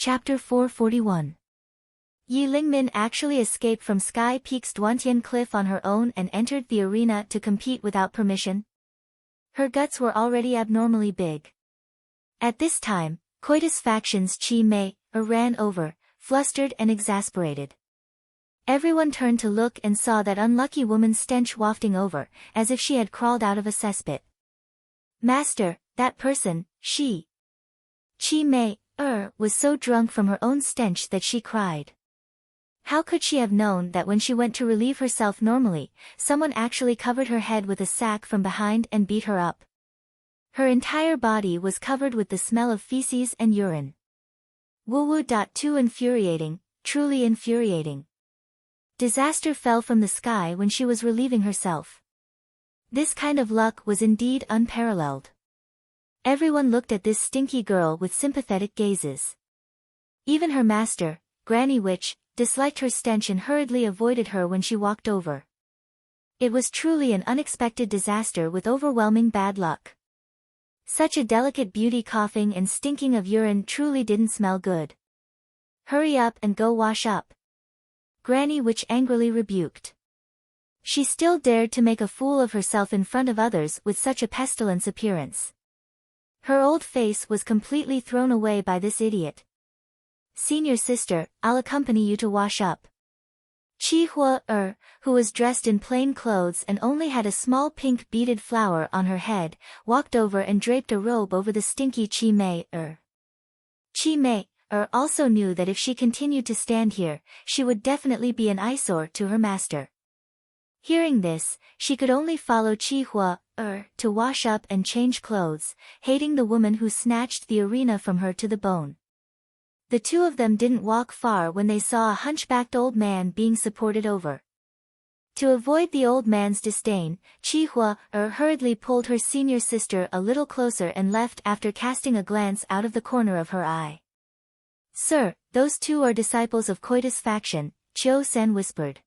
Chapter 441. Yi Lingmin actually escaped from Sky Peak's Duantian Cliff on her own and entered the arena to compete without permission. Her guts were already abnormally big. At this time, Coitus faction's Chi Mei ran over, flustered and exasperated. Everyone turned to look and saw that unlucky woman's stench wafting over, as if she had crawled out of a cesspit. Master, that person, she. Chi Mei was so drunk from her own stench that she cried. How could she have known that when she went to relieve herself normally, someone actually covered her head with a sack from behind and beat her up? Her entire body was covered with the smell of feces and urine. Woo. Too infuriating, truly infuriating. Disaster fell from the sky when she was relieving herself. This kind of luck was indeed unparalleled. Everyone looked at this stinky girl with sympathetic gazes. Even her master, Granny Witch, disliked her stench and hurriedly avoided her when she walked over. It was truly an unexpected disaster with overwhelming bad luck. Such a delicate beauty coughing and stinking of urine truly didn't smell good. Hurry up and go wash up. Granny Witch angrily rebuked. She still dared to make a fool of herself in front of others with such a pestilence appearance. Her old face was completely thrown away by this idiot. Senior sister, I'll accompany you to wash up. Chi Hua, who was dressed in plain clothes and only had a small pink beaded flower on her head, walked over and draped a robe over the stinky Chi Mei. Chi Mei also knew that if she continued to stand here, she would definitely be an eyesore to her master. Hearing this, she could only follow Chi Hua, to wash up and change clothes, hating the woman who snatched the arena from her to the bone. The two of them didn't walk far when they saw a hunchbacked old man being supported over. To avoid the old man's disdain, Chi Hua, hurriedly pulled her senior sister a little closer and left after casting a glance out of the corner of her eye. Sir, those two are disciples of Coitus faction, Chiu San whispered.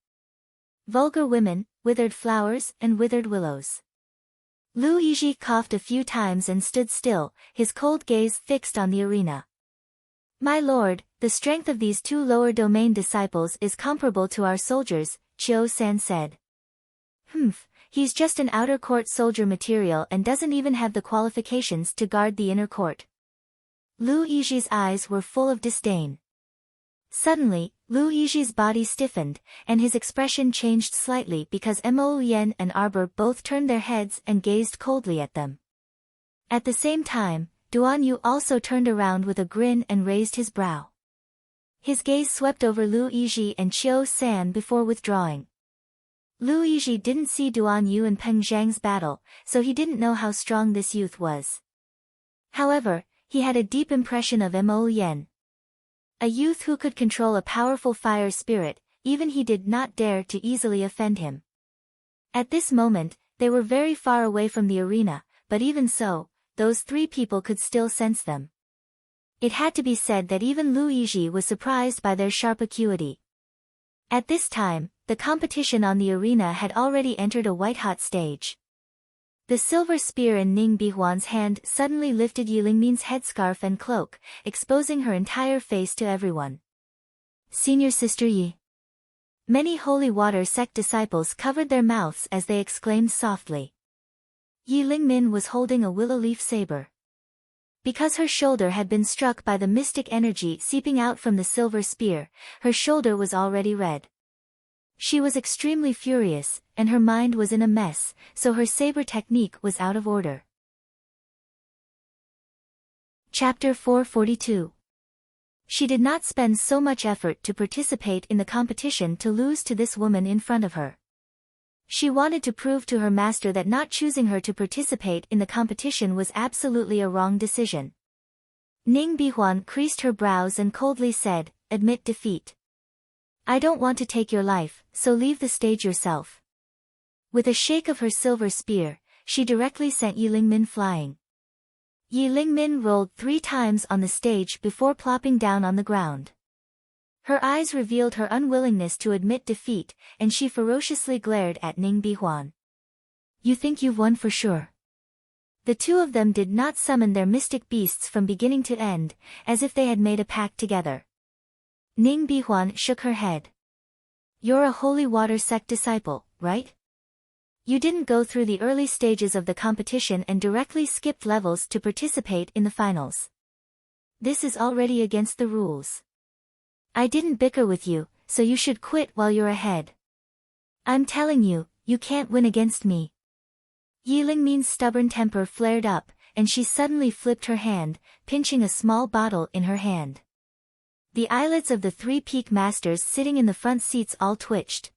Vulgar women, withered flowers and withered willows. Lu Yizhi coughed a few times and stood still, his cold gaze fixed on the arena. My lord, the strength of these two lower domain disciples is comparable to our soldiers, Chiu San said. He's just an outer court soldier material and doesn't even have the qualifications to guard the inner court. Lu Yizhi's eyes were full of disdain. Suddenly, Lu Yizhi's body stiffened, and his expression changed slightly because Mo Yen and Arbor both turned their heads and gazed coldly at them. At the same time, Duan Yu also turned around with a grin and raised his brow. His gaze swept over Lu Yizhi and Chiu San before withdrawing. Lu Yizhi didn't see Duan Yu and Peng Zhang's battle, so he didn't know how strong this youth was. However, he had a deep impression of Mo Yen. A youth who could control a powerful fire spirit, even he did not dare to easily offend him. At this moment, they were very far away from the arena, but even so, those three people could still sense them. It had to be said that even Lu Yizhi was surprised by their sharp acuity. At this time, the competition on the arena had already entered a white-hot stage. The silver spear in Ning Bihuan's hand suddenly lifted Yi Lingmin's headscarf and cloak, exposing her entire face to everyone. Senior Sister Yi. Many holy water sect disciples covered their mouths as they exclaimed softly. Yi Lingmin was holding a willow leaf saber. Because her shoulder had been struck by the mystic energy seeping out from the silver spear, her shoulder was already red. She was extremely furious, and her mind was in a mess, so her saber technique was out of order. Chapter 442. She did not spend so much effort to participate in the competition to lose to this woman in front of her. She wanted to prove to her master that not choosing her to participate in the competition was absolutely a wrong decision. Ning Bihuan creased her brows and coldly said, "Admit defeat. I don't want to take your life, so leave the stage yourself." With a shake of her silver spear, she directly sent Yi Lingmin flying. Yi Lingmin rolled 3 times on the stage before plopping down on the ground. Her eyes revealed her unwillingness to admit defeat, and she ferociously glared at Ning Bihuan. You think you've won for sure? The two of them did not summon their mystic beasts from beginning to end, as if they had made a pact together. Ning Bihuan shook her head. You're a holy water sect disciple, right? You didn't go through the early stages of the competition and directly skipped levels to participate in the finals. This is already against the rules. I didn't bicker with you, so you should quit while you're ahead. I'm telling you, you can't win against me. Yi Lingmin's stubborn temper flared up, and she suddenly flipped her hand, pinching a small bottle in her hand. The eyelids of the three peak masters sitting in the front seats all twitched.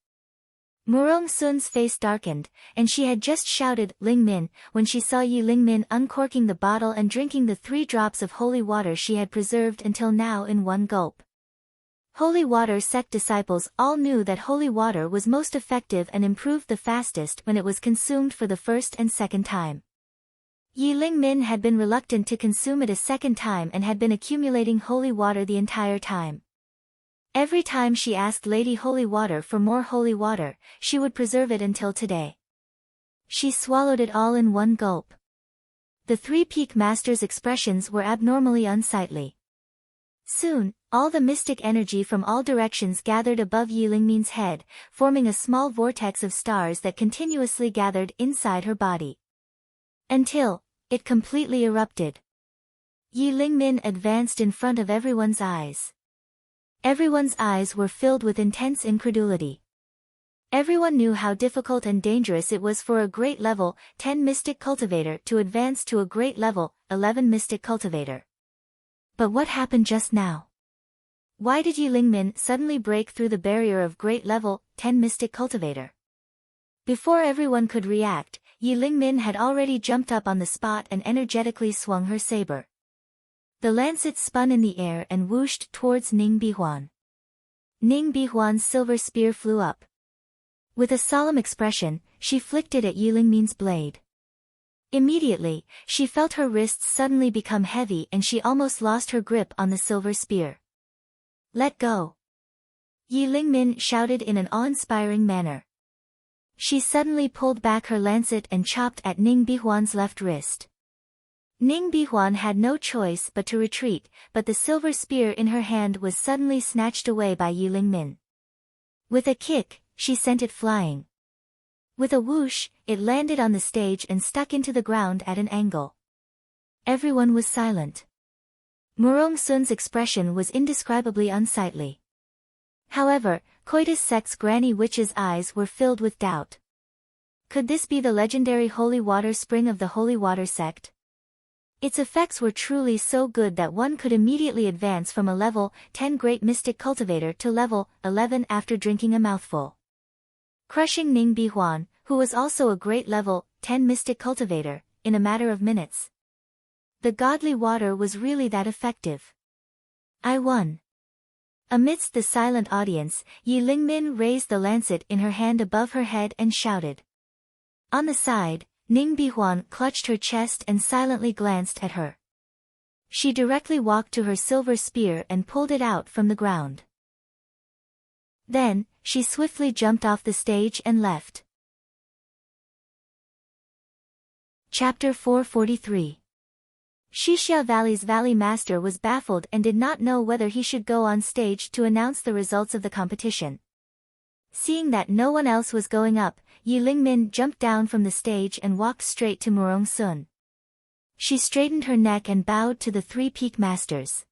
Murong Sun's face darkened, and she had just shouted Lingmin when she saw Yi Lingmin uncorking the bottle and drinking the 3 drops of holy water she had preserved until now in one gulp. Holy water sect disciples all knew that holy water was most effective and improved the fastest when it was consumed for the first and second time. Yi Lingmin had been reluctant to consume it a second time and had been accumulating holy water the entire time. Every time she asked Lady Holy Water for more holy water, she would preserve it until today. She swallowed it all in one gulp. The 3 peak masters' expressions were abnormally unsightly. Soon, all the mystic energy from all directions gathered above Yi Lingmin's head, forming a small vortex of stars that continuously gathered inside her body. Until it completely erupted. Yi Lingmin advanced in front of everyone's eyes. Everyone's eyes were filled with intense incredulity. Everyone knew how difficult and dangerous it was for a great level 10 mystic cultivator to advance to a great level 11 mystic cultivator. But what happened just now? Why did Yi Lingmin suddenly break through the barrier of great level 10 mystic cultivator? Before everyone could react, Yi Lingmin had already jumped up on the spot and energetically swung her saber. The lancet spun in the air and whooshed towards Ning Bihuan. Ning Bihuan's silver spear flew up. With a solemn expression, she flicked it at Yi Lingmin's blade. Immediately, she felt her wrists suddenly become heavy and she almost lost her grip on the silver spear. Let go! Yi Lingmin shouted in an awe-inspiring manner. She suddenly pulled back her lancet and chopped at Ning Bihuan's left wrist. Ning Bihuan had no choice but to retreat, but the silver spear in her hand was suddenly snatched away by Yi Lingmin. With a kick, she sent it flying. With a whoosh, it landed on the stage and stuck into the ground at an angle. Everyone was silent. Murong Sun's expression was indescribably unsightly. However, Coitus Sect's Granny Witch's eyes were filled with doubt. Could this be the legendary holy water spring of the holy water sect? Its effects were truly so good that one could immediately advance from a level 10 great mystic cultivator to level 11 after drinking a mouthful. Crushing Ning Bihuan, who was also a great level 10 mystic cultivator, in a matter of minutes. The godly water was really that effective. I won. Amidst the silent audience, Yi Lingmin raised the lancet in her hand above her head and shouted. On the side, Ning Bihuan clutched her chest and silently glanced at her. She directly walked to her silver spear and pulled it out from the ground. Then, she swiftly jumped off the stage and left. Chapter 443. Xixia Valley's Valley Master was baffled and did not know whether he should go on stage to announce the results of the competition. Seeing that no one else was going up, Yi Lingmin jumped down from the stage and walked straight to Murong Sun. She straightened her neck and bowed to the 3 peak masters.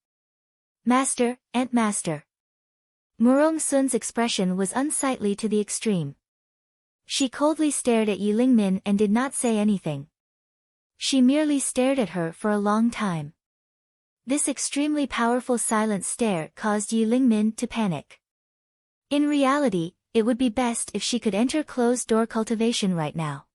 Master, Aunt Master. Murong Sun's expression was unsightly to the extreme. She coldly stared at Yi Lingmin and did not say anything. She merely stared at her for a long time. This extremely powerful silent stare caused Yi Lingmin to panic. In reality, it would be best if she could enter closed-door cultivation right now.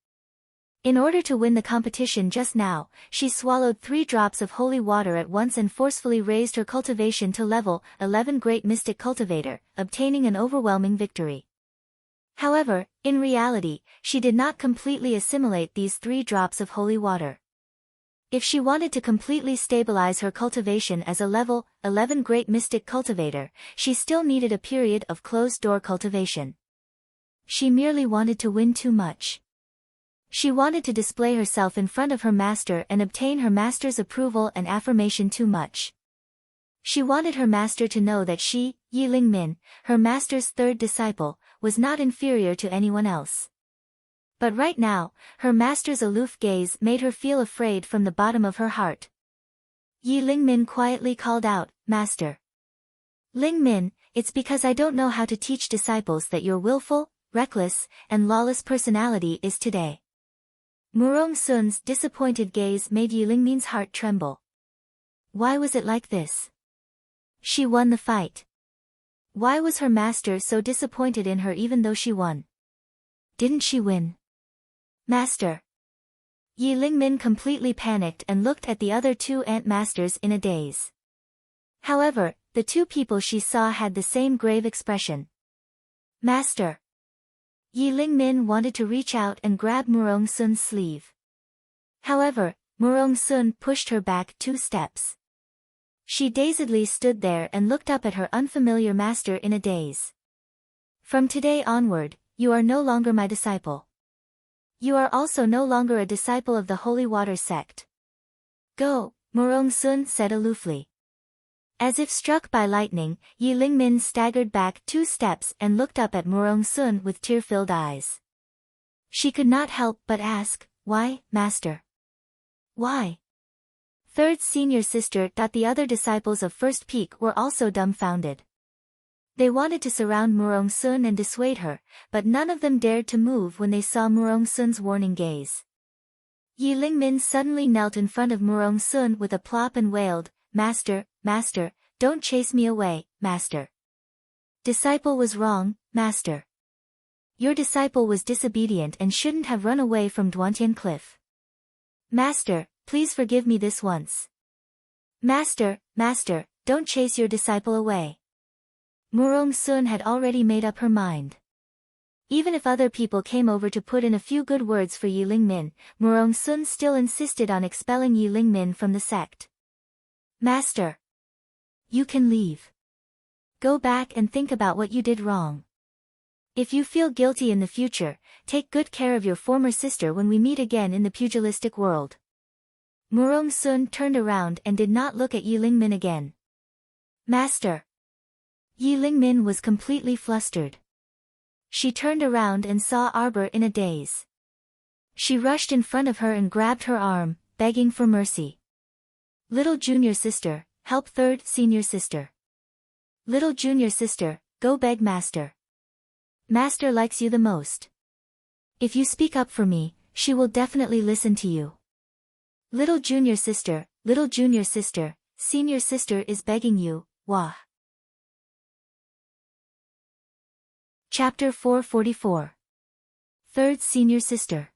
In order to win the competition just now, she swallowed 3 drops of holy water at once and forcefully raised her cultivation to level 11 Great Mystic Cultivator, obtaining an overwhelming victory. However, in reality, she did not completely assimilate these 3 drops of holy water. If she wanted to completely stabilize her cultivation as a level 11 Great Mystic Cultivator, she still needed a period of closed-door cultivation. She merely wanted to win too much. She wanted to display herself in front of her master and obtain her master's approval and affirmation too much. She wanted her master to know that she, Yi Lingmin, her master's third disciple, was not inferior to anyone else. But right now, her master's aloof gaze made her feel afraid from the bottom of her heart. Yi Lingmin quietly called out, "Master." "Lingmin, it's because I don't know how to teach disciples that your willful, reckless, and lawless personality is today." Murong Sun's disappointed gaze made Yi Lingmin's heart tremble. Why was it like this? She won the fight. Why was her master so disappointed in her even though she won? Didn't she win? "Master." Yi Lingmin completely panicked and looked at the other two ant masters in a daze. However, the two people she saw had the same grave expression. "Master." Yi Lingmin wanted to reach out and grab Murong Sun's sleeve. However, Murong Sun pushed her back 2 steps. She dazedly stood there and looked up at her unfamiliar master in a daze. "From today onward, you are no longer my disciple. You are also no longer a disciple of the Holy Water sect. Go," Murong Sun said aloofly. As if struck by lightning, Yi Lingmin staggered back 2 steps and looked up at Murong Sun with tear-filled eyes. She could not help but ask, "Why, master? Why?" Third senior sister. The other disciples of First Peak were also dumbfounded. They wanted to surround Murong Sun and dissuade her, but none of them dared to move when they saw Murong Sun's warning gaze. Yi Lingmin suddenly knelt in front of Murong Sun with a plop and wailed, "Master, master, don't chase me away, master. Disciple was wrong, master. Your disciple was disobedient and shouldn't have run away from Duantian Cliff. Master, please forgive me this once. Master, master, don't chase your disciple away." Murong Sun had already made up her mind. Even if other people came over to put in a few good words for Yi Lingmin, Murong Sun still insisted on expelling Yi Lingmin from the sect. "Master. You can leave. Go back and think about what you did wrong. If you feel guilty in the future, take good care of your former sister when we meet again in the pugilistic world." Murong Sun turned around and did not look at Yi Lingmin again. "Master." Yi Lingmin was completely flustered. She turned around and saw Arbor in a daze. She rushed in front of her and grabbed her arm, begging for mercy. "Little junior sister, help third senior sister. Little junior sister, go beg master. Master likes you the most. If you speak up for me, she will definitely listen to you. Little junior sister, senior sister is begging you, wah." Chapter 444. Third senior sister.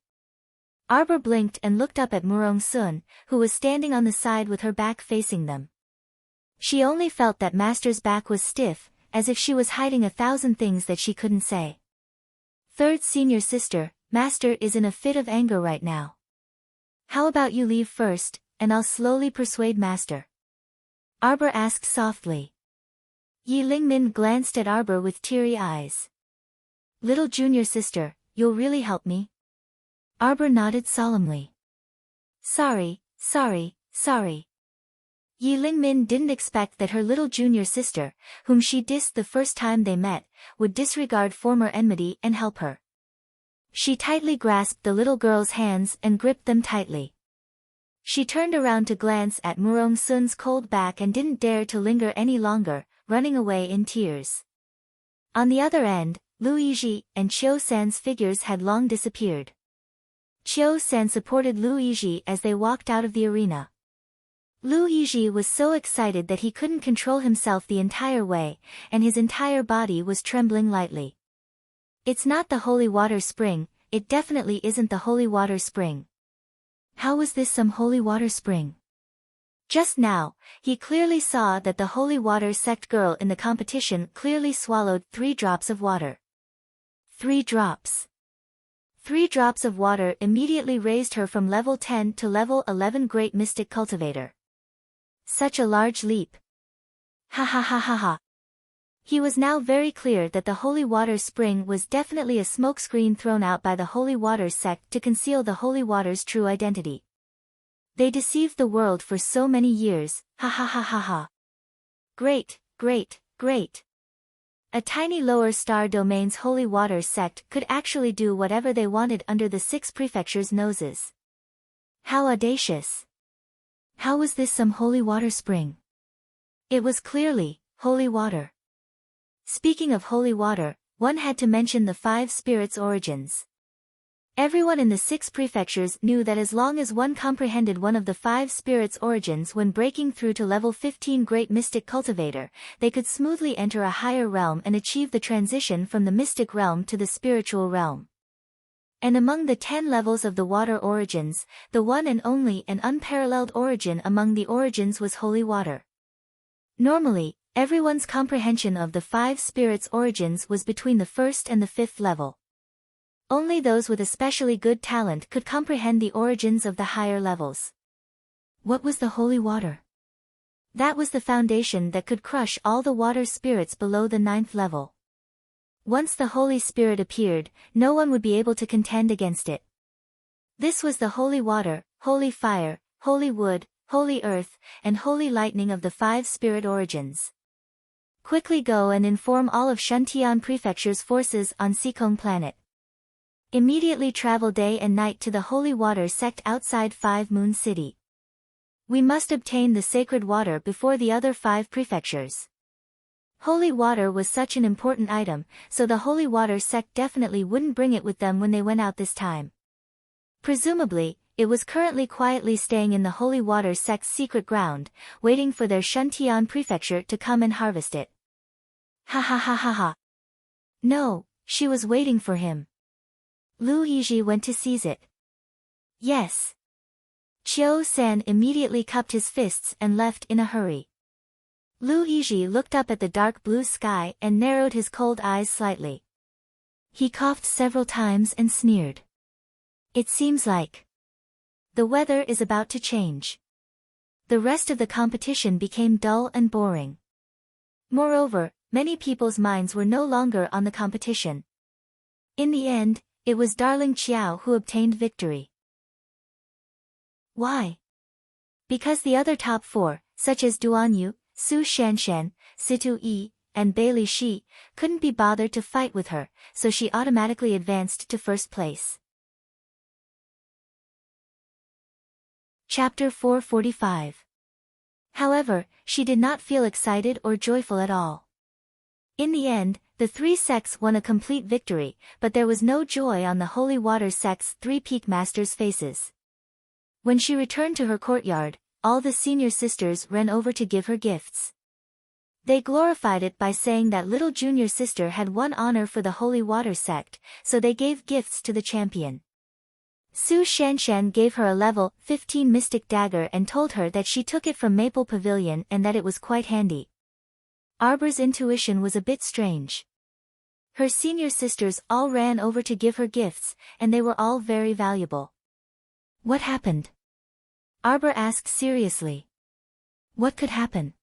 Arbor blinked and looked up at Murong Sun, who was standing on the side with her back facing them. She only felt that master's back was stiff, as if she was hiding 1,000 things that she couldn't say. "Third senior sister, master is in a fit of anger right now. How about you leave first, and I'll slowly persuade master?" Arbor asked softly. Yi Lingmin glanced at Arbor with teary eyes. "Little junior sister, you'll really help me?" Arbor nodded solemnly. Sorry. Yi Lingmin didn't expect that her little junior sister, whom she dissed the first time they met, would disregard former enmity and help her. She tightly grasped the little girl's hands and gripped them tightly. She turned around to glance at Murong Sun's cold back and didn't dare to linger any longer, running away in tears. On the other end, Lu Yizhi and Qiu San's figures had long disappeared. Qiu San supported Lu Yizhi as they walked out of the arena. Lu Yizhi was so excited that he couldn't control himself the entire way, and his entire body was trembling lightly. "It's not the holy water spring, it definitely isn't the holy water spring. How was this some holy water spring?" Just now, he clearly saw that the holy water sect girl in the competition clearly swallowed 3 drops of water. 3 drops. 3 drops of water immediately raised her from level 10 to level 11 Great Mystic Cultivator. Such a large leap. Ha ha ha ha ha. He was now very clear that the holy water spring was definitely a smokescreen thrown out by the holy water sect to conceal the holy water's true identity. They deceived the world for so many years, ha ha ha ha ha. Great, great, great. A tiny lower star domain's holy water sect could actually do whatever they wanted under the 6 prefectures' noses. How audacious. How was this some holy water spring? It was clearly holy water. Speaking of holy water, one had to mention the 5 spirits' origins. Everyone in the 6 prefectures knew that as long as one comprehended one of the 5 spirits' origins when breaking through to level 15 Great Mystic Cultivator, they could smoothly enter a higher realm and achieve the transition from the mystic realm to the spiritual realm. And among the 10 levels of the water origins, the one and only and unparalleled origin among the origins was holy water. Normally, everyone's comprehension of the 5 spirits' origins was between the 1st and the 5th level. Only those with especially good talent could comprehend the origins of the higher levels. What was the holy water? That was the foundation that could crush all the water spirits below the 9th level. Once the Holy Spirit appeared, no one would be able to contend against it. This was the holy water, holy fire, holy wood, holy earth, and holy lightning of the 5 spirit origins. Quickly go and inform all of Shuntian Prefecture's forces on Seikong Planet. Immediately travel day and night to the holy water sect outside 5 Moon City. We must obtain the sacred water before the other 5 prefectures. Holy water was such an important item, so the holy water sect definitely wouldn't bring it with them when they went out this time. Presumably, it was currently quietly staying in the holy water sect's secret ground, waiting for their Shuntian prefecture to come and harvest it. Ha ha ha ha ha. No, she was waiting for him. Lu Yizhi went to seize it. Yes. Qiu San immediately cupped his fists and left in a hurry. Lu Yizhi looked up at the dark blue sky and narrowed his cold eyes slightly. He coughed several times and sneered. It seems like the weather is about to change. The rest of the competition became dull and boring. Moreover, many people's minds were no longer on the competition. In the end, it was Darling Qiao who obtained victory. Why? Because the other top 4, such as Duan Yu, Su Shanshan, Situ Yi, and Bailey Shi, couldn't be bothered to fight with her, so she automatically advanced to first place. Chapter 445. However, she did not feel excited or joyful at all. In the end, the 3 sects won a complete victory, but there was no joy on the Holy Water sect's 3 peak masters' faces. When she returned to her courtyard, all the senior sisters ran over to give her gifts. They glorified it by saying that little junior sister had won honor for the Holy Water sect, so they gave gifts to the champion. Su Shanshan gave her a level 15 mystic dagger and told her that she took it from Maple Pavilion and that it was quite handy. Arbor's intuition was a bit strange. Her senior sisters all ran over to give her gifts, and they were all very valuable. What happened? Arbor asked seriously. What could happen?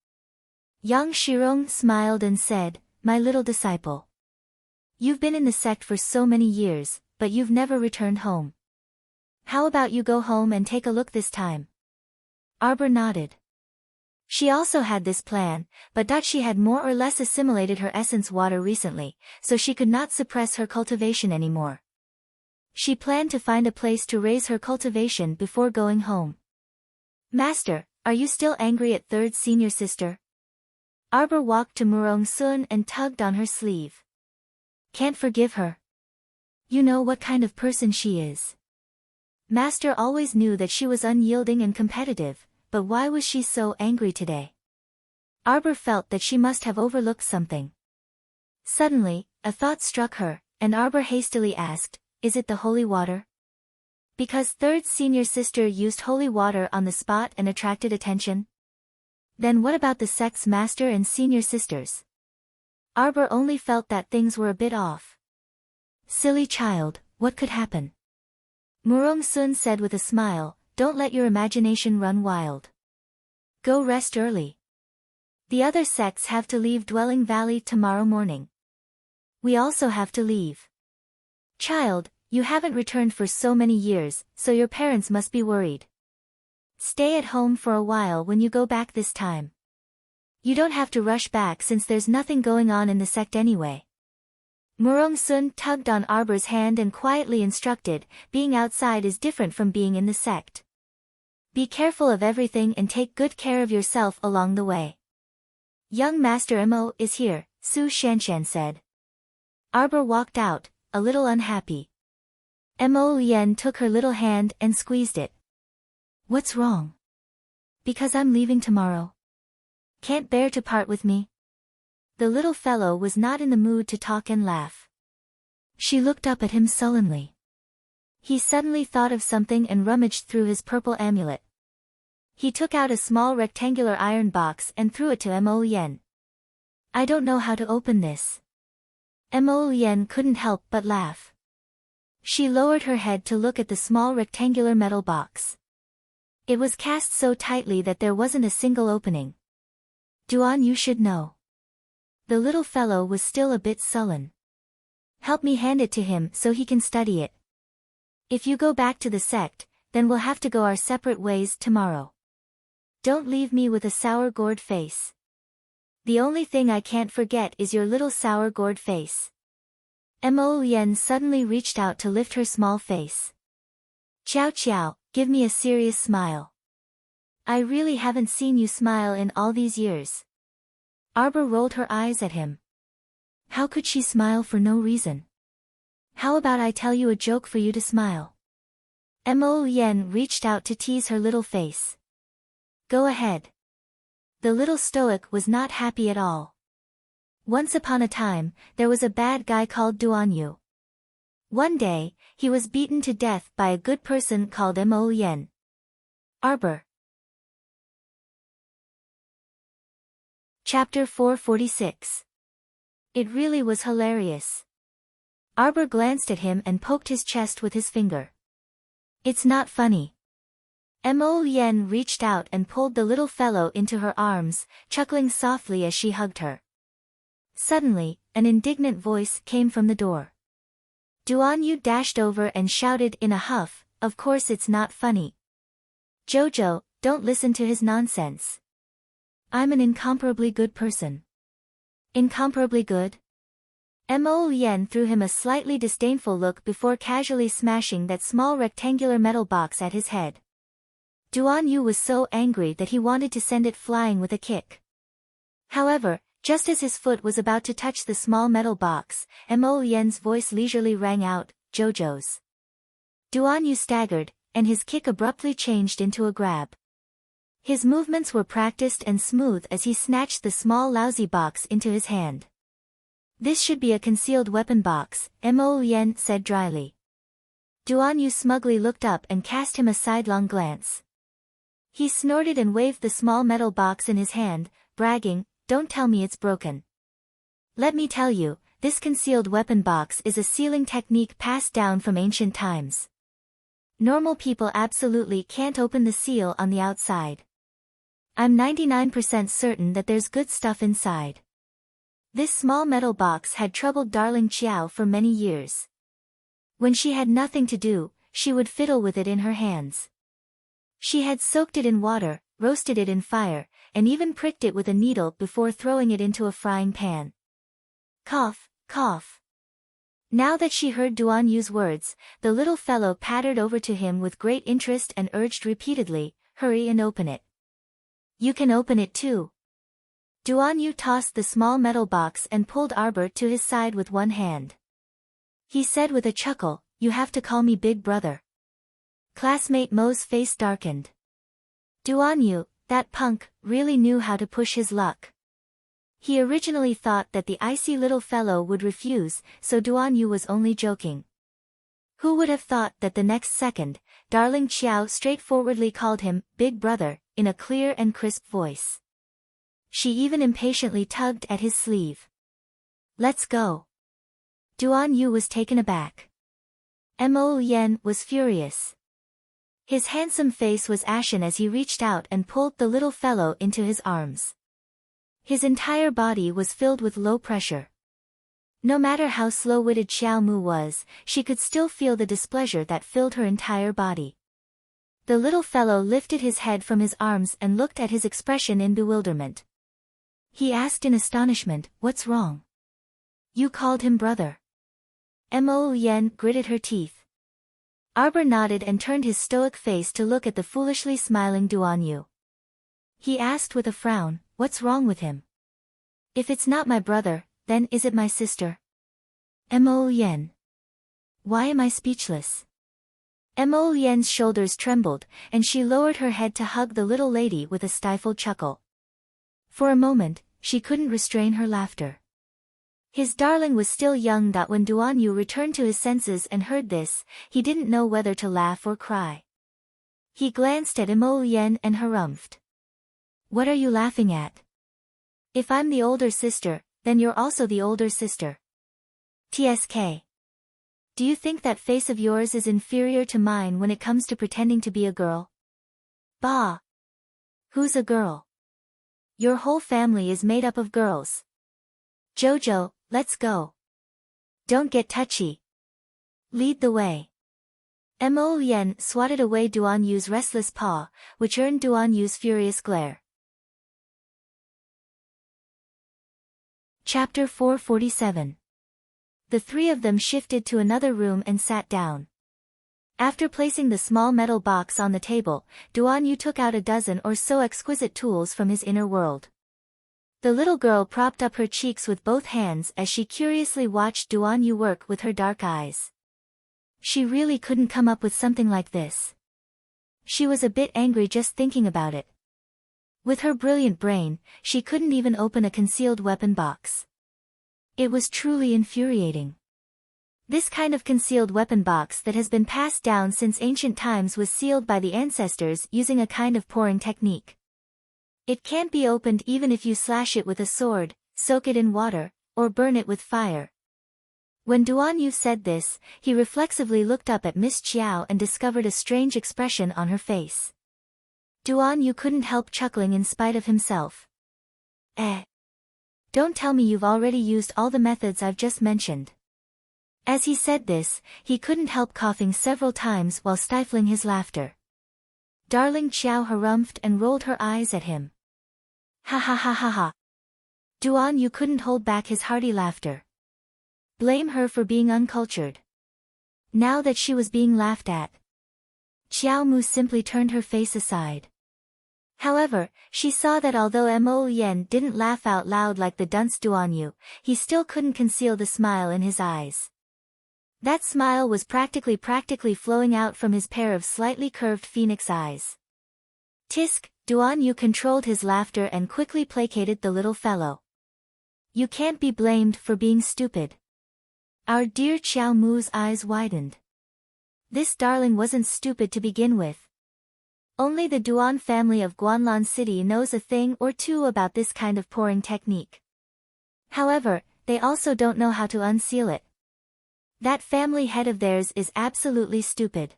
Yang Shirong smiled and said, My little disciple. You've been in the sect for so many years, but you've never returned home. How about you go home and take a look this time? Arbor nodded. She also had this plan, but that she had more or less assimilated her essence water recently, so she could not suppress her cultivation anymore. She planned to find a place to raise her cultivation before going home. Master, are you still angry at 3rd senior sister? Arbor walked to Murong Sun and tugged on her sleeve. Can't forgive her. You know what kind of person she is. Master always knew that she was unyielding and competitive, but why was she so angry today? Arbor felt that she must have overlooked something. Suddenly, a thought struck her, and Arbor hastily asked, Is it the holy water? Because 3rd senior sister used holy water on the spot and attracted attention? Then what about the sect's master and senior sisters? Arbor only felt that things were a bit off. Silly child, what could happen? Murong Sun said with a smile, Don't let your imagination run wild. Go rest early. The other sects have to leave Dwelling Valley tomorrow morning. We also have to leave. Child, you haven't returned for so many years, so your parents must be worried. Stay at home for a while when you go back this time. You don't have to rush back since there's nothing going on in the sect anyway. Murong Sun tugged on Arbor's hand and quietly instructed, being outside is different from being in the sect. Be careful of everything and take good care of yourself along the way. Young Master Mo is here, Su Shanshan said. Arbor walked out, a little unhappy. Mo Lien took her little hand and squeezed it. What's wrong? Because I'm leaving tomorrow. Can't bear to part with me? The little fellow was not in the mood to talk and laugh. She looked up at him sullenly. He suddenly thought of something and rummaged through his purple amulet. He took out a small rectangular iron box and threw it to Mo Lien. I don't know how to open this. Mo Lien couldn't help but laugh. She lowered her head to look at the small rectangular metal box. It was cast so tightly that there wasn't a single opening. Duan, you should know. The little fellow was still a bit sullen. Help me hand it to him so he can study it. If you go back to the sect, then we'll have to go our separate ways tomorrow. Don't leave me with a sour-gourd face. The only thing I can't forget is your little sour-gourd face. Mo Lien suddenly reached out to lift her small face. Chow Chow, give me a serious smile. I really haven't seen you smile in all these years. Arbor rolled her eyes at him. How could she smile for no reason? How about I tell you a joke for you to smile? Mo Lien reached out to tease her little face. Go ahead. The little stoic was not happy at all. Once upon a time, there was a bad guy called Duan Yu. One day, he was beaten to death by a good person called Mo Lien. Arbor. Chapter 446. It really was hilarious. Arbor glanced at him and poked his chest with his finger. It's not funny. Mo Lien reached out and pulled the little fellow into her arms, chuckling softly as she hugged her. Suddenly, an indignant voice came from the door. Duan Yu dashed over and shouted in a huff, of course it's not funny. Jojo, don't listen to his nonsense. I'm an incomparably good person. Incomparably good? Mo Lien threw him a slightly disdainful look before casually smashing that small rectangular metal box at his head. Duan Yu was so angry that he wanted to send it flying with a kick. However, just as his foot was about to touch the small metal box, Mo Lien's voice leisurely rang out, Jojo's. Duan Yu staggered, and his kick abruptly changed into a grab. His movements were practiced and smooth as he snatched the small lousy box into his hand. This should be a concealed weapon box, Mo Lien said dryly. Duan Yu smugly looked up and cast him a sidelong glance. He snorted and waved the small metal box in his hand, bragging, don't tell me it's broken. Let me tell you, this concealed weapon box is a sealing technique passed down from ancient times. Normal people absolutely can't open the seal on the outside. I'm 99% certain that there's good stuff inside. This small metal box had troubled darling Qiao for many years. When she had nothing to do, she would fiddle with it in her hands. She had soaked it in water, roasted it in fire, and even pricked it with a needle before throwing it into a frying pan. Cough, cough. Now that she heard Duan Yu's words, the little fellow pattered over to him with great interest and urged repeatedly, hurry and open it. You can open it too. Duan Yu tossed the small metal box and pulled Arbor to his side with one hand. He said with a chuckle, you have to call me big brother. Classmate Mo's face darkened. Duan Yu, that punk, really knew how to push his luck. He originally thought that the icy little fellow would refuse, so Duan Yu was only joking. Who would have thought that the next second, darling Qiao straightforwardly called him, big brother, in a clear and crisp voice. She even impatiently tugged at his sleeve. Let's go. Duan Yu was taken aback. Mo Lien was furious. His handsome face was ashen as he reached out and pulled the little fellow into his arms. His entire body was filled with low pressure. No matter how slow-witted Xiao Mu was, she could still feel the displeasure that filled her entire body. The little fellow lifted his head from his arms and looked at his expression in bewilderment. He asked in astonishment, "What's wrong? You called him brother." Mo Yen gritted her teeth. Arbor nodded and turned his stoic face to look at the foolishly smiling Duan Yu. He asked with a frown, "What's wrong with him? If it's not my brother, then is it my sister?" Mo Yen. Why am I speechless? Mo Yen's shoulders trembled, and she lowered her head to hug the little lady with a stifled chuckle. For a moment, she couldn't restrain her laughter. His darling was still young. When Duan Yu returned to his senses and heard this, he didn't know whether to laugh or cry. He glanced at Mo Yen and harumphed. "What are you laughing at? If I'm the older sister, then you're also the older sister. TSK. Do you think that face of yours is inferior to mine when it comes to pretending to be a girl? Bah! Who's a girl? Your whole family is made up of girls. Jojo, let's go. Don't get touchy. Lead the way." Mo Yen swatted away Duan Yu's restless paw, which earned Duan Yu's furious glare. Chapter 447. The three of them shifted to another room and sat down. After placing the small metal box on the table, Duan Yu took out a dozen or so exquisite tools from his inner world. The little girl propped up her cheeks with both hands as she curiously watched Duan Yu work with her dark eyes. She really couldn't come up with something like this. She was a bit angry just thinking about it. With her brilliant brain, she couldn't even open a concealed weapon box. It was truly infuriating. This kind of concealed weapon box that has been passed down since ancient times was sealed by the ancestors using a kind of pouring technique. It can't be opened even if you slash it with a sword, soak it in water, or burn it with fire. When Duan Yu said this, he reflexively looked up at Miss Chiao and discovered a strange expression on her face. Duan Yu couldn't help chuckling in spite of himself. Don't tell me you've already used all the methods I've just mentioned. As he said this, he couldn't help coughing several times while stifling his laughter. Darling Chiao harumphed and rolled her eyes at him. Ha ha ha ha ha. Duan Yu couldn't hold back his hearty laughter. Blame her for being uncultured. Now that she was being laughed at, Xiao Mu simply turned her face aside. However, she saw that although Mo Yen didn't laugh out loud like the dunce Duan Yu, he still couldn't conceal the smile in his eyes. That smile was practically flowing out from his pair of slightly curved phoenix eyes. Tisk, Duan Yu controlled his laughter and quickly placated the little fellow. You can't be blamed for being stupid. Our dear Xiao Mu's eyes widened. This darling wasn't stupid to begin with. Only the Duan family of Guanlan City knows a thing or two about this kind of pouring technique. However, they also don't know how to unseal it. That family head of theirs is absolutely stupid.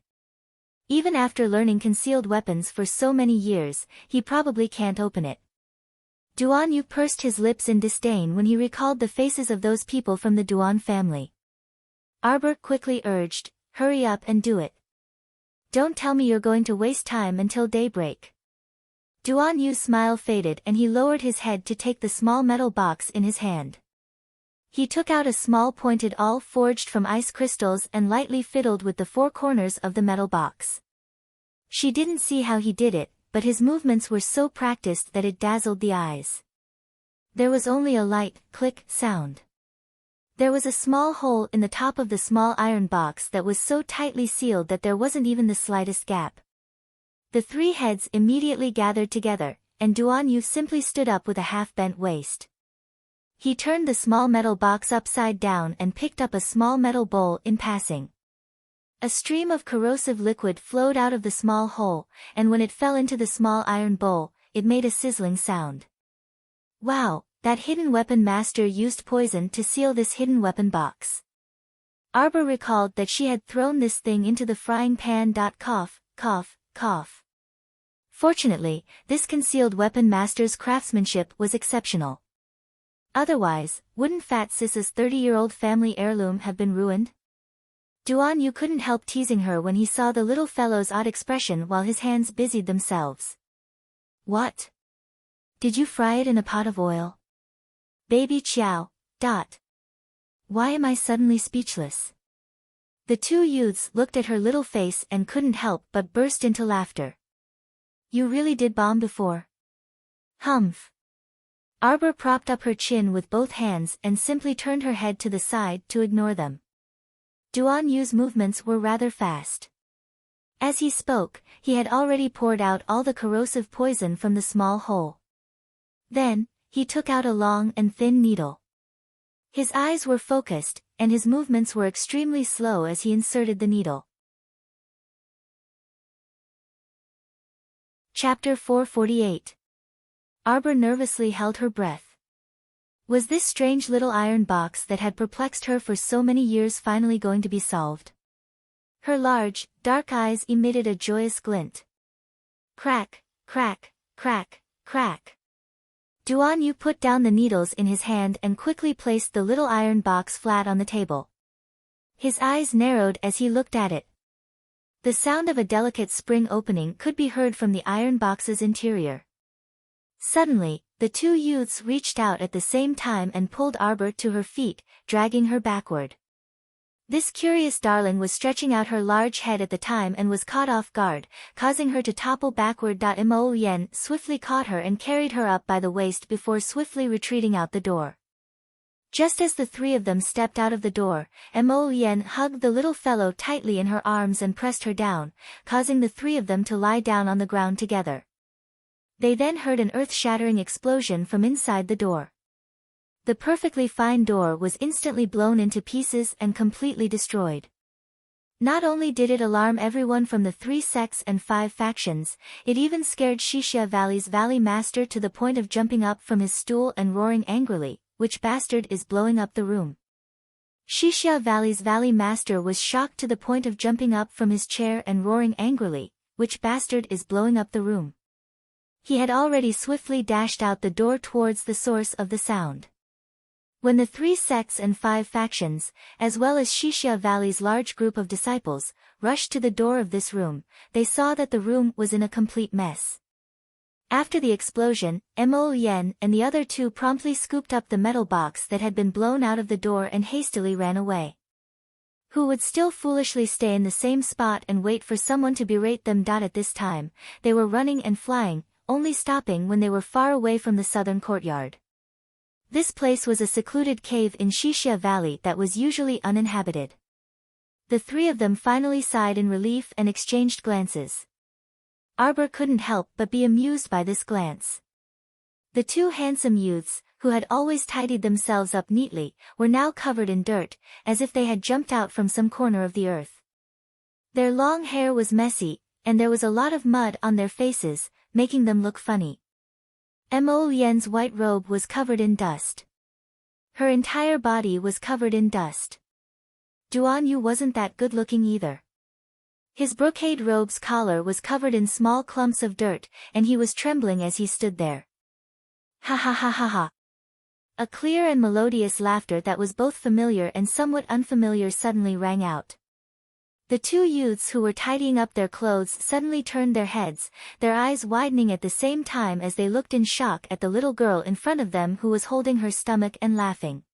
Even after learning concealed weapons for so many years, he probably can't open it. Duan Yu pursed his lips in disdain when he recalled the faces of those people from the Duan family. Arbor quickly urged, "Hurry up and do it. Don't tell me you're going to waste time until daybreak." Duan Yu's smile faded and he lowered his head to take the small metal box in his hand. He took out a small pointed awl forged from ice crystals and lightly fiddled with the four corners of the metal box. She didn't see how he did it, but his movements were so practiced that it dazzled the eyes. There was only a light, click, sound. There was a small hole in the top of the small iron box that was so tightly sealed that there wasn't even the slightest gap. The three heads immediately gathered together, and Duan Yu simply stood up with a half-bent waist. He turned the small metal box upside down and picked up a small metal bowl in passing. A stream of corrosive liquid flowed out of the small hole, and when it fell into the small iron bowl, it made a sizzling sound. Wow! That hidden weapon master used poison to seal this hidden weapon box. Arbor recalled that she had thrown this thing into the frying pan. Cough, cough, cough. Fortunately, this concealed weapon master's craftsmanship was exceptional. Otherwise, wouldn't Fat Sis's 30-year-old family heirloom have been ruined? Duan Yu couldn't help teasing her when he saw the little fellow's odd expression while his hands busied themselves. What? Did you fry it in a pot of oil? Baby Chiao. Why am I suddenly speechless? The two youths looked at her little face and couldn't help but burst into laughter. You really did bomb before? Humph. Arbor propped up her chin with both hands and simply turned her head to the side to ignore them. Duan Yu's movements were rather fast. As he spoke, he had already poured out all the corrosive poison from the small hole. Then, he took out a long and thin needle. His eyes were focused, and his movements were extremely slow as he inserted the needle. Chapter 448. Arbor nervously held her breath. Was this strange little iron box that had perplexed her for so many years finally going to be solved? Her large, dark eyes emitted a joyous glint. Crack, crack, crack, crack. Duan Yu put down the needles in his hand and quickly placed the little iron box flat on the table. His eyes narrowed as he looked at it. The sound of a delicate spring opening could be heard from the iron box's interior. Suddenly, the two youths reached out at the same time and pulled Arbor to her feet, dragging her backward. This curious darling was stretching out her large head at the time and was caught off guard, causing her to topple backward. Mo Yen swiftly caught her and carried her up by the waist before swiftly retreating out the door. Just as the three of them stepped out of the door, Mo Yen hugged the little fellow tightly in her arms and pressed her down, causing the three of them to lie down on the ground together. They then heard an earth-shattering explosion from inside the door. The perfectly fine door was instantly blown into pieces and completely destroyed. Not only did it alarm everyone from the 3 sects and 5 factions, it even scared Shixia Valley's Valley Master to the point of jumping up from his stool and roaring angrily, "Which bastard is blowing up the room?" Shixia Valley's Valley Master was shocked to the point of jumping up from his chair and roaring angrily, "Which bastard is blowing up the room?" He had already swiftly dashed out the door towards the source of the sound. When the 3 sects and 5 factions, as well as Shixia Valley's large group of disciples, rushed to the door of this room, they saw that the room was in a complete mess. After the explosion, Mo Yen and the other two promptly scooped up the metal box that had been blown out of the door and hastily ran away. Who would still foolishly stay in the same spot and wait for someone to berate them? At this time, they were running and flying, only stopping when they were far away from the southern courtyard. This place was a secluded cave in Shixia Valley that was usually uninhabited. The three of them finally sighed in relief and exchanged glances. Arbor couldn't help but be amused by this glance. The two handsome youths, who had always tidied themselves up neatly, were now covered in dirt, as if they had jumped out from some corner of the earth. Their long hair was messy, and there was a lot of mud on their faces, making them look funny. Mo Yen's white robe was covered in dust. Her entire body was covered in dust. Duan Yu wasn't that good-looking either. His brocade robe's collar was covered in small clumps of dirt, and he was trembling as he stood there. Ha ha ha ha ha. A clear and melodious laughter that was both familiar and somewhat unfamiliar suddenly rang out. The two youths who were tidying up their clothes suddenly turned their heads, their eyes widening at the same time as they looked in shock at the little girl in front of them who was holding her stomach and laughing.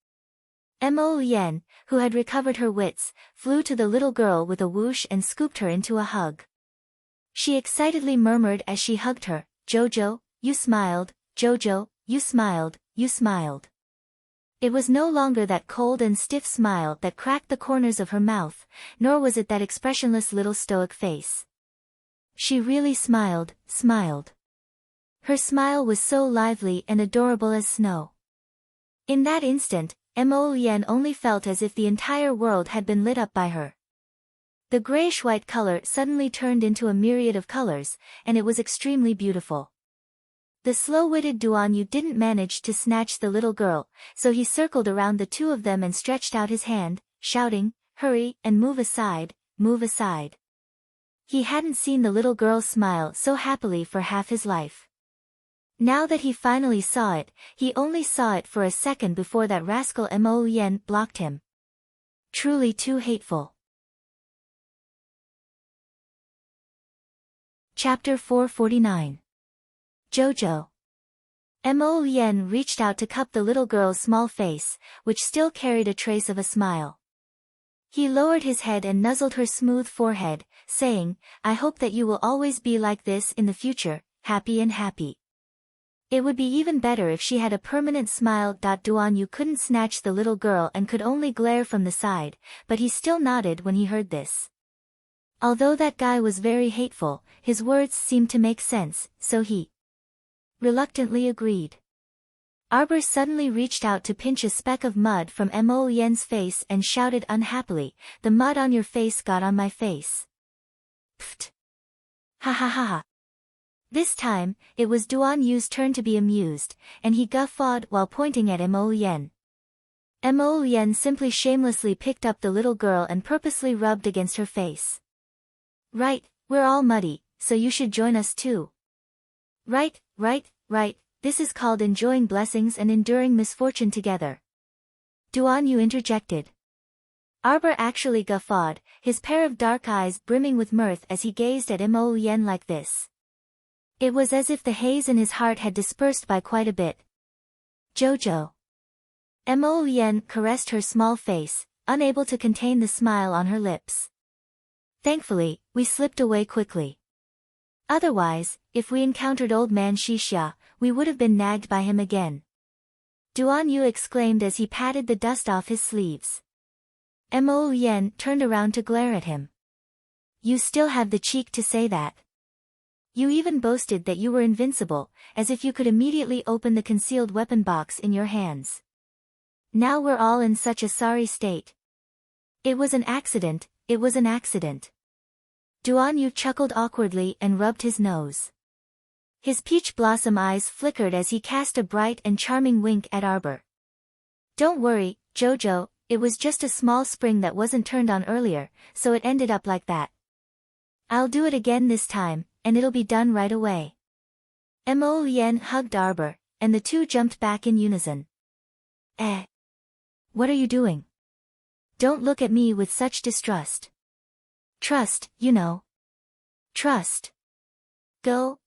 Mo Yen, who had recovered her wits, flew to the little girl with a whoosh and scooped her into a hug. She excitedly murmured as she hugged her, "Jojo, you smiled, Jojo, you smiled, you smiled." It was no longer that cold and stiff smile that cracked the corners of her mouth, nor was it that expressionless little stoic face. She really smiled. Her smile was so lively and adorable as snow. In that instant, Mo Yen only felt as if the entire world had been lit up by her. The grayish-white color suddenly turned into a myriad of colors, and it was extremely beautiful. The slow-witted Duan Yu didn't manage to snatch the little girl, so he circled around the two of them and stretched out his hand, shouting, "Hurry and move aside, move aside." He hadn't seen the little girl smile so happily for half his life. Now that he finally saw it, he only saw it for a second before that rascal Mo Yen blocked him. Truly too hateful. Chapter 449. Jojo. Mo Yen reached out to cup the little girl's small face, which still carried a trace of a smile. He lowered his head and nuzzled her smooth forehead, saying, "I hope that you will always be like this in the future, happy and happy." It would be even better if she had a permanent smile. Duan Yu couldn't snatch the little girl and could only glare from the side, but he still nodded when he heard this. Although that guy was very hateful, his words seemed to make sense, so he reluctantly agreed. Arbor suddenly reached out to pinch a speck of mud from Mo Yen's face and shouted unhappily, "The mud on your face got on my face." Pfft. Ha ha ha ha. This time, it was Duan Yu's turn to be amused, and he guffawed while pointing at Mo Yen. Mo Yen simply shamelessly picked up the little girl and purposely rubbed against her face. "Right, we're all muddy, so you should join us too." Right, this is called enjoying blessings and enduring misfortune together." Duan Yu interjected. Arbor actually guffawed, his pair of dark eyes brimming with mirth as he gazed at Mo Yen like this. It was as if the haze in his heart had dispersed by quite a bit. "Jojo." Mo Yen caressed her small face, unable to contain the smile on her lips. "Thankfully, we slipped away quickly. Otherwise, if we encountered old man Shixia, we would have been nagged by him again." Duan Yu exclaimed as he patted the dust off his sleeves. Mo Yen turned around to glare at him. "You still have the cheek to say that. You even boasted that you were invincible, as if you could immediately open the concealed weapon box in your hands. Now we're all in such a sorry state." It was an accident. Duan Yu chuckled awkwardly and rubbed his nose. His peach blossom eyes flickered as he cast a bright and charming wink at Arbor. "Don't worry, Jojo, it was just a small spring that wasn't turned on earlier, so it ended up like that. I'll do it again this time, and it'll be done right away." Mo Yen hugged Arbor, and the two jumped back in unison. What are you doing? Don't look at me with such distrust. Trust, you know. Trust. Go.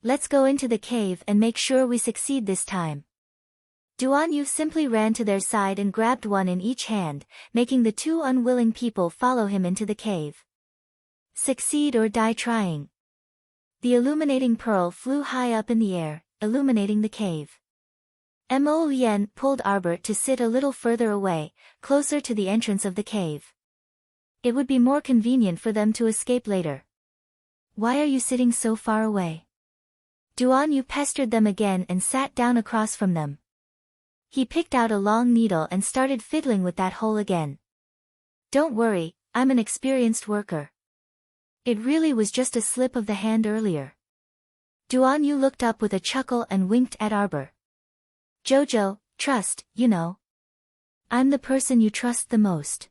Let's go into the cave and make sure we succeed this time." Duan Yu simply ran to their side and grabbed one in each hand, making the two unwilling people follow him into the cave. Succeed or die trying. The illuminating pearl flew high up in the air, illuminating the cave. Mo Yen pulled Arbor to sit a little further away, closer to the entrance of the cave. It would be more convenient for them to escape later. "Why are you sitting so far away?" Duan Yu pestered them again and sat down across from them. He picked out a long needle and started fiddling with that hole again. "Don't worry, I'm an experienced worker. It really was just a slip of the hand earlier." Duan Yu looked up with a chuckle and winked at Arbor. "Jojo, trust, you know. I'm the person you trust the most."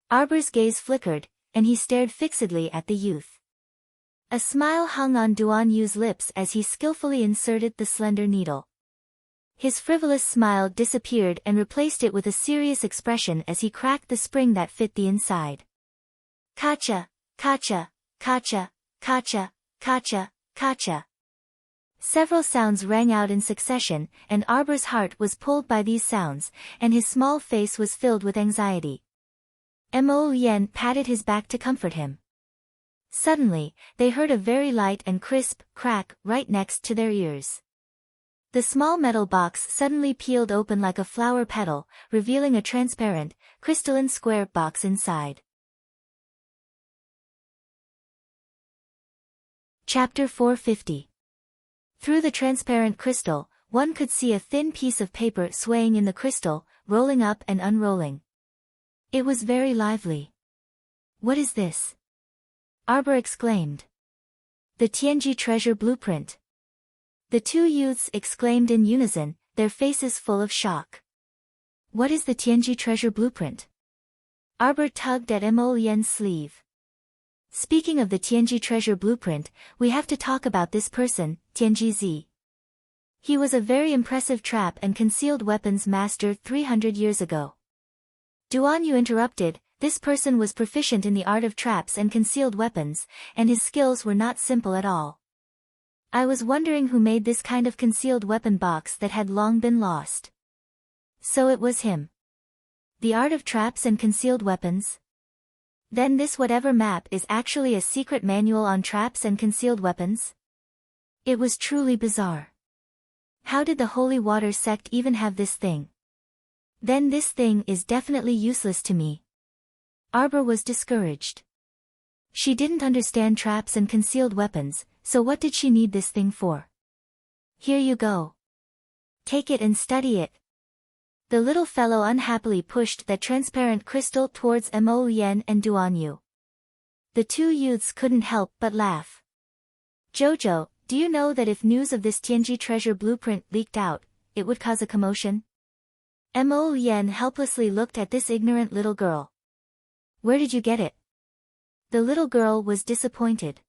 Arbor's gaze flickered, and he stared fixedly at the youth. A smile hung on Duan Yu's lips as he skillfully inserted the slender needle. His frivolous smile disappeared and replaced it with a serious expression as he cracked the spring that fit the inside. "Kacha, kacha, kacha, kacha, kacha, kacha." Several sounds rang out in succession, and Arbor's heart was pulled by these sounds, and his small face was filled with anxiety. Mo Yen patted his back to comfort him. Suddenly, they heard a very light and crisp crack right next to their ears. The small metal box suddenly peeled open like a flower petal, revealing a transparent, crystalline square box inside. Chapter 450. Through the transparent crystal, one could see a thin piece of paper swaying in the crystal, rolling up and unrolling. It was very lively. "What is this?" Arbor exclaimed. "The Tianji treasure blueprint." The two youths exclaimed in unison, their faces full of shock. "What is the Tianji treasure blueprint?" Arbor tugged at Mo Yen's sleeve. Speaking of the Tianji treasure blueprint, we have to talk about this person, Tianji Z. He was a very impressive trap and concealed weapons master 300 years ago. Duan Yu interrupted, this person was proficient in the art of traps and concealed weapons, and his skills were not simple at all. I was wondering who made this kind of concealed weapon box that had long been lost. So it was him. The art of traps and concealed weapons? Then this whatever map is actually a secret manual on traps and concealed weapons? It was truly bizarre. How did the Holy Water sect even have this thing? Then this thing is definitely useless to me. Arbor was discouraged. She didn't understand traps and concealed weapons, so what did she need this thing for? Here you go. Take it and study it. The little fellow unhappily pushed that transparent crystal towards Mo Yen and Duan Yu. The two youths couldn't help but laugh. Jojo, do you know that if news of this Tianji treasure blueprint leaked out, it would cause a commotion? Mo Yen helplessly looked at this ignorant little girl. Where did you get it? The little girl was disappointed.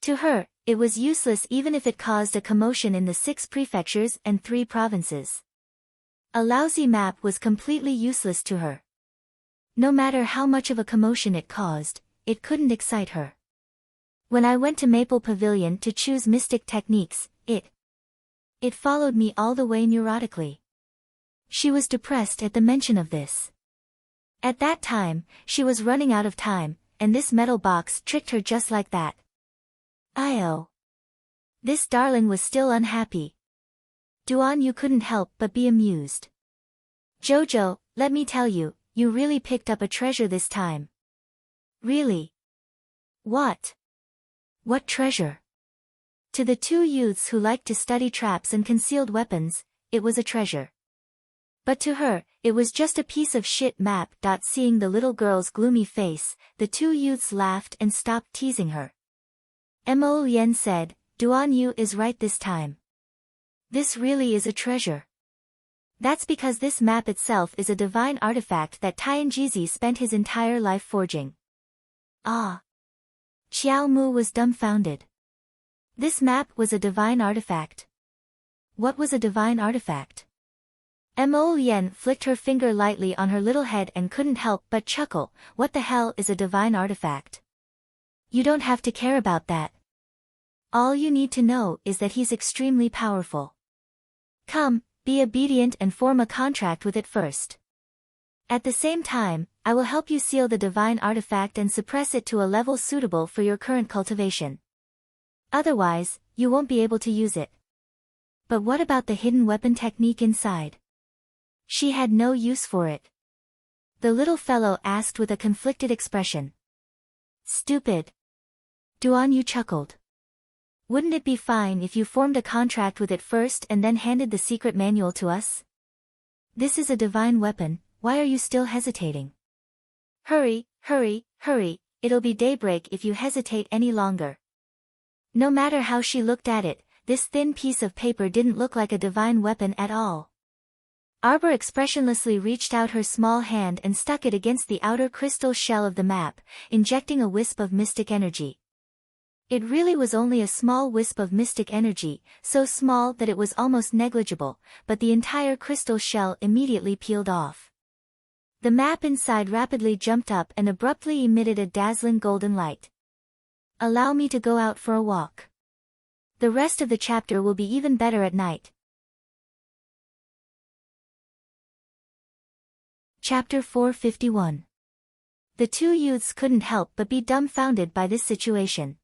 To her, it was useless even if it caused a commotion in the 6 prefectures and 3 provinces. A lousy map was completely useless to her. No matter how much of a commotion it caused, it couldn't excite her. When I went to Maple Pavilion to choose mystic techniques, it followed me all the way neurotically. She was depressed at the mention of this. At that time, she was running out of time, and this metal box tricked her just like that. This darling was still unhappy. Duan Yu couldn't help but be amused. Jojo, let me tell you, you really picked up a treasure this time. Really? What? What treasure? To the two youths who liked to study traps and concealed weapons, it was a treasure. But to her, it was just a piece of shit map. Seeing the little girl's gloomy face, the two youths laughed and stopped teasing her. Mo Yen said, Duan Yu is right this time. This really is a treasure. That's because this map itself is a divine artifact that Tianji spent his entire life forging. Ah! Xiao Mu was dumbfounded. This map was a divine artifact. What was a divine artifact? Mo Yen flicked her finger lightly on her little head and couldn't help but chuckle. What the hell is a divine artifact? You don't have to care about that. All you need to know is that he's extremely powerful. Come, be obedient and form a contract with it first. At the same time, I will help you seal the divine artifact and suppress it to a level suitable for your current cultivation. Otherwise, you won't be able to use it. But what about the hidden weapon technique inside? She had no use for it. The little fellow asked with a conflicted expression. Stupid. Duan Yu chuckled. Wouldn't it be fine if you formed a contract with it first and then handed the secret manual to us? This is a divine weapon, why are you still hesitating? Hurry, hurry, hurry, it'll be daybreak if you hesitate any longer. No matter how she looked at it, this thin piece of paper didn't look like a divine weapon at all. Arbor expressionlessly reached out her small hand and stuck it against the outer crystal shell of the map, injecting a wisp of mystic energy. It really was only a small wisp of mystic energy, so small that it was almost negligible, but the entire crystal shell immediately peeled off. The map inside rapidly jumped up and abruptly emitted a dazzling golden light. Allow me to go out for a walk. The rest of the chapter will be even better at night. Chapter 451. The two youths couldn't help but be dumbfounded by this situation.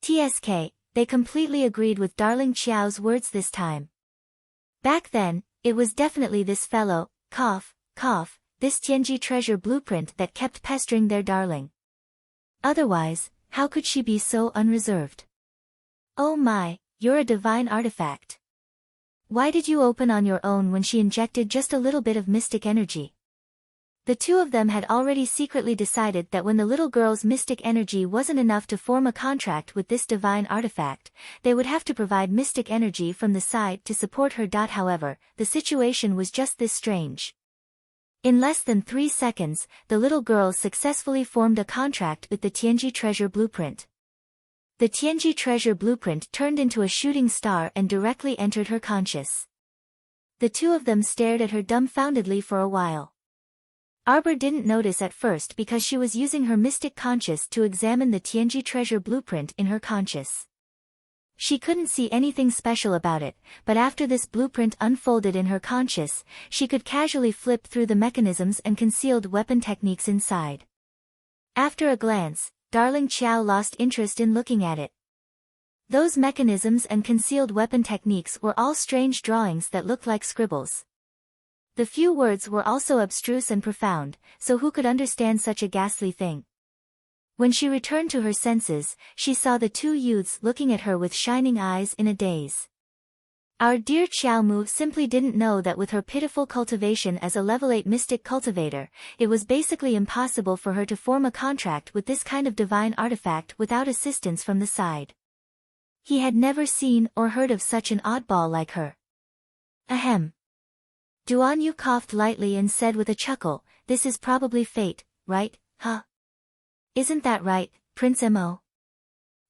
TSK, they completely agreed with Darling Qiao's words this time. Back then, it was definitely this fellow, this Tianji treasure blueprint that kept pestering their darling. Otherwise, how could she be so unreserved? Oh my, you're a divine artifact. Why did you open on your own when she injected just a little bit of mystic energy? The two of them had already secretly decided that when the little girl's mystic energy wasn't enough to form a contract with this divine artifact, they would have to provide mystic energy from the side to support her. However, the situation was just this strange. In less than 3 seconds, the little girl successfully formed a contract with the Tianji treasure blueprint. The Tianji treasure blueprint turned into a shooting star and directly entered her conscious. The two of them stared at her dumbfoundedly for a while. Arbor didn't notice at first because she was using her mystic conscious to examine the Tianji treasure blueprint in her conscious. She couldn't see anything special about it, but after this blueprint unfolded in her conscious, she could casually flip through the mechanisms and concealed weapon techniques inside. After a glance, Darling Qiao lost interest in looking at it. Those mechanisms and concealed weapon techniques were all strange drawings that looked like scribbles. The few words were also abstruse and profound, so who could understand such a ghastly thing? When she returned to her senses, she saw the two youths looking at her with shining eyes in a daze. Our dear Xiaomu simply didn't know that with her pitiful cultivation as a level 8 mystic cultivator, it was basically impossible for her to form a contract with this kind of divine artifact without assistance from the side. He had never seen or heard of such an oddball like her. Ahem. Duan Yu coughed lightly and said with a chuckle, "This is probably fate, right, huh? Isn't that right, Prince Mo?"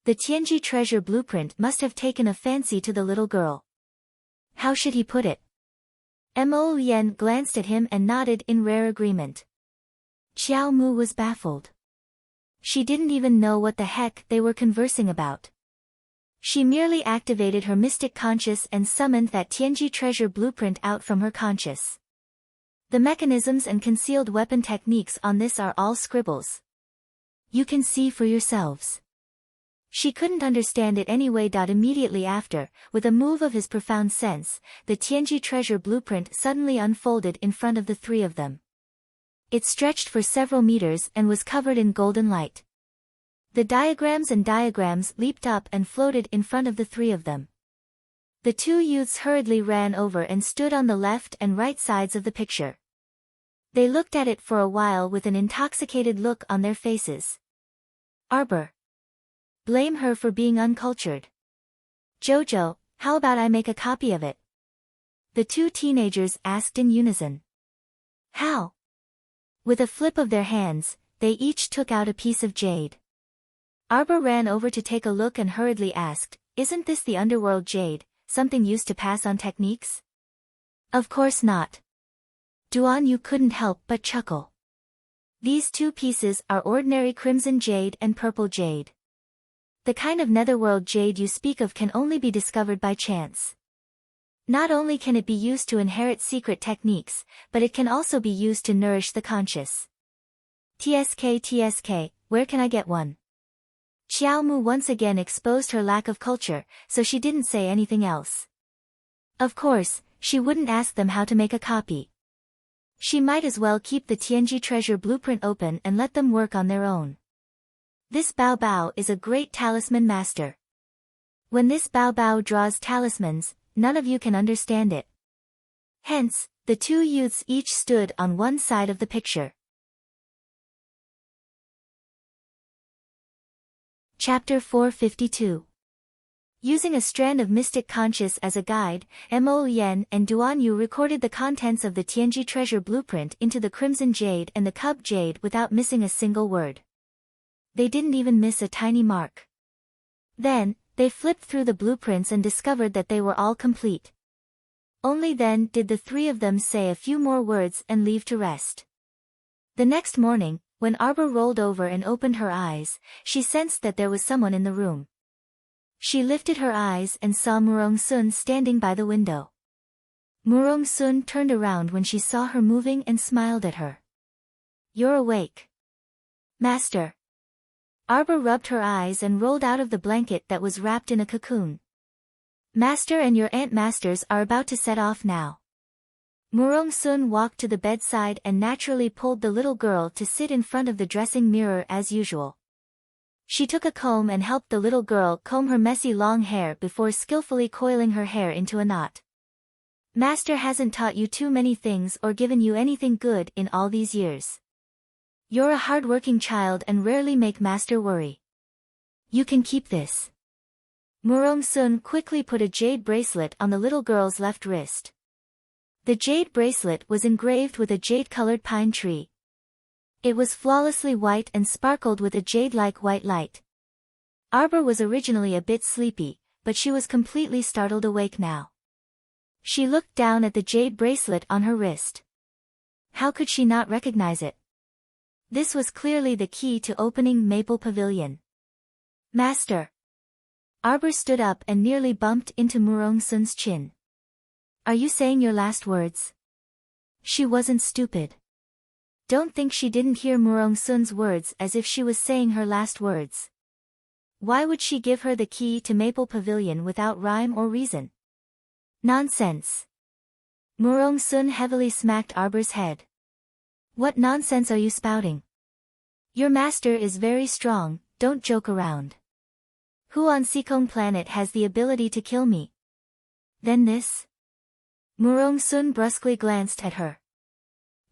The Tianji treasure blueprint must have taken a fancy to the little girl. How should he put it? Mo Lien glanced at him and nodded in rare agreement. Xiao Mu was baffled. She didn't even know what the heck they were conversing about. She merely activated her mystic conscious and summoned that Tianji treasure blueprint out from her conscious. The mechanisms and concealed weapon techniques on this are all scribbles. You can see for yourselves. She couldn't understand it anyway. Immediately after, with a move of his profound sense, the Tianji treasure blueprint suddenly unfolded in front of the three of them. It stretched for several meters and was covered in golden light. The diagrams leaped up and floated in front of the three of them. The two youths hurriedly ran over and stood on the left and right sides of the picture. They looked at it for a while with an intoxicated look on their faces. Arbor. Blame her for being uncultured. Jojo, how about I make a copy of it? The two teenagers asked in unison. How? With a flip of their hands, they each took out a piece of jade. Arbor ran over to take a look and hurriedly asked, "Isn't this the underworld jade, something used to pass on techniques?" Of course not. Duan Yu couldn't help but chuckle. These two pieces are ordinary crimson jade and purple jade. The kind of netherworld jade you speak of can only be discovered by chance. Not only can it be used to inherit secret techniques, but it can also be used to nourish the conscious. TSK, where can I get one? Xiao Mu once again exposed her lack of culture, so she didn't say anything else. Of course, she wouldn't ask them how to make a copy. She might as well keep the Tianji treasure blueprint open and let them work on their own. This Bao Bao is a great talisman master. When this Bao Bao draws talismans, none of you can understand it. Hence, the two youths each stood on one side of the picture. Chapter 452. Using a strand of mystic conscious as a guide, Mo Lien and Duan Yu recorded the contents of the Tianji treasure blueprint into the crimson jade and the cub jade without missing a single word. They didn't even miss a tiny mark. Then, they flipped through the blueprints and discovered that they were all complete. Only then did the three of them say a few more words and leave to rest. The next morning, when Arbor rolled over and opened her eyes, she sensed that there was someone in the room. She lifted her eyes and saw Murong Sun standing by the window. Murong Sun turned around when she saw her moving and smiled at her. "You're awake. Master." Arbor rubbed her eyes and rolled out of the blanket that was wrapped in a cocoon. "Master and your Aunt Masters are about to set off now." Murong Sun walked to the bedside and naturally pulled the little girl to sit in front of the dressing mirror as usual. She took a comb and helped the little girl comb her messy long hair before skillfully coiling her hair into a knot. "Master hasn't taught you too many things or given you anything good in all these years. You're a hard-working child and rarely make Master worry. You can keep this." Murong Sun quickly put a jade bracelet on the little girl's left wrist. The jade bracelet was engraved with a jade-colored pine tree. It was flawlessly white and sparkled with a jade-like white light. Arbor was originally a bit sleepy, but she was completely startled awake now. She looked down at the jade bracelet on her wrist. How could she not recognize it? This was clearly the key to opening Maple Pavilion. Master! Arbor stood up and nearly bumped into Murong Sun's chin. Are you saying your last words? She wasn't stupid. Don't think she didn't hear Murong Sun's words as if she was saying her last words. Why would she give her the key to Maple Pavilion without rhyme or reason? Nonsense. Murong Sun heavily smacked Arbor's head. What nonsense are you spouting? Your master is very strong, don't joke around. Who on Seekong planet has the ability to kill me? Then this? Murong Sun brusquely glanced at her.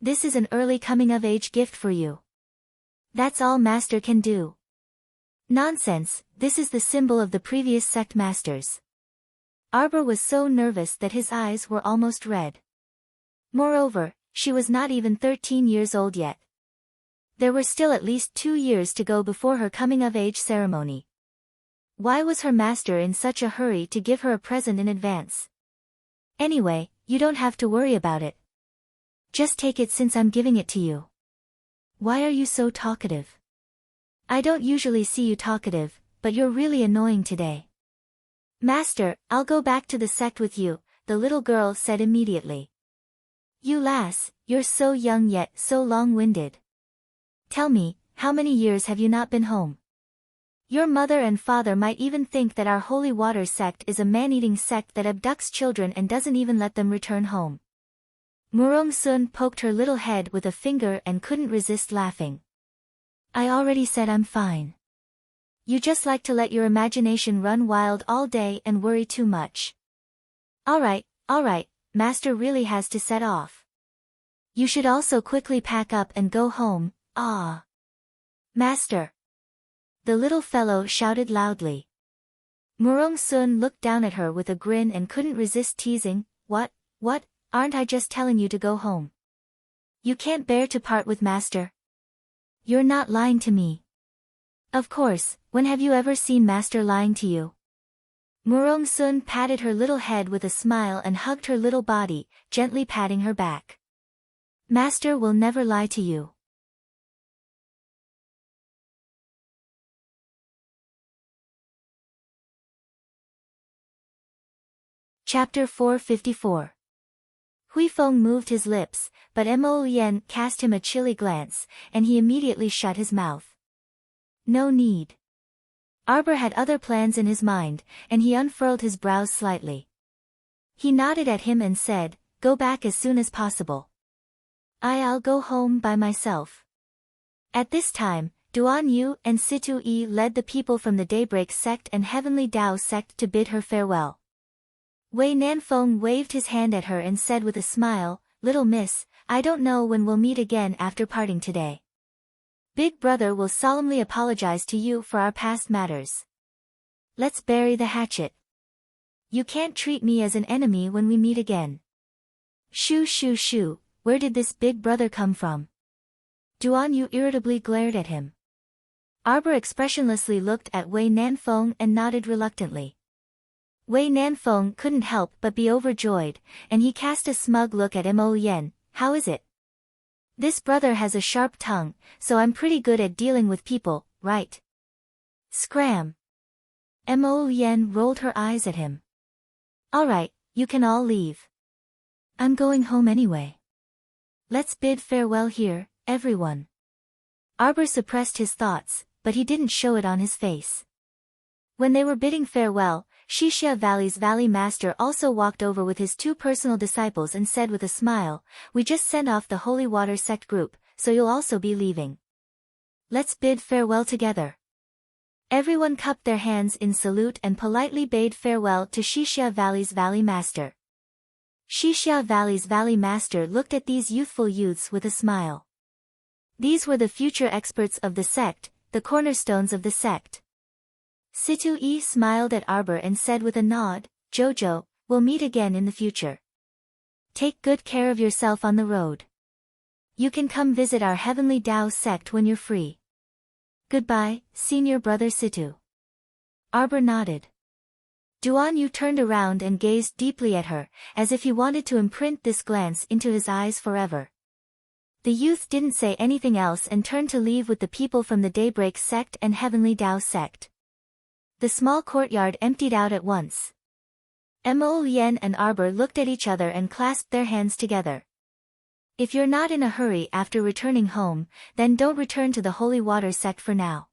This is an early coming-of-age gift for you. That's all master can do. Nonsense, this is the symbol of the previous sect masters. Arbor was so nervous that his eyes were almost red. Moreover, she was not even 13 years old yet. There were still at least 2 years to go before her coming-of-age ceremony. Why was her master in such a hurry to give her a present in advance? Anyway, you don't have to worry about it. Just take it since I'm giving it to you. Why are you so talkative? I don't usually see you talkative, but you're really annoying today. Master, I'll go back to the sect with you, the little girl said immediately. You lass, you're so young yet so long-winded. Tell me, how many years have you not been home? Your mother and father might even think that our holy water sect is a man-eating sect that abducts children and doesn't even let them return home. Murong Sun poked her little head with a finger and couldn't resist laughing. I already said I'm fine. You just like to let your imagination run wild all day and worry too much. Alright, master really has to set off. You should also quickly pack up and go home, ah. Master! The little fellow shouted loudly. Murong Sun looked down at her with a grin and couldn't resist teasing, What, aren't I just telling you to go home? You can't bear to part with master? You're not lying to me. Of course, when have you ever seen master lying to you? Murong Sun patted her little head with a smile and hugged her little body, gently patting her back. Master will never lie to you. Chapter 454. Huifeng moved his lips, but Mo Lien cast him a chilly glance, and he immediately shut his mouth. No need. Arbor had other plans in his mind, and he unfurled his brows slightly. He nodded at him and said, Go back as soon as possible. I'll go home by myself. At this time, Duan Yu and Situ Yi led the people from the Daybreak sect and Heavenly Tao sect to bid her farewell. Wei Nanfeng waved his hand at her and said with a smile, Little miss, I don't know when we'll meet again after parting today. Big brother will solemnly apologize to you for our past matters. Let's bury the hatchet. You can't treat me as an enemy when we meet again. Shoo, where did this big brother come from? Duan Yu irritably glared at him. Arbor expressionlessly looked at Wei Nanfeng and nodded reluctantly. Wei Nanfeng couldn't help but be overjoyed, and he cast a smug look at Mo Lien. How is it? This brother has a sharp tongue, so I'm pretty good at dealing with people, right? Scram. Mo Lien rolled her eyes at him. Alright, you can all leave. I'm going home anyway. Let's bid farewell here, everyone. Arbor suppressed his thoughts, but he didn't show it on his face. When they were bidding farewell, Xixia Valley's Valley Master also walked over with his 2 personal disciples and said with a smile, We just sent off the Holy Water Sect group, so you'll also be leaving. Let's bid farewell together. Everyone cupped their hands in salute and politely bade farewell to Xixia Valley's Valley Master. Xixia Valley's Valley Master looked at these youthful youths with a smile. These were the future experts of the sect, the cornerstones of the sect. Situ Yi smiled at Arbor and said with a nod, Jojo, we'll meet again in the future. Take good care of yourself on the road. You can come visit our Heavenly Tao sect when you're free. Goodbye, Senior Brother Situ. Arbor nodded. Duan Yu turned around and gazed deeply at her, as if he wanted to imprint this glance into his eyes forever. The youth didn't say anything else and turned to leave with the people from the Daybreak sect and Heavenly Tao sect. The small courtyard emptied out at once. Mo Lien and Arbor looked at each other and clasped their hands together. If you're not in a hurry after returning home, then don't return to the Holy Water sect for now.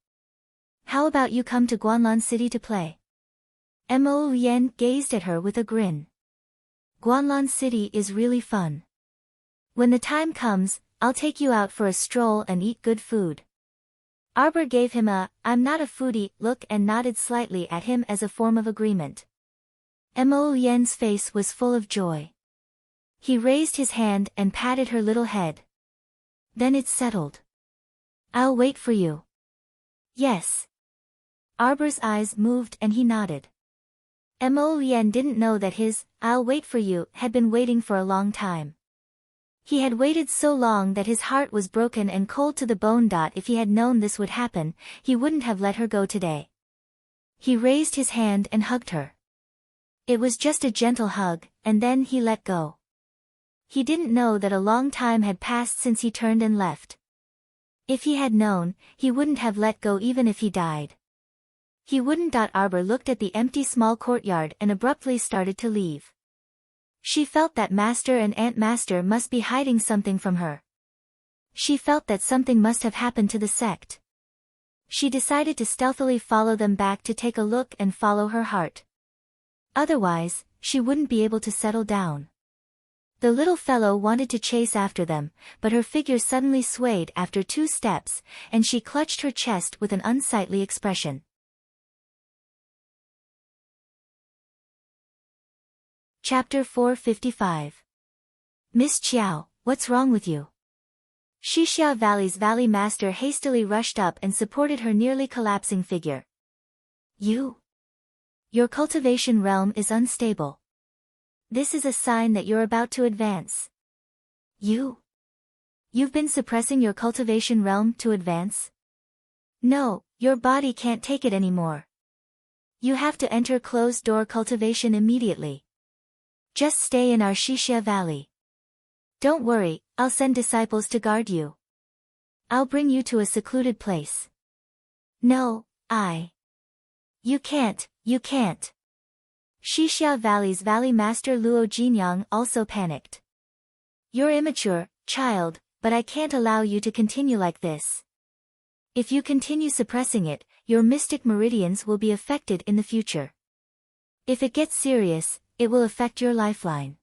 How about you come to Guanlan City to play? Mo Lien gazed at her with a grin. Guanlan City is really fun. When the time comes, I'll take you out for a stroll and eat good food. Arbor gave him a, "I'm not a foodie" look and nodded slightly at him as a form of agreement. Mo Lien's face was full of joy. He raised his hand and patted her little head. Then it's settled. I'll wait for you. Yes. Arbor's eyes moved and he nodded. Mo Lien didn't know that his, "I'll wait for you" had been waiting for a long time. He had waited so long that his heart was broken and cold to the bone. If he had known this would happen, he wouldn't have let her go today. He raised his hand and hugged her. It was just a gentle hug, and then he let go. He didn't know that a long time had passed since he turned and left. If he had known, he wouldn't have let go even if he died. He wouldn't. Arbor looked at the empty small courtyard and abruptly started to leave. She felt that Master and Aunt Master must be hiding something from her. She felt that something must have happened to the sect. She decided to stealthily follow them back to take a look and follow her heart. Otherwise, she wouldn't be able to settle down. The little fellow wanted to chase after them, but her figure suddenly swayed after 2 steps, and she clutched her chest with an unsightly expression. Chapter 455. Miss Chiao, what's wrong with you? Xixia Valley's Valley Master hastily rushed up and supported her nearly collapsing figure. Your cultivation realm is unstable. This is a sign that you're about to advance. You've been suppressing your cultivation realm to advance? No, your body can't take it anymore. You have to enter closed-door cultivation immediately. Just stay in our Xixia Valley. Don't worry, I'll send disciples to guard you. I'll bring you to a secluded place. No, You can't. Xixia Valley's Valley Master Luo Jinyang also panicked. You're immature, child, but I can't allow you to continue like this. If you continue suppressing it, your mystic meridians will be affected in the future. If it gets serious, it will affect your lifeline.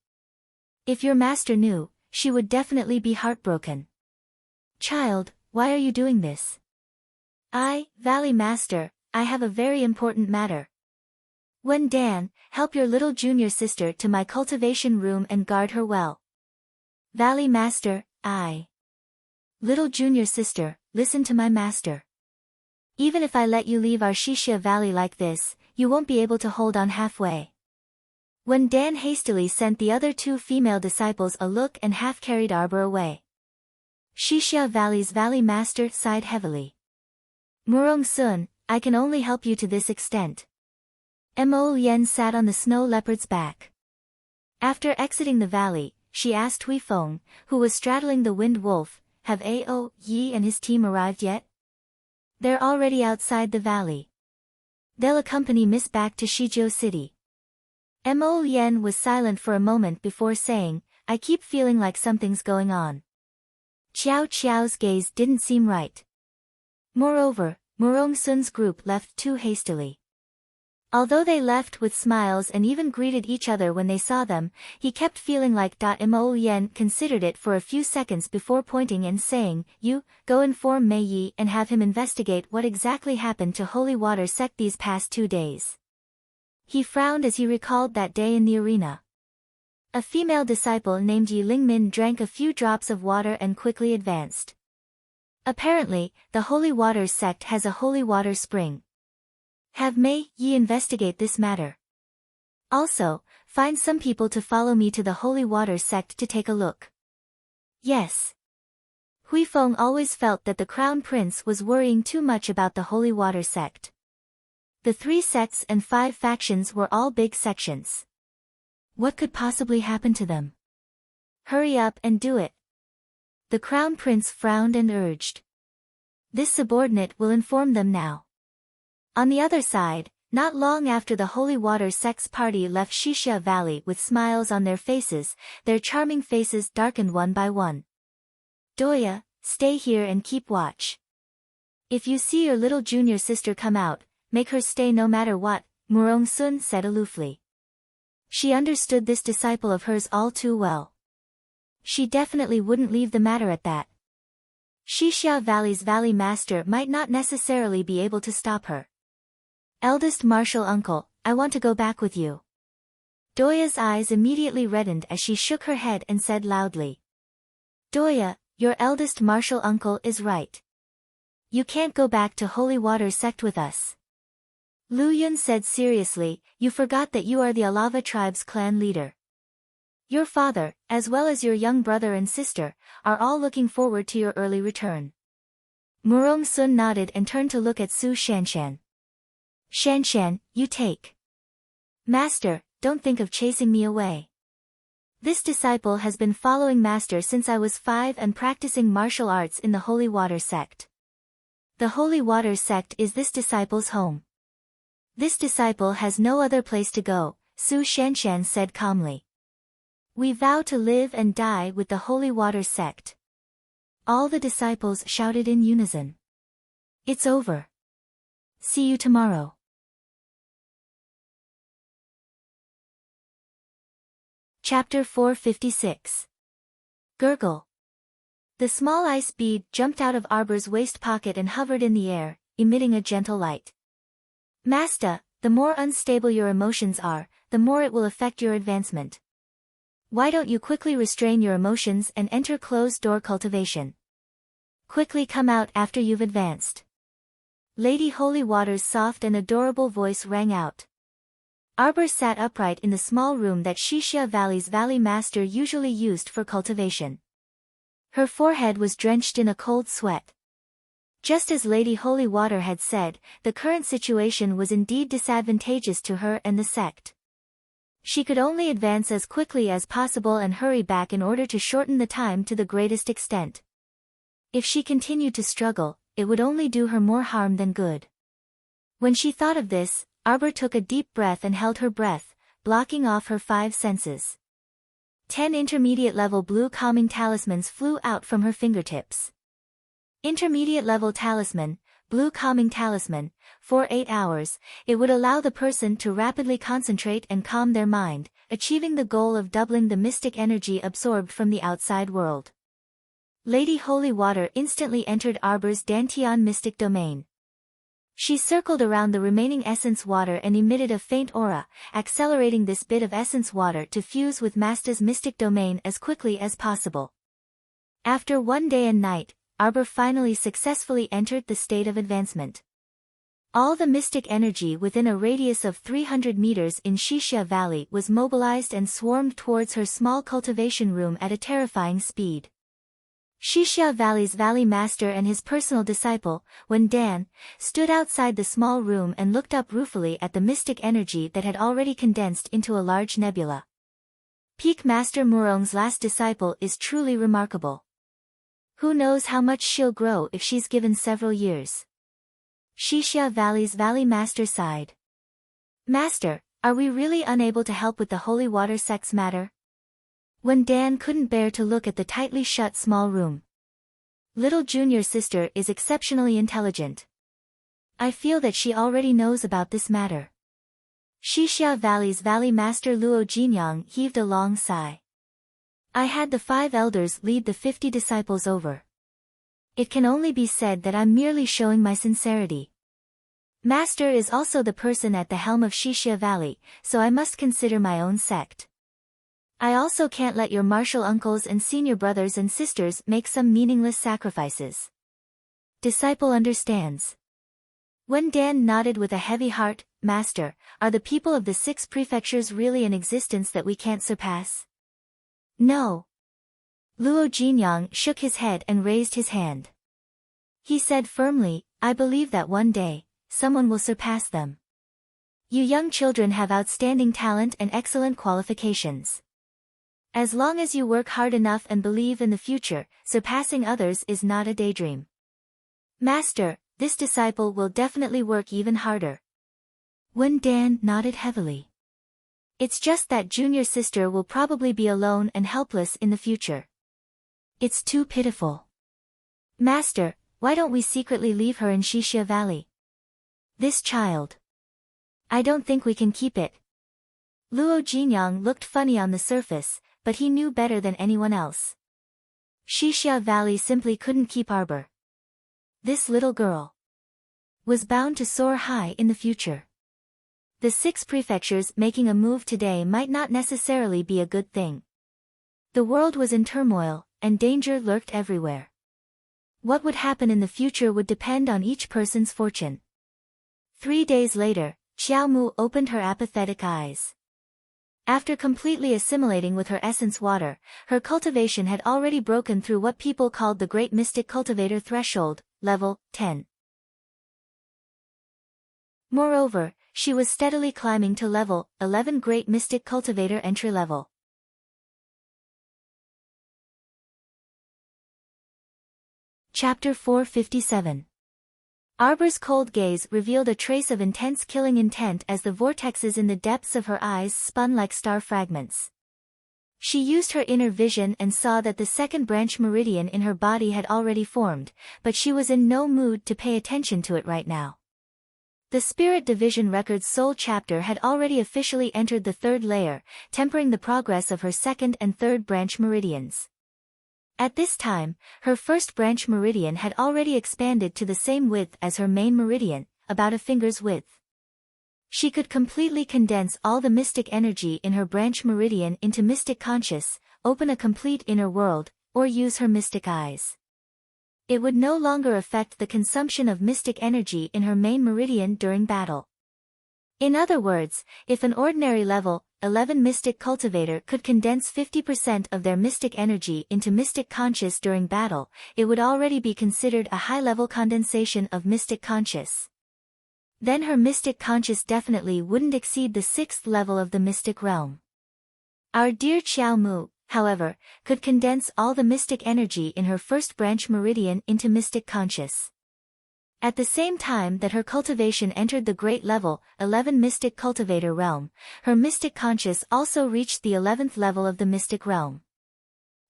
If your master knew, she would definitely be heartbroken. Child, why are you doing this? Valley Master, I have a very important matter. When Dan, help your little junior sister to my cultivation room and guard her well. Valley Master, Little junior sister, listen to my master. Even if I let you leave our Xixia Valley like this, you won't be able to hold on halfway. When Dan hastily sent the other 2 female disciples a look and half-carried Arbor away. Xixia Valley's Valley Master sighed heavily. Murong Sun, I can only help you to this extent. Mo Lien sat on the snow leopard's back. After exiting the valley, she asked Hui Feng, who was straddling the wind wolf, have Ao Yi and his team arrived yet? They're already outside the valley. They'll accompany Miss back to Shijiu City. Mo Lien was silent for a moment before saying, I keep feeling like something's going on. Qiao Qiao's gaze didn't seem right. Moreover, Murong Sun's group left too hastily. Although they left with smiles and even greeted each other when they saw them, he kept feeling like Mo Lien considered it for a few seconds before pointing and saying, You, go inform Mei Yi and have him investigate what exactly happened to Holy Water Sect these past 2 days. He frowned as he recalled that day in the arena. A female disciple named Yi Lingmin drank a few drops of water and quickly advanced. Apparently, the Holy Water Sect has a holy water spring. Have Mei Yi investigate this matter. Also, Find some people to follow me to the Holy Water sect to take a look. Yes. Huifeng always felt that the Crown Prince was worrying too much about the Holy Water sect. The 3 sects and 5 factions were all big sections. What could possibly happen to them? Hurry up and do it. The Crown Prince frowned and urged. This subordinate will inform them now. On the other side, not long after the Holy Water sect's party left Xixia Valley with smiles on their faces, their charming faces darkened one by one. Doya, stay here and keep watch. If you see your little junior sister come out, make her stay no matter what, Murong Sun said aloofly. She understood this disciple of hers all too well. She definitely wouldn't leave the matter at that. Xixia Valley's Valley Master might not necessarily be able to stop her. Eldest martial uncle, I want to go back with you. Doya's eyes immediately reddened as she shook her head and said loudly. Doya, your eldest martial uncle is right. You can't go back to Holy Water sect with us. Lu Yun said seriously, you forgot that you are the Alava tribe's clan leader. Your father, as well as your young brother and sister, are all looking forward to your early return. Murong Sun nodded and turned to look at Su Shanshan. Shanshan, you take. Master, don't think of chasing me away. This disciple has been following Master since I was 5 and practicing martial arts in the Holy Water sect. The Holy Water sect is this disciple's home. This disciple has no other place to go, Su Shanshan said calmly. We vow to live and die with the Holy Water sect. All the disciples shouted in unison. It's over. See you tomorrow. Chapter 456. Gurgle. The small ice bead jumped out of Arbor's waist pocket and hovered in the air, emitting a gentle light. Master, the more unstable your emotions are, the more it will affect your advancement. Why don't you quickly restrain your emotions and enter closed-door cultivation? Quickly come out after you've advanced. Lady Holy Water's soft and adorable voice rang out. Arbor sat upright in the small room that Xixia Valley's Valley Master usually used for cultivation. Her forehead was drenched in a cold sweat. Just as Lady Holy Water had said, the current situation was indeed disadvantageous to her and the sect. She could only advance as quickly as possible and hurry back in order to shorten the time to the greatest extent. If she continued to struggle, it would only do her more harm than good. When she thought of this, Arbor took a deep breath and held her breath, blocking off her 5 senses. 10 intermediate-level blue calming talismans flew out from her fingertips. Intermediate-level talisman, blue calming talisman, for 8 hours, it would allow the person to rapidly concentrate and calm their mind, achieving the goal of doubling the mystic energy absorbed from the outside world. Lady Holy Water instantly entered Arbor's Dantian mystic domain. She circled around the remaining essence water and emitted a faint aura, accelerating this bit of essence water to fuse with Masta's mystic domain as quickly as possible. After 1 day and night, Arbor finally successfully entered the state of advancement. All the mystic energy within a radius of 300 meters in Xixia Valley was mobilized and swarmed towards her small cultivation room at a terrifying speed. Xixia Valley's Valley Master and his personal disciple, Wen Dan, stood outside the small room and looked up ruefully at the mystic energy that had already condensed into a large nebula. Peak Master Murong's last disciple is truly remarkable. Who knows how much she'll grow if she's given several years. Xixia Valley's Valley Master sighed. Master, are we really unable to help with the Holy Water sect's matter? When Dan couldn't bear to look at the tightly shut small room. Little junior sister is exceptionally intelligent. I feel that she already knows about this matter. Xixia Valley's Valley Master Luo Jinyang heaved a long sigh. I had the 5 elders lead the 50 disciples over. It can only be said that I'm merely showing my sincerity. Master is also the person at the helm of Xixia Valley, so I must consider my own sect. I also can't let your martial uncles and senior brothers and sisters make some meaningless sacrifices. Disciple understands. When Dan nodded with a heavy heart, Master, are the people of the 6 prefectures really an existence that we can't surpass? No. Luo Jinyang shook his head and raised his hand. He said firmly, I believe that one day, someone will surpass them. You young children have outstanding talent and excellent qualifications. As long as you work hard enough and believe in the future, surpassing others is not a daydream. Master, this disciple will definitely work even harder. Wen Dan nodded heavily. It's just that junior sister will probably be alone and helpless in the future. It's too pitiful. Master, why don't we secretly leave her in Shixia Valley? This child. I don't think we can keep it. Luo Jinyang looked funny on the surface, but he knew better than anyone else. Shixia Valley simply couldn't keep Arbor. This little girl was bound to soar high in the future. The 6 prefectures making a move today might not necessarily be a good thing. The world was in turmoil, and danger lurked everywhere. What would happen in the future would depend on each person's fortune. 3 days later, Xiaomu opened her apathetic eyes. After completely assimilating with her essence water, her cultivation had already broken through what people called the Great Mystic Cultivator threshold, level 10. Moreover, she was steadily climbing to level 11 Great Mystic Cultivator entry level. Chapter 457. Arbor's cold gaze revealed a trace of intense killing intent as the vortexes in the depths of her eyes spun like star fragments. She used her inner vision and saw that the second branch meridian in her body had already formed, but she was in no mood to pay attention to it right now. The Spirit Division Record's Soul chapter had already officially entered the 3rd layer, tempering the progress of her 2nd and 3rd branch meridians. At this time, her 1st branch meridian had already expanded to the same width as her main meridian, about a finger's width. She could completely condense all the mystic energy in her branch meridian into mystic conscious, open a complete inner world, or use her mystic eyes. It would no longer affect the consumption of mystic energy in her main meridian during battle. In other words, if an ordinary level 11 mystic cultivator could condense 50% of their mystic energy into mystic conscious during battle, it would already be considered a high-level condensation of mystic conscious. Then her mystic conscious definitely wouldn't exceed the 6th level of the mystic realm. Our dear Qiao Mu, however, could condense all the mystic energy in her 1st branch meridian into mystic conscious. At the same time that her cultivation entered the great level 11 mystic cultivator realm, her mystic conscious also reached the 11th level of the mystic realm.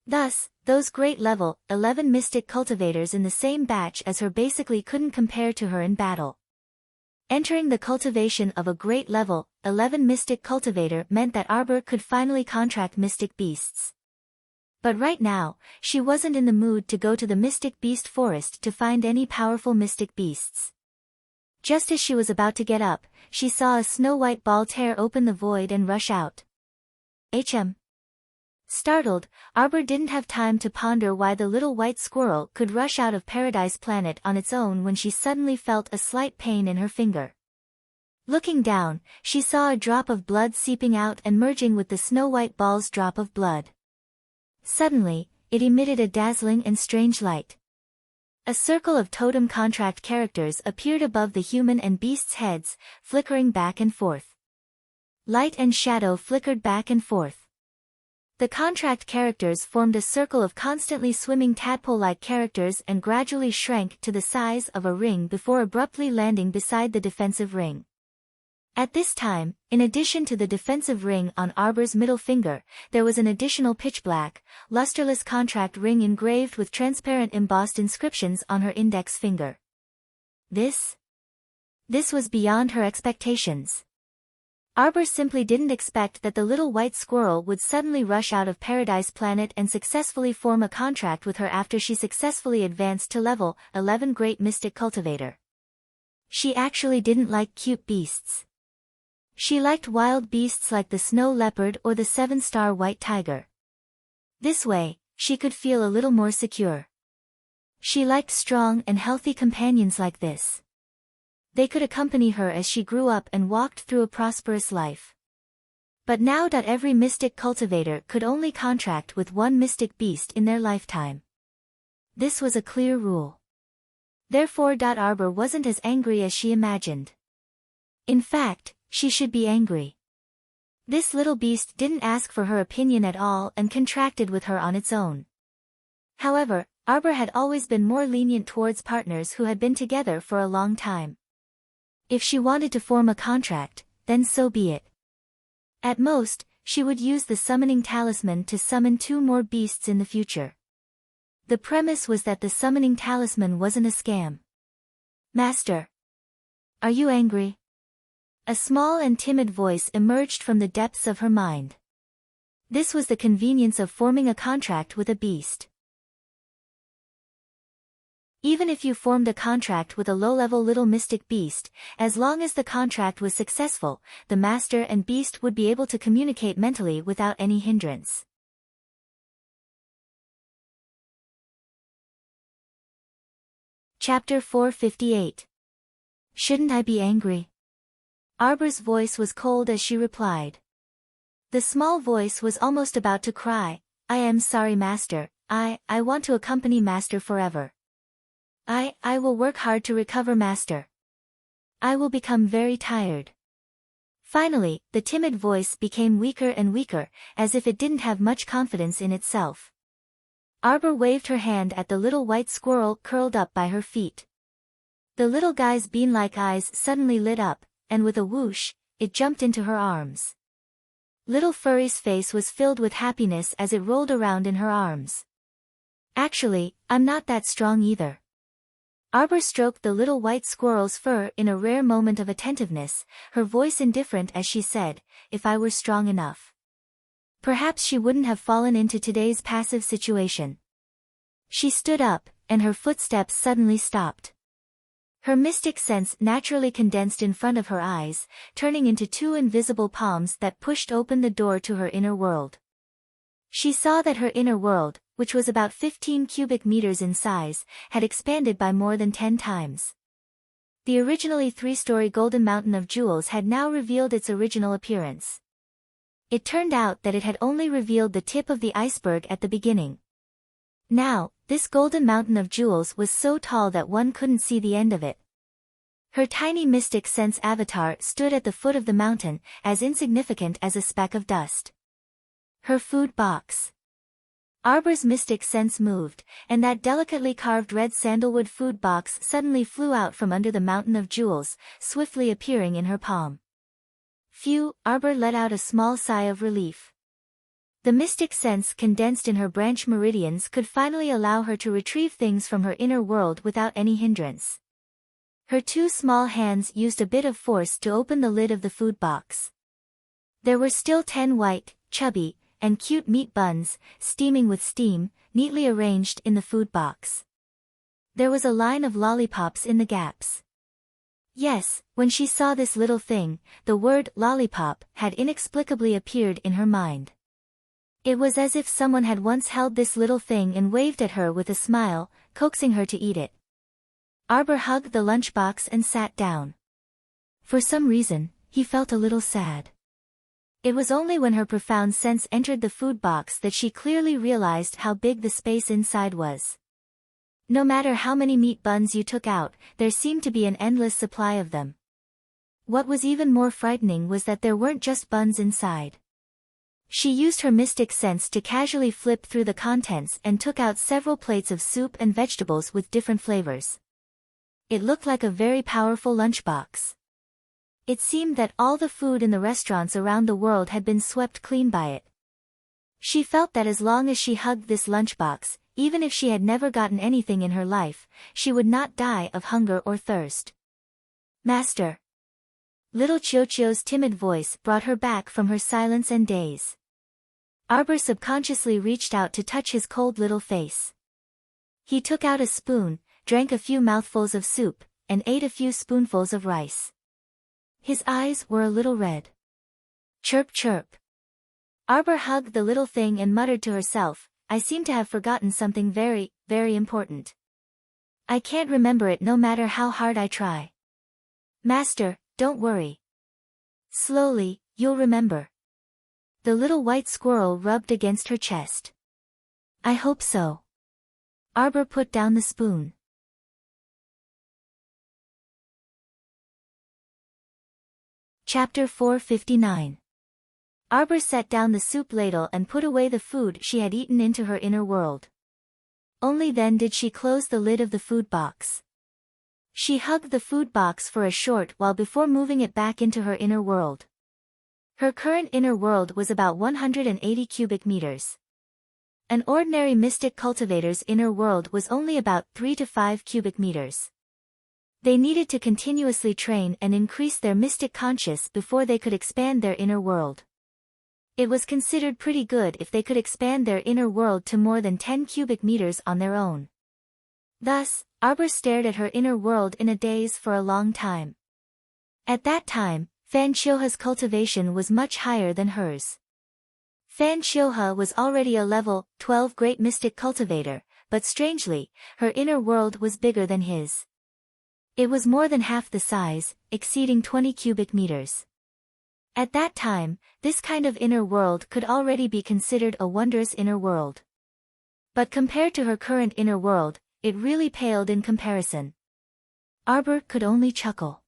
Thus, those great level 11 mystic cultivators in the same batch as her basically couldn't compare to her in battle. Entering the cultivation of a great level 11 mystic cultivator meant that Arbor could finally contract mystic beasts. But right now, she wasn't in the mood to go to the mystic beast forest to find any powerful mystic beasts. Just as she was about to get up, she saw a snow-white ball tear open the void and rush out. HM. Startled, Arbor didn't have time to ponder why the little white squirrel could rush out of Paradise Planet on its own when she suddenly felt a slight pain in her finger. Looking down, she saw a drop of blood seeping out and merging with the snow-white ball's drop of blood. Suddenly, it emitted a dazzling and strange light. A circle of totem contract characters appeared above the human and beast's heads, flickering back and forth. Light and shadow flickered back and forth. The contract characters formed a circle of constantly swimming tadpole-like characters and gradually shrank to the size of a ring before abruptly landing beside the defensive ring. At this time, in addition to the defensive ring on Arbor's middle finger, there was an additional pitch-black, lusterless contract ring engraved with transparent embossed inscriptions on her index finger. This was beyond her expectations. Arbor simply didn't expect that the little white squirrel would suddenly rush out of Paradise Planet and successfully form a contract with her after she successfully advanced to level 11 Great Mystic Cultivator. She actually didn't like cute beasts. She liked wild beasts like the snow leopard or the 7-star white tiger. This way, she could feel a little more secure. She liked strong and healthy companions like this. They could accompany her as she grew up and walked through a prosperous life. But now that every mystic cultivator could only contract with one mystic beast in their lifetime. This was a clear rule. Therefore Arbor wasn't as angry as she imagined. In fact, she should be angry. This little beast didn't ask for her opinion at all and contracted with her on its own. However, Arbor had always been more lenient towards partners who had been together for a long time. If she wanted to form a contract, then so be it. At most, she would use the summoning talisman to summon 2 more beasts in the future. The premise was that the summoning talisman wasn't a scam. Master. Are you angry? A small and timid voice emerged from the depths of her mind. This was the convenience of forming a contract with a beast. Even if you formed a contract with a low-level little mystic beast, as long as the contract was successful, the master and beast would be able to communicate mentally without any hindrance. Chapter 458. Shouldn't I be angry? Arbor's voice was cold as she replied. The small voice was almost about to cry, I am sorry master, I want to accompany master forever. I will work hard to recover master. I will become very tired. Finally, the timid voice became weaker and weaker, as if it didn't have much confidence in itself. Arbor waved her hand at the little white squirrel curled up by her feet. The little guy's bean-like eyes suddenly lit up, and with a whoosh, it jumped into her arms. Little Furry's face was filled with happiness as it rolled around in her arms. Actually, I'm not that strong either. Arbor stroked the little white squirrel's fur in a rare moment of attentiveness, her voice indifferent as she said, if I were strong enough. Perhaps she wouldn't have fallen into today's passive situation. She stood up, and her footsteps suddenly stopped. Her mystic sense naturally condensed in front of her eyes, turning into 2 invisible palms that pushed open the door to her inner world. She saw that her inner world, which was about 15 cubic meters in size, had expanded by more than 10 times. The originally 3-story golden mountain of jewels had now revealed its original appearance. It turned out that it had only revealed the tip of the iceberg at the beginning. Now, this golden mountain of jewels was so tall that one couldn't see the end of it. Her tiny mystic sense avatar stood at the foot of the mountain, as insignificant as a speck of dust. Her food box. Arbor's mystic sense moved, and that delicately carved red sandalwood food box suddenly flew out from under the mountain of jewels, swiftly appearing in her palm. Phew, Arbor let out a small sigh of relief. The mystic sense condensed in her branch meridians could finally allow her to retrieve things from her inner world without any hindrance. Her 2 small hands used a bit of force to open the lid of the food box. There were still 10 white, chubby, and cute meat buns, steaming with steam, neatly arranged in the food box. There was a line of lollipops in the gaps. Yes, when she saw this little thing, the word lollipop had inexplicably appeared in her mind. It was as if someone had once held this little thing and waved at her with a smile, coaxing her to eat it. Arbor hugged the lunchbox and sat down. For some reason, he felt a little sad. It was only when her profound sense entered the food box that she clearly realized how big the space inside was. No matter how many meat buns you took out, there seemed to be an endless supply of them. What was even more frightening was that there weren't just buns inside. She used her mystic sense to casually flip through the contents and took out several plates of soup and vegetables with different flavors. It looked like a very powerful lunchbox. It seemed that all the food in the restaurants around the world had been swept clean by it. She felt that as long as she hugged this lunchbox, even if she had never gotten anything in her life, she would not die of hunger or thirst. Master. Little Chiochio's timid voice brought her back from her silence and daze. Arbor subconsciously reached out to touch his cold little face. He took out a spoon, drank a few mouthfuls of soup, and ate a few spoonfuls of rice. His eyes were a little red. Chirp chirp. Arbor hugged the little thing and muttered to herself, I seem to have forgotten something very, very important. I can't remember it no matter how hard I try. Master, don't worry. Slowly, you'll remember. The little white squirrel rubbed against her chest. I hope so. Arbor put down the spoon. Chapter 459. Arbor set down the soup ladle and put away the food she had eaten into her inner world. Only then did she close the lid of the food box. She hugged the food box for a short while before moving it back into her inner world. Her current inner world was about 180 cubic meters. An ordinary mystic cultivator's inner world was only about 3 to 5 cubic meters. They needed to continuously train and increase their mystic conscious before they could expand their inner world. It was considered pretty good if they could expand their inner world to more than 10 cubic meters on their own. Thus, Arbor stared at her inner world in a daze for a long time. At that time, Fan Chioha's cultivation was much higher than hers. Fan Chioha was already a level 12 great mystic cultivator, but strangely, her inner world was bigger than his. It was more than half the size, exceeding 20 cubic meters. At that time, this kind of inner world could already be considered a wondrous inner world. But compared to her current inner world, it really paled in comparison. Arbor could only chuckle.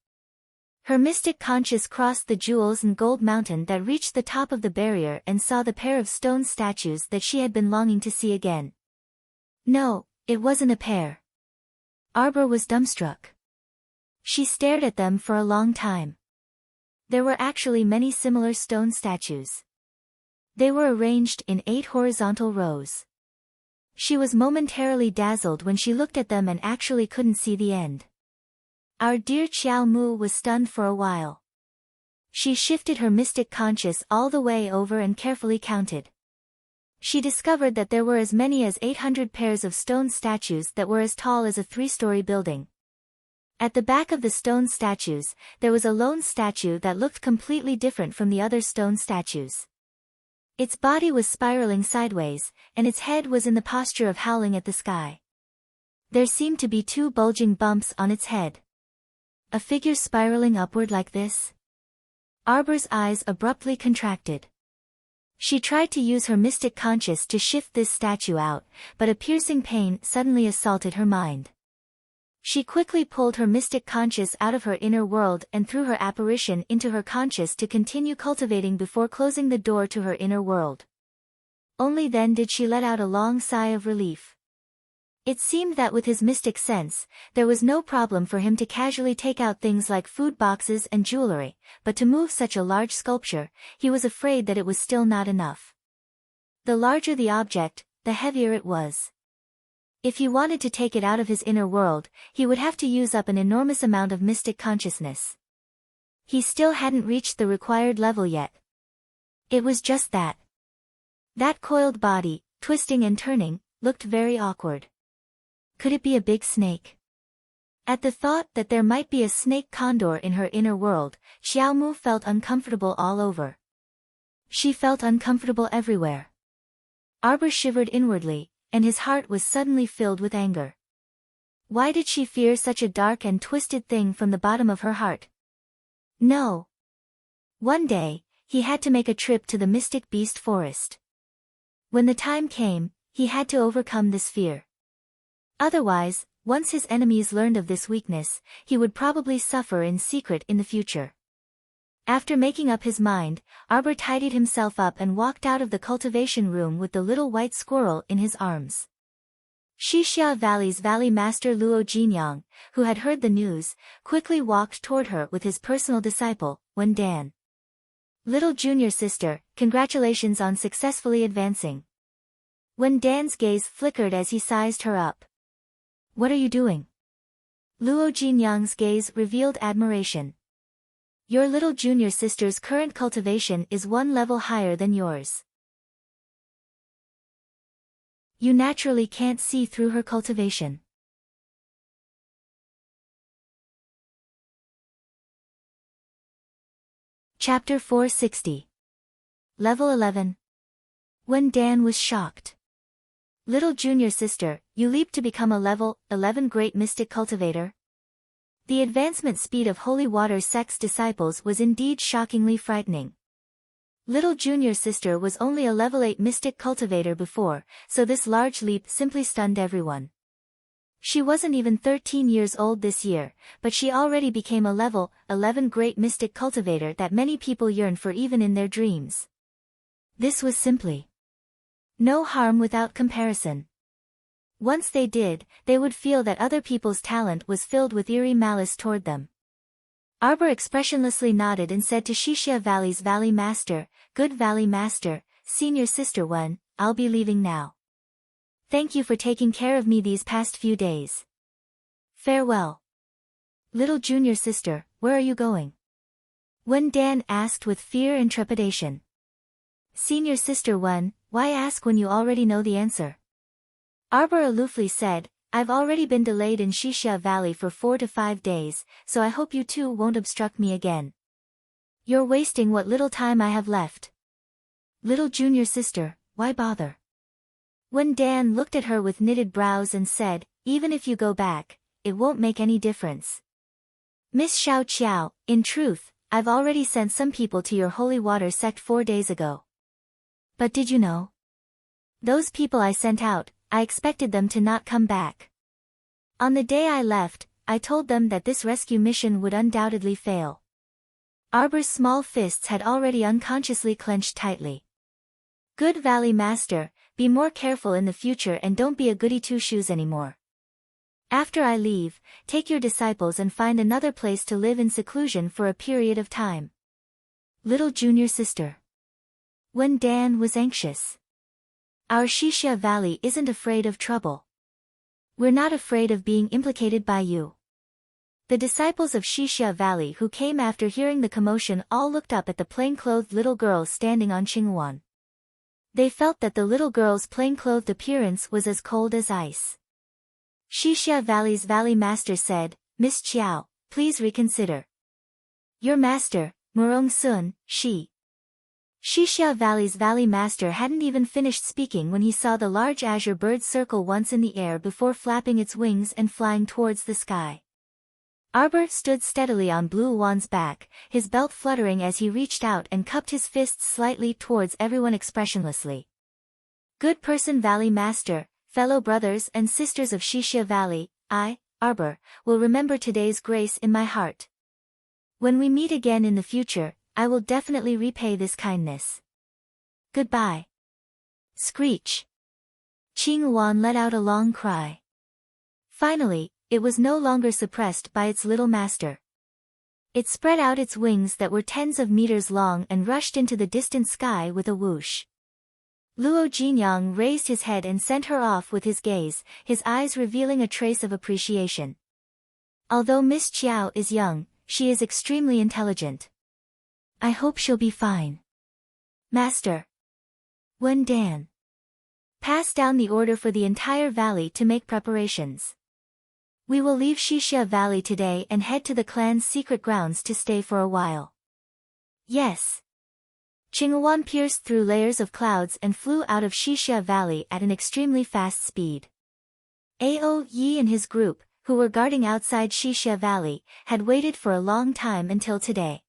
Her mystic conscious crossed the jewels and gold mountain that reached the top of the barrier and saw the pair of stone statues that she had been longing to see again. No, it wasn't a pair. Arbor was dumbstruck. She stared at them for a long time. There were actually many similar stone statues. They were arranged in 8 horizontal rows. She was momentarily dazzled when she looked at them and actually couldn't see the end. Our dear Qiao Mu was stunned for a while. She shifted her mystic conscious all the way over and carefully counted. She discovered that there were as many as 800 pairs of stone statues that were as tall as a 3-story building. At the back of the stone statues, there was a lone statue that looked completely different from the other stone statues. Its body was spiraling sideways, and its head was in the posture of howling at the sky. There seemed to be 2 bulging bumps on its head. A figure spiraling upward like this? Arbor's eyes abruptly contracted. She tried to use her mystic conscious to shift this statue out, but a piercing pain suddenly assaulted her mind. She quickly pulled her mystic conscious out of her inner world and threw her apparition into her conscious to continue cultivating before closing the door to her inner world. Only then did she let out a long sigh of relief. It seemed that with his mystic sense, there was no problem for him to casually take out things like food boxes and jewelry, but to move such a large sculpture, he was afraid that it was still not enough. The larger the object, the heavier it was. If he wanted to take it out of his inner world, he would have to use up an enormous amount of mystic consciousness. He still hadn't reached the required level yet. It was just that. That coiled body, twisting and turning, looked very awkward. Could it be a big snake? At the thought that there might be a snake condor in her inner world, Xiaomu felt uncomfortable all over. She felt uncomfortable everywhere. Arbor shivered inwardly, and his heart was suddenly filled with anger. Why did she fear such a dark and twisted thing from the bottom of her heart? No. One day, he had to make a trip to the mystic beast forest. When the time came, he had to overcome this fear. Otherwise, once his enemies learned of this weakness, he would probably suffer in secret in the future. After making up his mind, Arbor tidied himself up and walked out of the cultivation room with the little white squirrel in his arms. Xixia Valley's Valley Master Luo Jinyang, who had heard the news, quickly walked toward her with his personal disciple, Wen Dan. Little junior sister, congratulations on successfully advancing. Wen Dan's gaze flickered as he sized her up. What are you doing? Luo Jinyang's gaze revealed admiration. Your little junior sister's current cultivation is 1 level higher than yours. You naturally can't see through her cultivation. Chapter 460. Level 11. When Dan was shocked. Little junior sister, you leaped to become a level 11 great mystic cultivator? The advancement speed of holy water sect's disciples was indeed shockingly frightening. Little junior sister was only a level 8 mystic cultivator before, so this large leap simply stunned everyone. She wasn't even 13 years old this year, but she already became a level 11 great mystic cultivator that many people yearn for even in their dreams. This was simply no harm without comparison. Once they did, they would feel that other people's talent was filled with eerie malice toward them. Arbor expressionlessly nodded and said to Shishia Valley's Valley Master, "Good Valley Master, Senior Sister One, I'll be leaving now. Thank you for taking care of me these past few days. Farewell." "Little junior sister, where are you going?" Wen Dan asked with fear and trepidation. "Senior Sister One, why ask when you already know the answer?" Arbor aloofly said, "I've already been delayed in Shishia Valley for 4 to 5 days, so I hope you two won't obstruct me again. You're wasting what little time I have left." "Little junior sister, why bother?" When Dan looked at her with knitted brows and said, "Even if you go back, it won't make any difference. Miss Xiao Qiao, in truth, I've already sent some people to your holy water sect 4 days ago. But did you know? Those people I sent out, I expected them to not come back. On the day I left, I told them that this rescue mission would undoubtedly fail." Arbor's small fists had already unconsciously clenched tightly. "Good Valley Master, be more careful in the future and don't be a goody two-shoes anymore. After I leave, take your disciples and find another place to live in seclusion for a period of time." "Little junior sister." When Dan was anxious. "Our Shishia Valley isn't afraid of trouble. We're not afraid of being implicated by you." The disciples of Shishia Valley who came after hearing the commotion all looked up at the plain-clothed little girl standing on Qinghuan. They felt that the little girl's plain-clothed appearance was as cold as ice. Shishia Valley's Valley Master said, "Miss Qiao, please reconsider. Your master, Murong Sun, Shishia Valley's Valley Master hadn't even finished speaking when he saw the large azure bird circle once in the air before flapping its wings and flying towards the sky. Arbor stood steadily on Blue Wan's back, his belt fluttering as he reached out and cupped his fists slightly towards everyone expressionlessly. "Good person Valley Master, fellow brothers and sisters of Shishia Valley, I, Arbor, will remember today's grace in my heart. When we meet again in the future, I will definitely repay this kindness. Goodbye." Screech. Qinghuan let out a long cry. Finally, it was no longer suppressed by its little master. It spread out its wings that were tens of meters long and rushed into the distant sky with a whoosh. Luo Jinyang raised his head and sent her off with his gaze, his eyes revealing a trace of appreciation. "Although Miss Qiao is young, she is extremely intelligent. I hope she'll be fine." "Master." Wen Dan passed down the order for the entire valley to make preparations. "We will leave Shishia Valley today and head to the clan's secret grounds to stay for a while." "Yes." Qinghuan pierced through layers of clouds and flew out of Shishia Valley at an extremely fast speed. Ao Yi and his group, who were guarding outside Shishia Valley, had waited for a long time until today.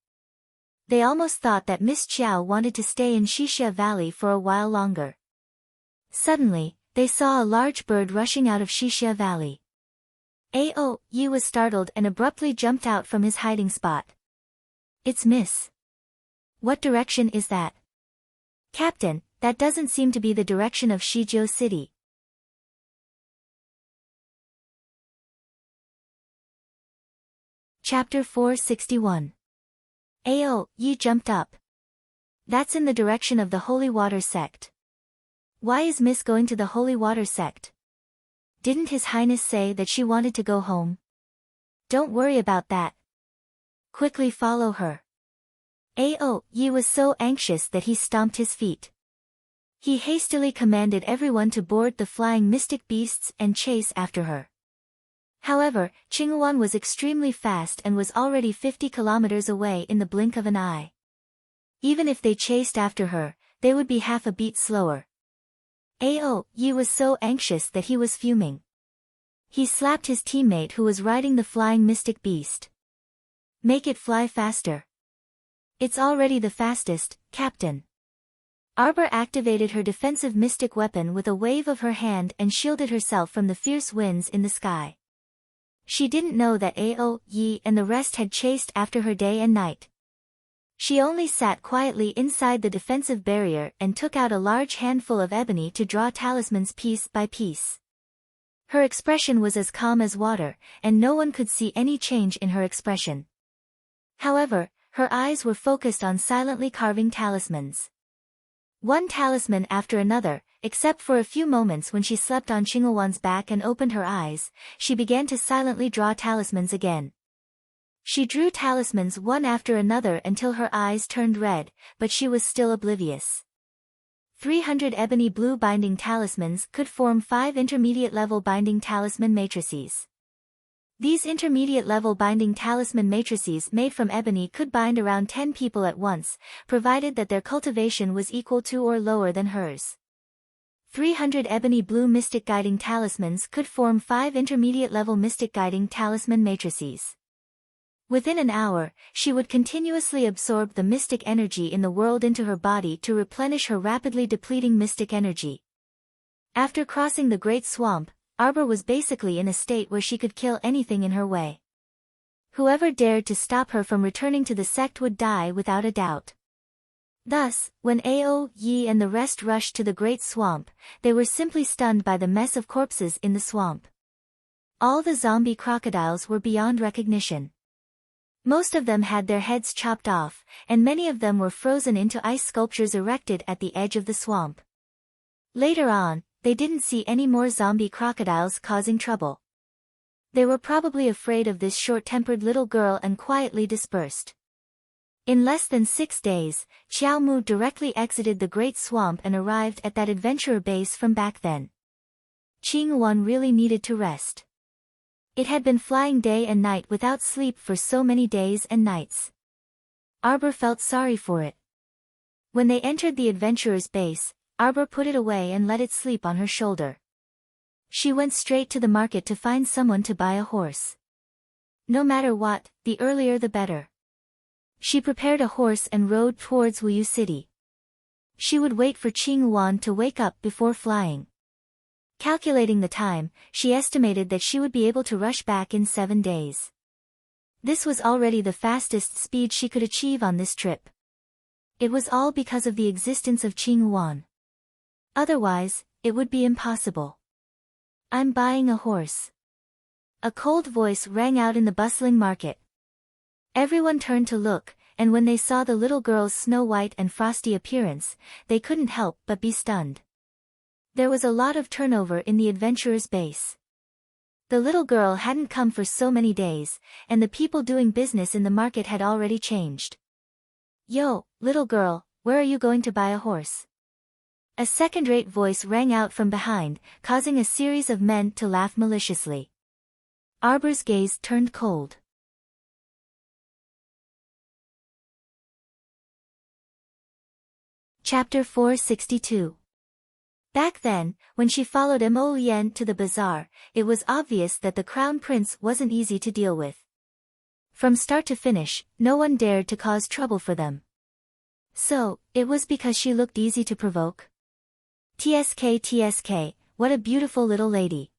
They almost thought that Miss Qiao wanted to stay in Shishia Valley for a while longer. Suddenly, they saw a large bird rushing out of Shishia Valley. Ao Yi was startled and abruptly jumped out from his hiding spot. "It's Miss. What direction is that?" "Captain, that doesn't seem to be the direction of Shijiu City." Chapter 461. Ao Yi jumped up. "That's in the direction of the Holy Water Sect. Why is Miss going to the Holy Water Sect? Didn't His Highness say that she wanted to go home?" "Don't worry about that. Quickly follow her." Ao Yi was so anxious that he stomped his feet. He hastily commanded everyone to board the flying mystic beasts and chase after her. However, Qinghuan was extremely fast and was already 50 kilometers away in the blink of an eye. Even if they chased after her, they would be half a beat slower. Ao Yi was so anxious that he was fuming. He slapped his teammate who was riding the flying mystic beast. Make it fly faster. It's already the fastest, Captain. Arbor activated her defensive mystic weapon with a wave of her hand and shielded herself from the fierce winds in the sky. She didn't know that Ao, Yi and the rest had chased after her day and night. She only sat quietly inside the defensive barrier and took out a large handful of ebony to draw talismans piece by piece. Her expression was as calm as water, and no one could see any change in her expression. However, her eyes were focused on silently carving talismans. One talisman after another, except for a few moments when she slept on Qinghuan's back and opened her eyes, she began to silently draw talismans again. She drew talismans one after another until her eyes turned red, but she was still oblivious. 300 ebony blue binding talismans could form 5 intermediate-level binding talisman matrices. These intermediate-level binding talisman matrices made from ebony could bind around 10 people at once, provided that their cultivation was equal to or lower than hers. 300 ebony blue mystic guiding talismans could form 5 intermediate-level mystic guiding talisman matrices. Within an hour, she would continuously absorb the mystic energy in the world into her body to replenish her rapidly depleting mystic energy. After crossing the Great Swamp, Arbor was basically in a state where she could kill anything in her way. Whoever dared to stop her from returning to the sect would die without a doubt. Thus, when Ao, Yi and the rest rushed to the Great Swamp, they were simply stunned by the mess of corpses in the swamp. All the zombie crocodiles were beyond recognition. Most of them had their heads chopped off, and many of them were frozen into ice sculptures erected at the edge of the swamp. Later on, they didn't see any more zombie crocodiles causing trouble. They were probably afraid of this short-tempered little girl and quietly dispersed. In less than 6 days, Xiao Mu directly exited the Great Swamp and arrived at that adventurer base from back then. Qinghuan really needed to rest. It had been flying day and night without sleep for so many days and nights. Arbor felt sorry for it. When they entered the adventurer's base, Arbor put it away and let it sleep on her shoulder. She went straight to the market to find someone to buy a horse. No matter what, the earlier the better. She prepared a horse and rode towards Wuyu City. She would wait for Qinghuan to wake up before flying. Calculating the time, she estimated that she would be able to rush back in 7 days. This was already the fastest speed she could achieve on this trip. It was all because of the existence of Qinghuan. Otherwise, it would be impossible. I'm buying a horse. A cold voice rang out in the bustling market. Everyone turned to look, and when they saw the little girl's snow-white and frosty appearance, they couldn't help but be stunned. There was a lot of turnover in the adventurer's base. The little girl hadn't come for so many days, and the people doing business in the market had already changed. Yo, little girl, where are you going to buy a horse? A second-rate voice rang out from behind, causing a series of men to laugh maliciously. Arbor's gaze turned cold. Chapter 462. Back then, when she followed Mo Lian to the bazaar, it was obvious that the crown prince wasn't easy to deal with. From start to finish, no one dared to cause trouble for them. So, it was because she looked easy to provoke? TSK, what a beautiful little lady.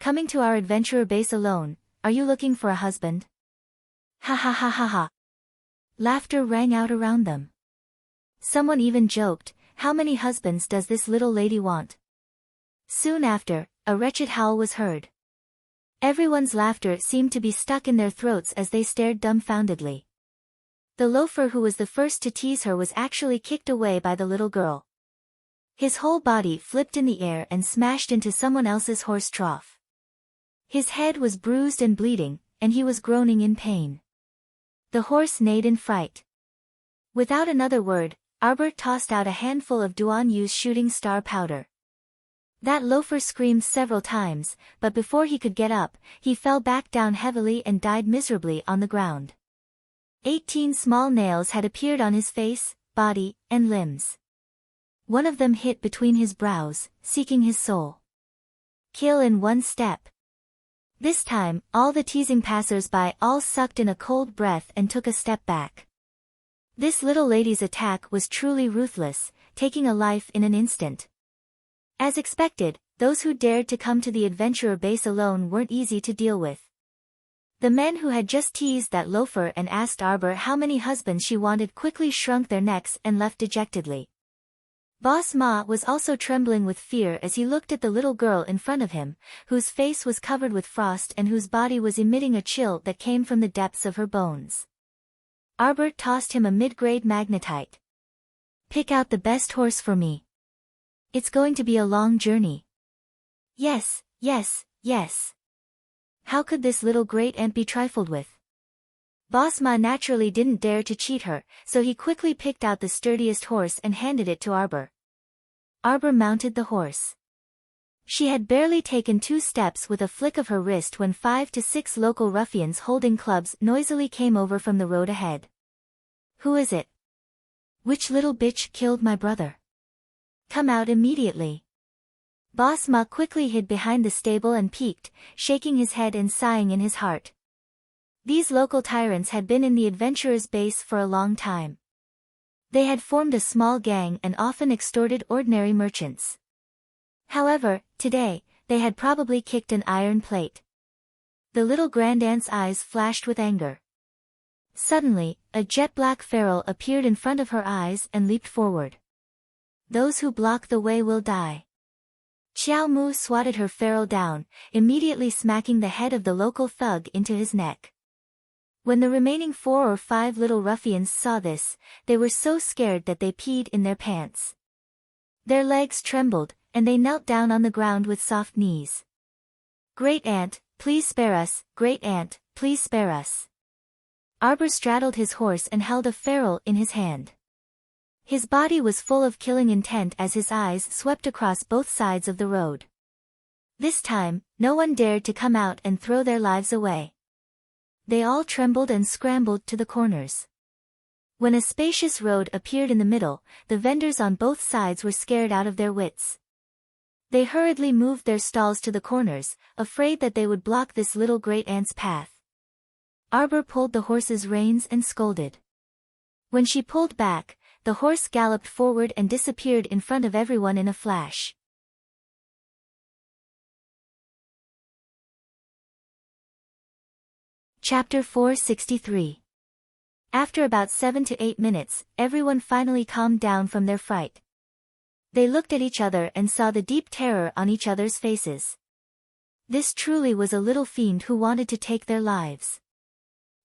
Coming to our adventurer base alone, are you looking for a husband? Ha ha ha ha ha. Laughter rang out around them. Someone even joked, how many husbands does this little lady want? Soon after, a wretched howl was heard. Everyone's laughter seemed to be stuck in their throats as they stared dumbfoundedly. The loafer who was the first to tease her was actually kicked away by the little girl. His whole body flipped in the air and smashed into someone else's horse trough. His head was bruised and bleeding, and he was groaning in pain. The horse neighed in fright. Without another word, Arbor tossed out a handful of Duan Yu's shooting star powder. That loafer screamed several times, but before he could get up, he fell back down heavily and died miserably on the ground. 18 small nails had appeared on his face, body, and limbs. One of them hit between his brows, seeking his soul. Kill in one step. This time, all the teasing passers-by all sucked in a cold breath and took a step back. This little lady's attack was truly ruthless, taking a life in an instant. As expected, those who dared to come to the adventurer base alone weren't easy to deal with. The men who had just teased that loafer and asked Arbor how many husbands she wanted quickly shrunk their necks and left dejectedly. Boss Ma was also trembling with fear as he looked at the little girl in front of him, whose face was covered with frost and whose body was emitting a chill that came from the depths of her bones. Arbor tossed him a mid-grade magnetite. "Pick out the best horse for me. It's going to be a long journey." Yes, yes, yes. How could this little great-aunt be trifled with? Boss Ma naturally didn't dare to cheat her, so he quickly picked out the sturdiest horse and handed it to Arbor. Arbor mounted the horse. She had barely taken 2 steps with a flick of her wrist when 5 to 6 local ruffians holding clubs noisily came over from the road ahead. "Who is it? Which little bitch killed my brother? Come out immediately." Boss Ma quickly hid behind the stable and peeked, shaking his head and sighing in his heart. These local tyrants had been in the adventurers' base for a long time. They had formed a small gang and often extorted ordinary merchants. However, today, they had probably kicked an iron plate. The little grandaunt's eyes flashed with anger. Suddenly, a jet-black ferrule appeared in front of her eyes and leaped forward. "Those who block the way will die." Xiao Mu swatted her ferrule down, immediately smacking the head of the local thug into his neck. When the remaining 4 or 5 little ruffians saw this, they were so scared that they peed in their pants. Their legs trembled, and they knelt down on the ground with soft knees. "Great aunt, please spare us, great aunt, please spare us." Arbor straddled his horse and held a ferrule in his hand. His body was full of killing intent as his eyes swept across both sides of the road. This time, no one dared to come out and throw their lives away. They all trembled and scrambled to the corners. When a spacious road appeared in the middle, the vendors on both sides were scared out of their wits. They hurriedly moved their stalls to the corners, afraid that they would block this little great-aunt's path. Arbor pulled the horse's reins and scolded. When she pulled back, the horse galloped forward and disappeared in front of everyone in a flash. Chapter 463. After about 7 to 8 minutes, everyone finally calmed down from their fright. They looked at each other and saw the deep terror on each other's faces. This truly was a little fiend who wanted to take their lives.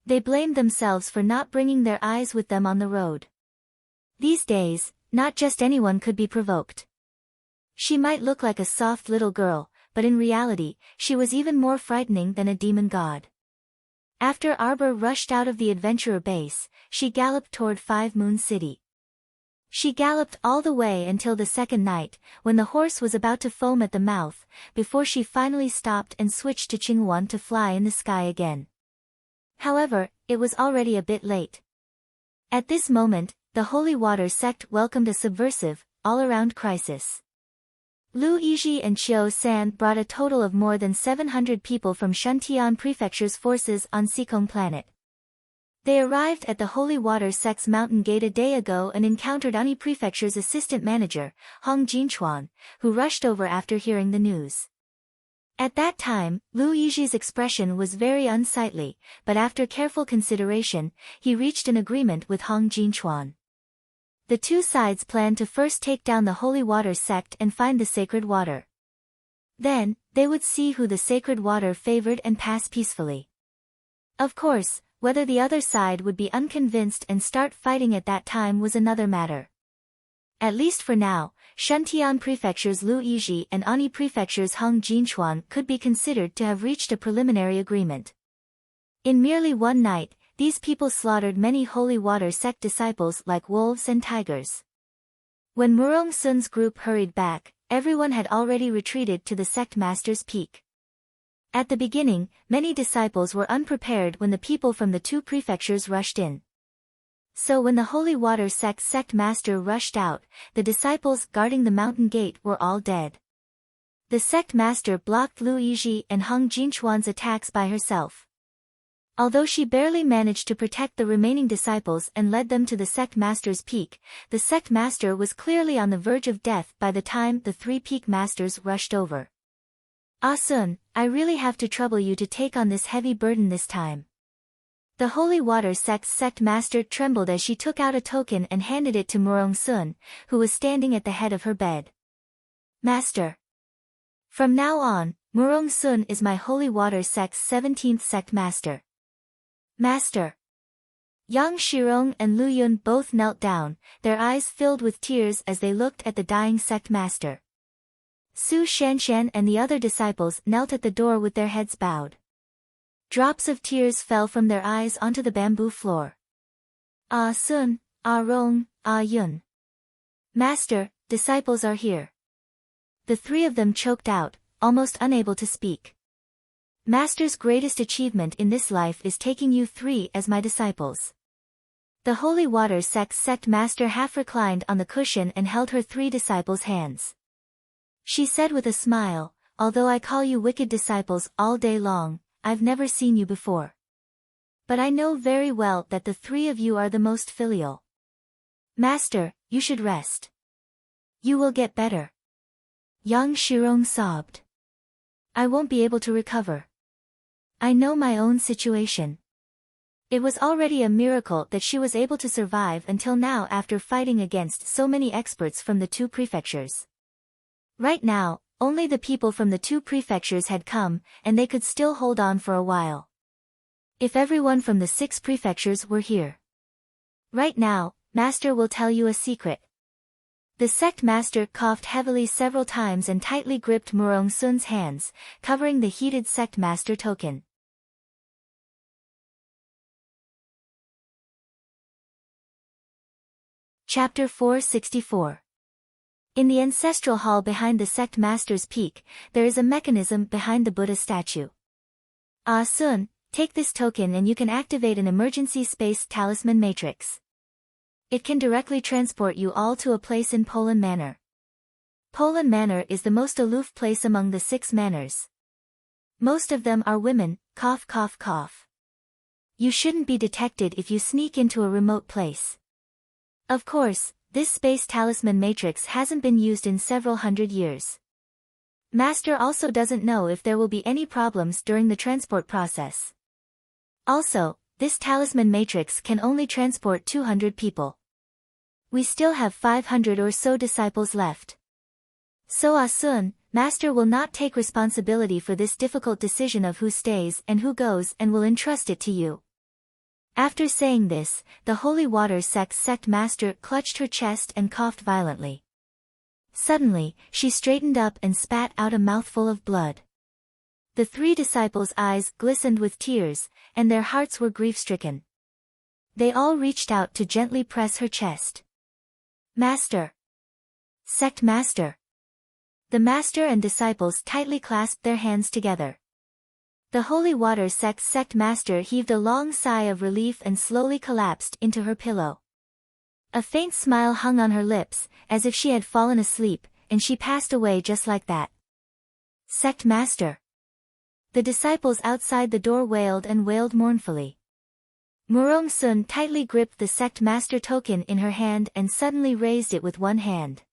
They blamed themselves for not bringing their eyes with them on the road. These days, not just anyone could be provoked. She might look like a soft little girl, but in reality, she was even more frightening than a demon god. After Arbor rushed out of the adventurer base, she galloped toward 5 Moon City. She galloped all the way until the second night, when the horse was about to foam at the mouth, before she finally stopped and switched to Qinghuan to fly in the sky again. However, it was already a bit late. At this moment, the Holy Water sect welcomed a subversive, all-around crisis. Lu Yizhi and Qiu San brought a total of more than 700 people from Shuntian Prefecture's forces on Sikong Planet. They arrived at the Holy Water sect's mountain gate a day ago and encountered Ani Prefecture's assistant manager, Hong Jinchuan, who rushed over after hearing the news. At that time, Lu Yizhi's expression was very unsightly, but after careful consideration, he reached an agreement with Hong Jinchuan. The two sides planned to first take down the Holy Water sect and find the sacred water. Then, they would see who the sacred water favored and pass peacefully. Of course, whether the other side would be unconvinced and start fighting at that time was another matter. At least for now, Shuntian Prefecture's Lu Yizhi and Ani Prefecture's Hong Jinchuan could be considered to have reached a preliminary agreement. In merely one night, these people slaughtered many Holy Water sect disciples like wolves and tigers. When Murong Sun's group hurried back, everyone had already retreated to the sect master's peak. At the beginning, many disciples were unprepared when the people from the 2 prefectures rushed in. So when the Holy Water sect's sect master rushed out, the disciples guarding the mountain gate were all dead. The sect master blocked Lu Yizhi and Hung Jinchuan's attacks by herself. Although she barely managed to protect the remaining disciples and led them to the sect master's peak, the sect master was clearly on the verge of death by the time the three peak masters rushed over. Ah Sun, I really have to trouble you to take on this heavy burden this time. The Holy Water Sect's sect master trembled as she took out a token and handed it to Murong Sun, who was standing at the head of her bed. Master. From now on, Murong Sun is my Holy Water Sect's 17th sect master. Master. Yang Shirong and Lu Yun both knelt down, their eyes filled with tears as they looked at the dying sect master. Su Shanshan and the other disciples knelt at the door with their heads bowed. Drops of tears fell from their eyes onto the bamboo floor. Ah Sun, Ah Rong, Ah Yun. Master, disciples are here. The three of them choked out, almost unable to speak. Master's greatest achievement in this life is taking you three as my disciples. The Holy Water Sect's sect master half reclined on the cushion and held her three disciples' hands. She said with a smile, although I call you wicked disciples all day long, I've never seen you before. But I know very well that the three of you are the most filial. Master, you should rest. You will get better. Yang Shirong sobbed. I won't be able to recover. I know my own situation. It was already a miracle that she was able to survive until now after fighting against so many experts from the two prefectures. Right now, only the people from the two prefectures had come, and they could still hold on for a while. If everyone from the 6 prefectures were here. Right now, Master will tell you a secret. The sect master coughed heavily several times and tightly gripped Murong Sun's hands, covering the heated sect master token. Chapter 464. In the ancestral hall behind the sect master's peak, there is a mechanism behind the Buddha statue. Ah Sun, take this token and you can activate an emergency space talisman matrix. It can directly transport you all to a place in Polan Manor. Polan Manor is the most aloof place among the 6 manors. Most of them are women, cough cough cough. You shouldn't be detected if you sneak into a remote place. Of course, this space talisman matrix hasn't been used in several hundred years. Master also doesn't know if there will be any problems during the transport process. Also, this talisman matrix can only transport 200 people. We still have 500 or so disciples left. So Ah Sun, Master will not take responsibility for this difficult decision of who stays and who goes and will entrust it to you. After saying this, the Holy Water Sect's sect master clutched her chest and coughed violently. Suddenly, she straightened up and spat out a mouthful of blood. The 3 disciples' eyes glistened with tears, and their hearts were grief-stricken. They all reached out to gently press her chest. Master! Sect master! The master and disciples tightly clasped their hands together. The Holy Water Sect's sect master heaved a long sigh of relief and slowly collapsed into her pillow. A faint smile hung on her lips, as if she had fallen asleep, and she passed away just like that. Sect master! The disciples outside the door wailed and wailed mournfully. Murong Sun tightly gripped the sect master token in her hand and suddenly raised it with one hand.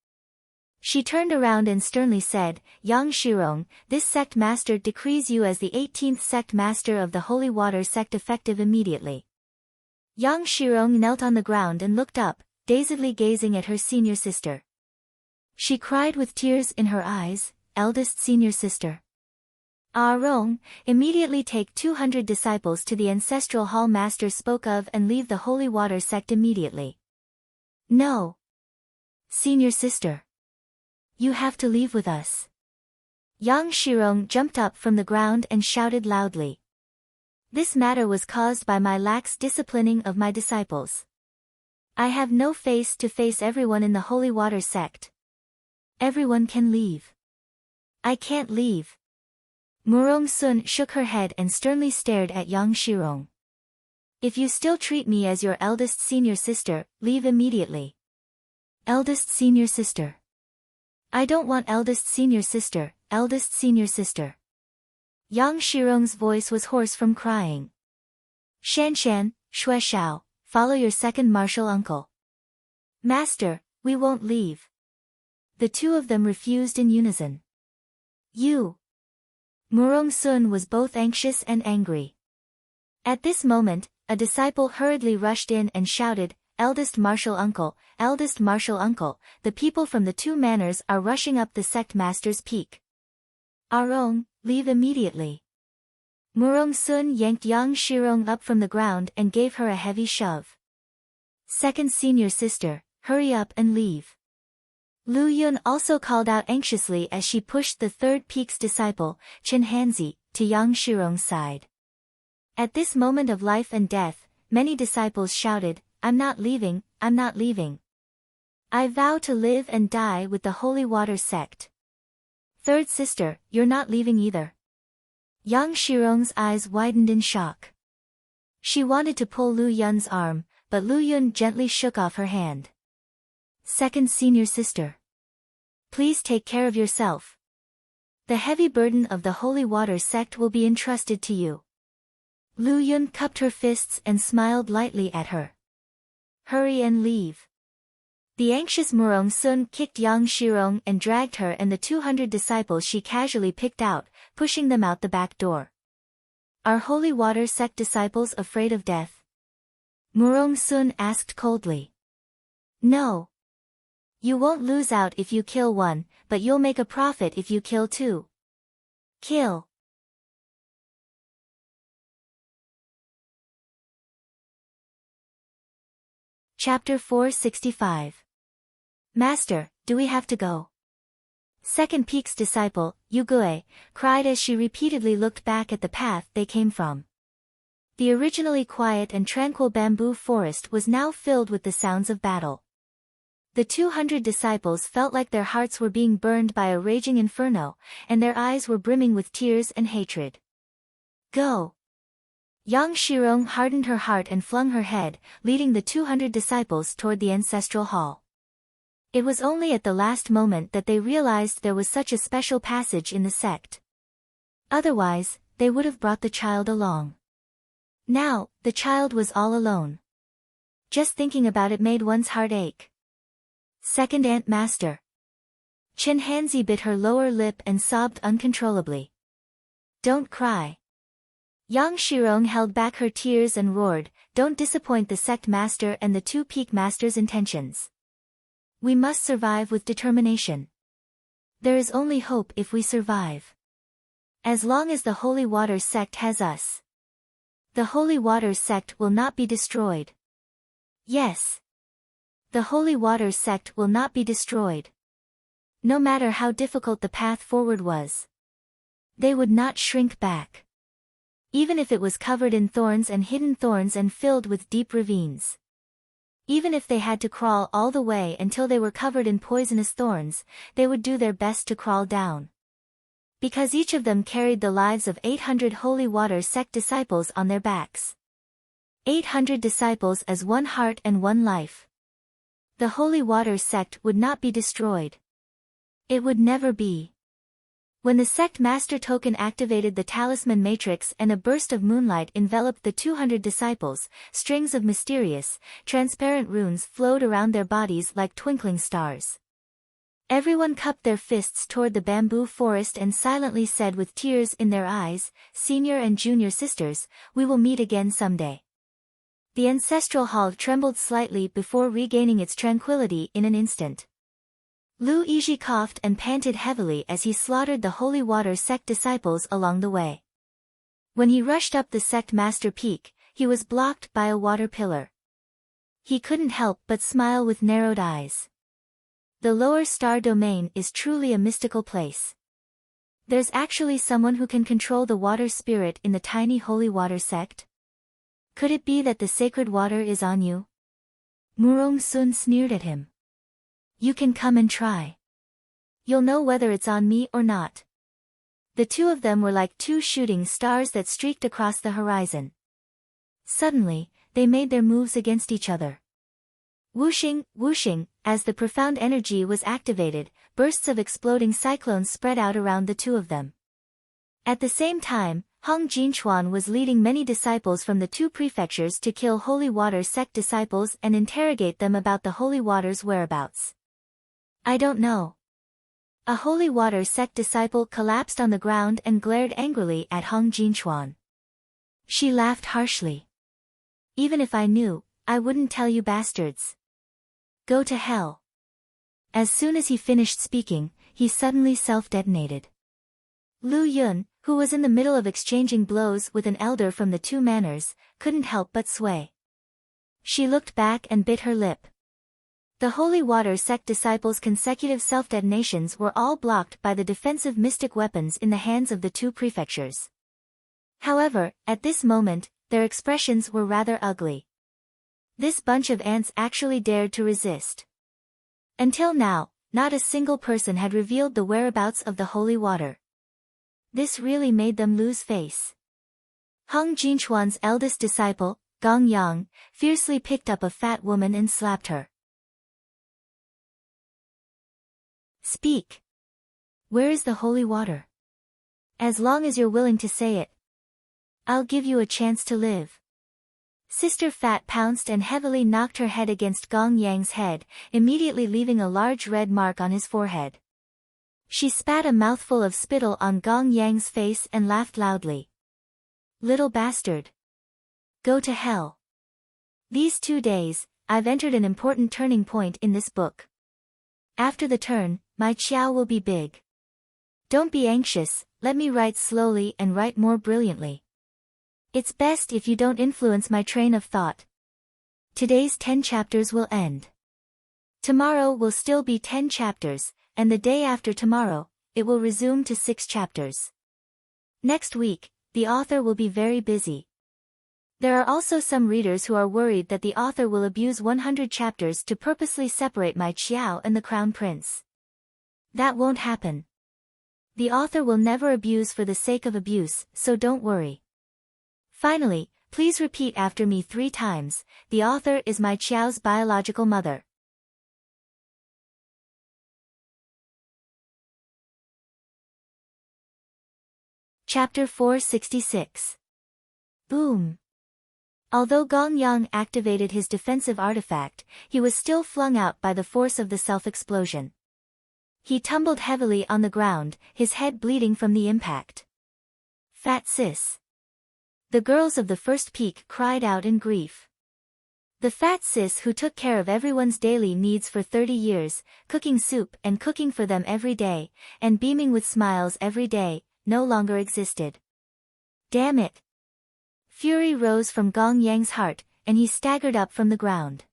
She turned around and sternly said, Yang Shirong, this sect master decrees you as the 18th sect master of the Holy Water Sect effective immediately. Yang Shirong knelt on the ground and looked up, dazedly gazing at her senior sister. She cried with tears in her eyes, eldest senior sister. Ah Rong, immediately take 200 disciples to the ancestral hall master spoke of and leave the Holy Water Sect immediately. No. Senior sister. You have to leave with us. Yang Shirong jumped up from the ground and shouted loudly. This matter was caused by my lax disciplining of my disciples. I have no face to face everyone in the Holy Water Sect. Everyone can leave. I can't leave. Murong Sun shook her head and sternly stared at Yang Shirong. If you still treat me as your eldest senior sister, leave immediately. Eldest senior sister. I don't want eldest senior sister, eldest senior sister. Yang Shirong's voice was hoarse from crying. Shanshan, Shui Shao, follow your second martial uncle. Master, we won't leave. The two of them refused in unison. You. Murong Sun was both anxious and angry. At this moment, a disciple hurriedly rushed in and shouted, eldest martial uncle, the people from the two manors are rushing up the sect master's peak. Arong, leave immediately. Murong Sun yanked Yang Shirong up from the ground and gave her a heavy shove. Second senior sister, hurry up and leave. Lu Yun also called out anxiously as she pushed the third peak's disciple, Chen Hanzi, to Yang Shirong's side. At this moment of life and death, many disciples shouted, I'm not leaving, I'm not leaving. I vow to live and die with the Holy Water sect. Third sister, you're not leaving either. Yang Shirong's eyes widened in shock. She wanted to pull Lu Yun's arm, but Lu Yun gently shook off her hand. Second senior sister. Please take care of yourself. The heavy burden of the Holy Water sect will be entrusted to you. Lu Yun cupped her fists and smiled lightly at her. Hurry and leave. The anxious Murong Sun kicked Yang Shirong and dragged her and the 200 disciples she casually picked out, pushing them out the back door. Are Holy Water sect disciples afraid of death? Murong Sun asked coldly. No. You won't lose out if you kill one, but you'll make a profit if you kill two. Kill. Chapter 465. Master, do we have to go? Second peak's disciple, Yugue, cried as she repeatedly looked back at the path they came from. The originally quiet and tranquil bamboo forest was now filled with the sounds of battle. The 200 disciples felt like their hearts were being burned by a raging inferno, and their eyes were brimming with tears and hatred. Go! Yang Shirong hardened her heart and flung her head, leading the 200 disciples toward the ancestral hall. It was only at the last moment that they realized there was such a special passage in the sect. Otherwise, they would have brought the child along. Now, the child was all alone. Just thinking about it made one's heart ache. Second Aunt Master. Chen Hanzi bit her lower lip and sobbed uncontrollably. Don't cry. Yang Shirong held back her tears and roared, don't disappoint the sect master and the two peak masters' intentions. We must survive with determination. There is only hope if we survive. As long as the Holy Water sect has us. The Holy Water sect will not be destroyed. Yes. The Holy Water sect will not be destroyed. No matter how difficult the path forward was. They would not shrink back. Even if it was covered in thorns and hidden thorns and filled with deep ravines. Even if they had to crawl all the way until they were covered in poisonous thorns, they would do their best to crawl down. Because each of them carried the lives of 800 Holy Water sect disciples on their backs. 800 disciples as one heart and one life. The Holy Water sect would not be destroyed. It would never be. When the sect master token activated the talisman matrix and a burst of moonlight enveloped the 200 disciples, strings of mysterious, transparent runes flowed around their bodies like twinkling stars. Everyone cupped their fists toward the bamboo forest and silently said with tears in their eyes, Senior and junior sisters, we will meet again someday. The ancestral hall trembled slightly before regaining its tranquility in an instant. Lu Yizhi coughed and panted heavily as he slaughtered the Holy Water sect disciples along the way. When he rushed up the sect master peak, he was blocked by a water pillar. He couldn't help but smile with narrowed eyes. The lower star domain is truly a mystical place. There's actually someone who can control the water spirit in the tiny Holy Water sect? Could it be that the sacred water is on you? Murong Sun sneered at him. You can come and try. You'll know whether it's on me or not. The two of them were like two shooting stars that streaked across the horizon. Suddenly, they made their moves against each other. Whooshing, whooshing, as the profound energy was activated, bursts of exploding cyclones spread out around the two of them. At the same time, Hong Jinchuan was leading many disciples from the two prefectures to kill Holy Water sect disciples and interrogate them about the Holy Water's whereabouts. I don't know. A Holy Water sect disciple collapsed on the ground and glared angrily at Hong Jinchuan. She laughed harshly. Even if I knew, I wouldn't tell you bastards. Go to hell. As soon as he finished speaking, he suddenly self-detonated. Lu Yun, who was in the middle of exchanging blows with an elder from the two manors, couldn't help but sway. She looked back and bit her lip. The Holy Water sect disciples' consecutive self-detonations were all blocked by the defensive mystic weapons in the hands of the two prefectures. However, at this moment, their expressions were rather ugly. This bunch of ants actually dared to resist. Until now, not a single person had revealed the whereabouts of the Holy Water. This really made them lose face. Hong Jinchuan's eldest disciple, Gong Yang, fiercely picked up a fat woman and slapped her. Speak. Where is the Holy Water? As long as you're willing to say it, I'll give you a chance to live. Sister Fat pounced and heavily knocked her head against Gong Yang's head, immediately leaving a large red mark on his forehead. She spat a mouthful of spittle on Gong Yang's face and laughed loudly. Little bastard. Go to hell. These 2 days, I've entered an important turning point in this book. After the turn, my qiao will be big. Don't be anxious, let me write slowly and write more brilliantly. It's best if you don't influence my train of thought. Today's 10 chapters will end. Tomorrow will still be 10 chapters, and the day after tomorrow, it will resume to 6 chapters. Next week, the author will be very busy. There are also some readers who are worried that the author will abuse 100 chapters to purposely separate my Qiao and the Crown Prince. That won't happen. The author will never abuse for the sake of abuse, so don't worry. Finally, please repeat after me 3 times, the author is my Qiao's biological mother. Chapter 466. Boom. Although Gong Yang activated his defensive artifact, he was still flung out by the force of the self-explosion. He tumbled heavily on the ground, his head bleeding from the impact. Fat sis. The girls of the first peak cried out in grief. The fat sis who took care of everyone's daily needs for 30 years, cooking soup and cooking for them every day, and beaming with smiles every day, no longer existed. Damn it. Fury rose from Gong Yang's heart, and he staggered up from the ground.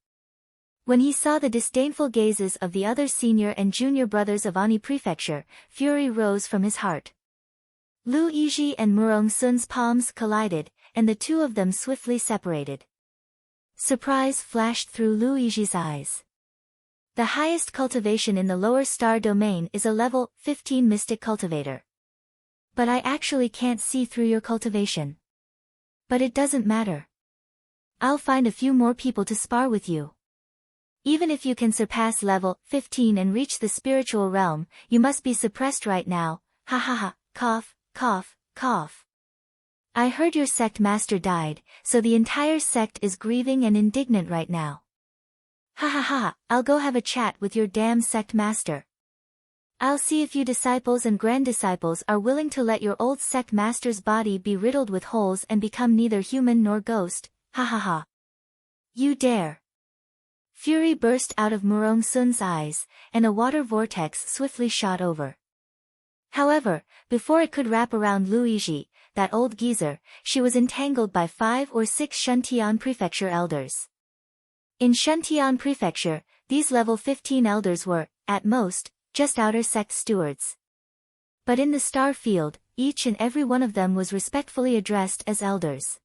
When he saw the disdainful gazes of the other senior and junior brothers of Ani Prefecture, fury rose from his heart. Lu Yizhi and Murong Sun's palms collided, and the two of them swiftly separated. Surprise flashed through Lu Yizhi's eyes. The highest cultivation in the lower star domain is a level 15 mystic cultivator. But I actually can't see through your cultivation. But it doesn't matter. I'll find a few more people to spar with you. Even if you can surpass level 15 and reach the spiritual realm, you must be suppressed right now, ha ha ha, cough, cough, cough. I heard your sect master died, so the entire sect is grieving and indignant right now. Ha ha ha, I'll go have a chat with your damn sect master. I'll see if you disciples and grand disciples are willing to let your old sect master's body be riddled with holes and become neither human nor ghost, ha ha ha. You dare. Fury burst out of Murong Sun's eyes, and a water vortex swiftly shot over. However, before it could wrap around Lu Yizhi, that old geezer, she was entangled by 5 or 6 Shuntian Prefecture elders. In Shuntian Prefecture, these level 15 elders were, at most, just outer sect stewards. But in the star field, each and every one of them was respectfully addressed as elders.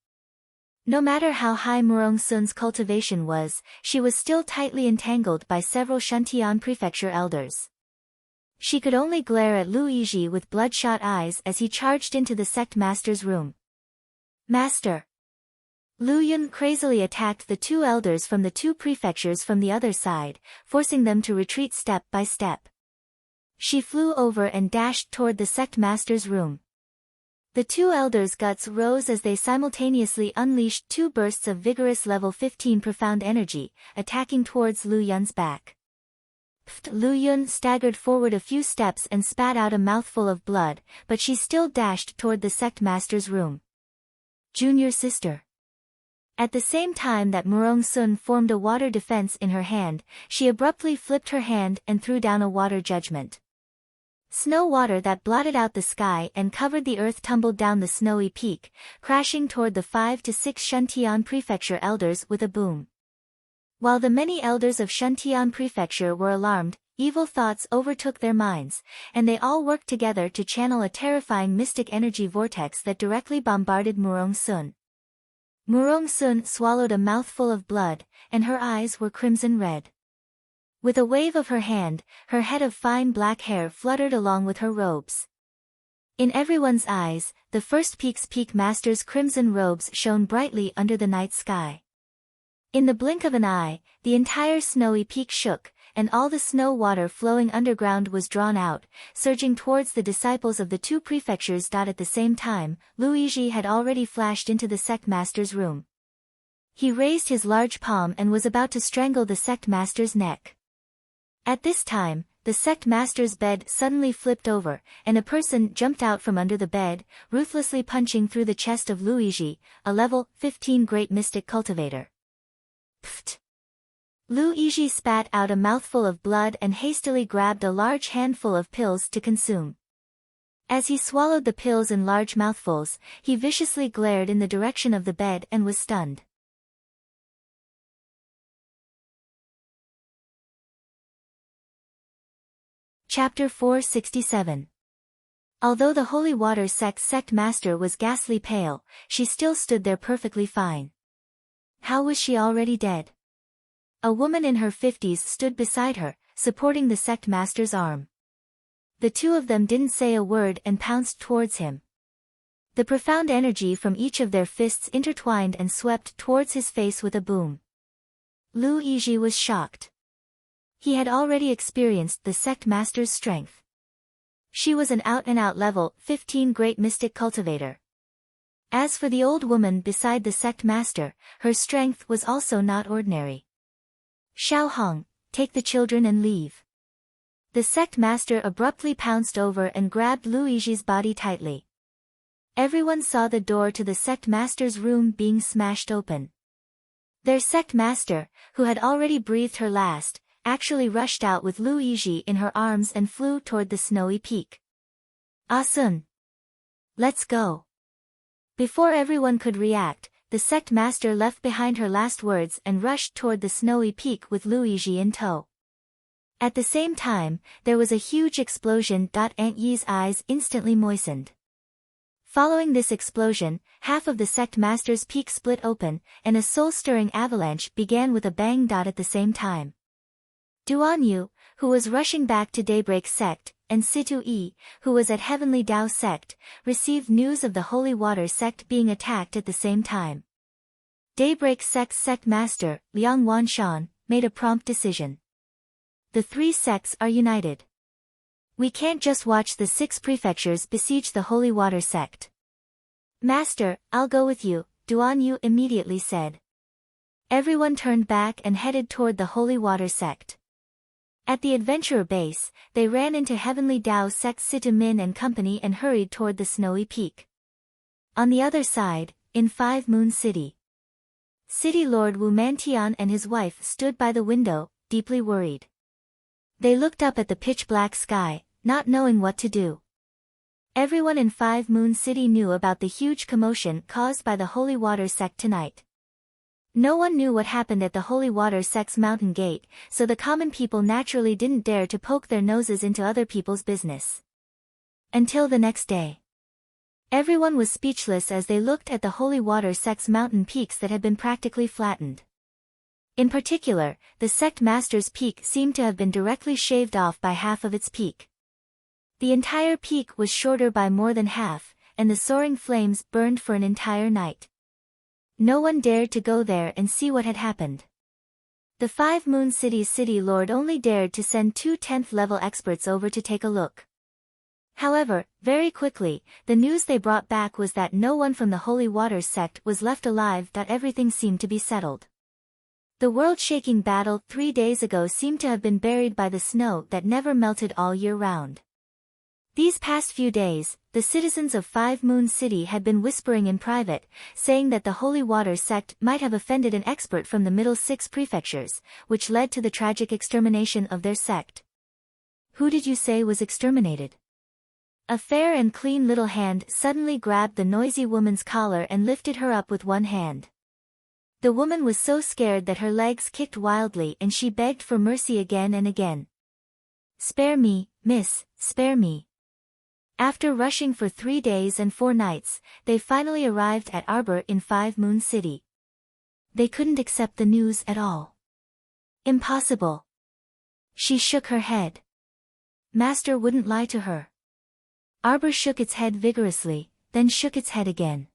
No matter how high Murong Sun's cultivation was, she was still tightly entangled by several Shuntian Prefecture elders. She could only glare at Lu Yizhi with bloodshot eyes as he charged into the sect master's room. Master! Lu Yun crazily attacked the two elders from the two prefectures from the other side, forcing them to retreat step by step. She flew over and dashed toward the sect master's room. The two elders' guts rose as they simultaneously unleashed two bursts of vigorous level 15 profound energy, attacking towards Lu Yun's back. Lu Yun staggered forward a few steps and spat out a mouthful of blood, but she still dashed toward the sect master's room. Junior sister. At the same time that Murong Sun formed a water defense in her hand, she abruptly flipped her hand and threw down a water judgment. Snow water that blotted out the sky and covered the earth tumbled down the snowy peak, crashing toward the 5 to 6 Shuntian Prefecture elders with a boom. While the many elders of Shuntian Prefecture were alarmed, evil thoughts overtook their minds, and they all worked together to channel a terrifying mystic energy vortex that directly bombarded Murong Sun. Murong Sun swallowed a mouthful of blood, and her eyes were crimson red. With a wave of her hand, her head of fine black hair fluttered along with her robes. In everyone's eyes, the first peak's peak master's crimson robes shone brightly under the night sky. In the blink of an eye, the entire snowy peak shook, and all the snow water flowing underground was drawn out, surging towards the disciples of the two prefectures. At the same time, Luigi had already flashed into the sect master's room. He raised his large palm and was about to strangle the sect master's neck. At this time, the sect master's bed suddenly flipped over, and a person jumped out from under the bed, ruthlessly punching through the chest of Luigi, a level 15 great mystic cultivator. Pfft! Luigi spat out a mouthful of blood and hastily grabbed a large handful of pills to consume. As he swallowed the pills in large mouthfuls, he viciously glared in the direction of the bed and was stunned. Chapter 467. Although the Holy Water Sect's sect master was ghastly pale, she still stood there perfectly fine. How was she already dead? A woman in her 50s stood beside her, supporting the sect master's arm. The two of them didn't say a word and pounced towards him. The profound energy from each of their fists intertwined and swept towards his face with a boom. Luigi was shocked. He had already experienced the sect master's strength. She was an out-and-out level 15 great mystic cultivator. As for the old woman beside the sect master, her strength was also not ordinary. Xiao Hong, take the children and leave. The sect master abruptly pounced over and grabbed Luigi's body tightly. Everyone saw the door to the sect master's room being smashed open. Their sect master, who had already breathed her last, actually rushed out with Luigi in her arms and flew toward the snowy peak. Ah-sun! Let's go! Before everyone could react, the sect master left behind her last words and rushed toward the snowy peak with Luigi in tow. At the same time, there was a huge explosion. Aunt Yi's eyes instantly moistened. Following this explosion, half of the sect master's peak split open, and a soul-stirring avalanche began with a bang. At the same time, Duan Yu, who was rushing back to Daybreak Sect, and Situ Yi, who was at Heavenly Tao Sect, received news of the Holy Water Sect being attacked at the same time. Daybreak Sect's sect master, Liang Wanshan, made a prompt decision. The three sects are united. We can't just watch the 6 prefectures besiege the Holy Water Sect. Master, I'll go with you, Duan Yu immediately said. Everyone turned back and headed toward the Holy Water Sect. At the adventurer base, they ran into Heavenly Tao Sect Situ Min and company and hurried toward the snowy peak. On the other side, in 5 Moon City, City Lord Wu Mantian and his wife stood by the window, deeply worried. They looked up at the pitch-black sky, not knowing what to do. Everyone in 5 Moon City knew about the huge commotion caused by the Holy Water Sect tonight. No one knew what happened at the Holy Water Sect's mountain gate, so the common people naturally didn't dare to poke their noses into other people's business. Until the next day. Everyone was speechless as they looked at the Holy Water Sect's mountain peaks that had been practically flattened. In particular, the sect master's peak seemed to have been directly shaved off by half of its peak. The entire peak was shorter by more than half, and the soaring flames burned for an entire night. No one dared to go there and see what had happened. The 5 Moon City's city lord only dared to send 2 10th level experts over to take a look. However, very quickly, the news they brought back was that no one from the Holy Waters sect was left alive, that everything seemed to be settled. The world-shaking battle 3 days ago seemed to have been buried by the snow that never melted all year round. These past few days, the citizens of 5 Moon City had been whispering in private, saying that the Holy Waters sect might have offended an expert from the middle 6 prefectures, which led to the tragic extermination of their sect. Who did you say was exterminated? A fair and clean little hand suddenly grabbed the noisy woman's collar and lifted her up with one hand. The woman was so scared that her legs kicked wildly and she begged for mercy again and again. "Spare me, miss, spare me." After rushing for 3 days and 4 nights, they finally arrived at Arbor in 5 Moon City. They couldn't accept the news at all. Impossible. She shook her head. Master wouldn't lie to her. Arbor shook its head vigorously, then shook its head again.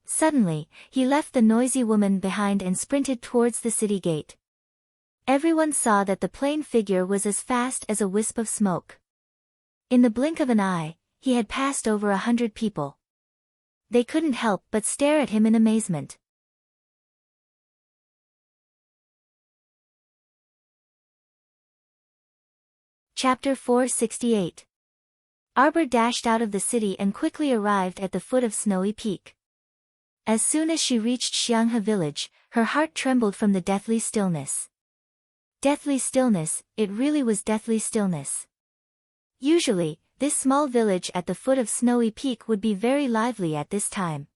Suddenly, he left the noisy woman behind and sprinted towards the city gate. Everyone saw that the plain figure was as fast as a wisp of smoke. In the blink of an eye, he had passed over 100 people. They couldn't help but stare at him in amazement. Chapter 468. Arbor dashed out of the city and quickly arrived at the foot of Snowy Peak. As soon as she reached Xianghe village, her heart trembled from the deathly stillness. Deathly stillness, it really was deathly stillness. Usually, this small village at the foot of Snowy Peak would be very lively at this time.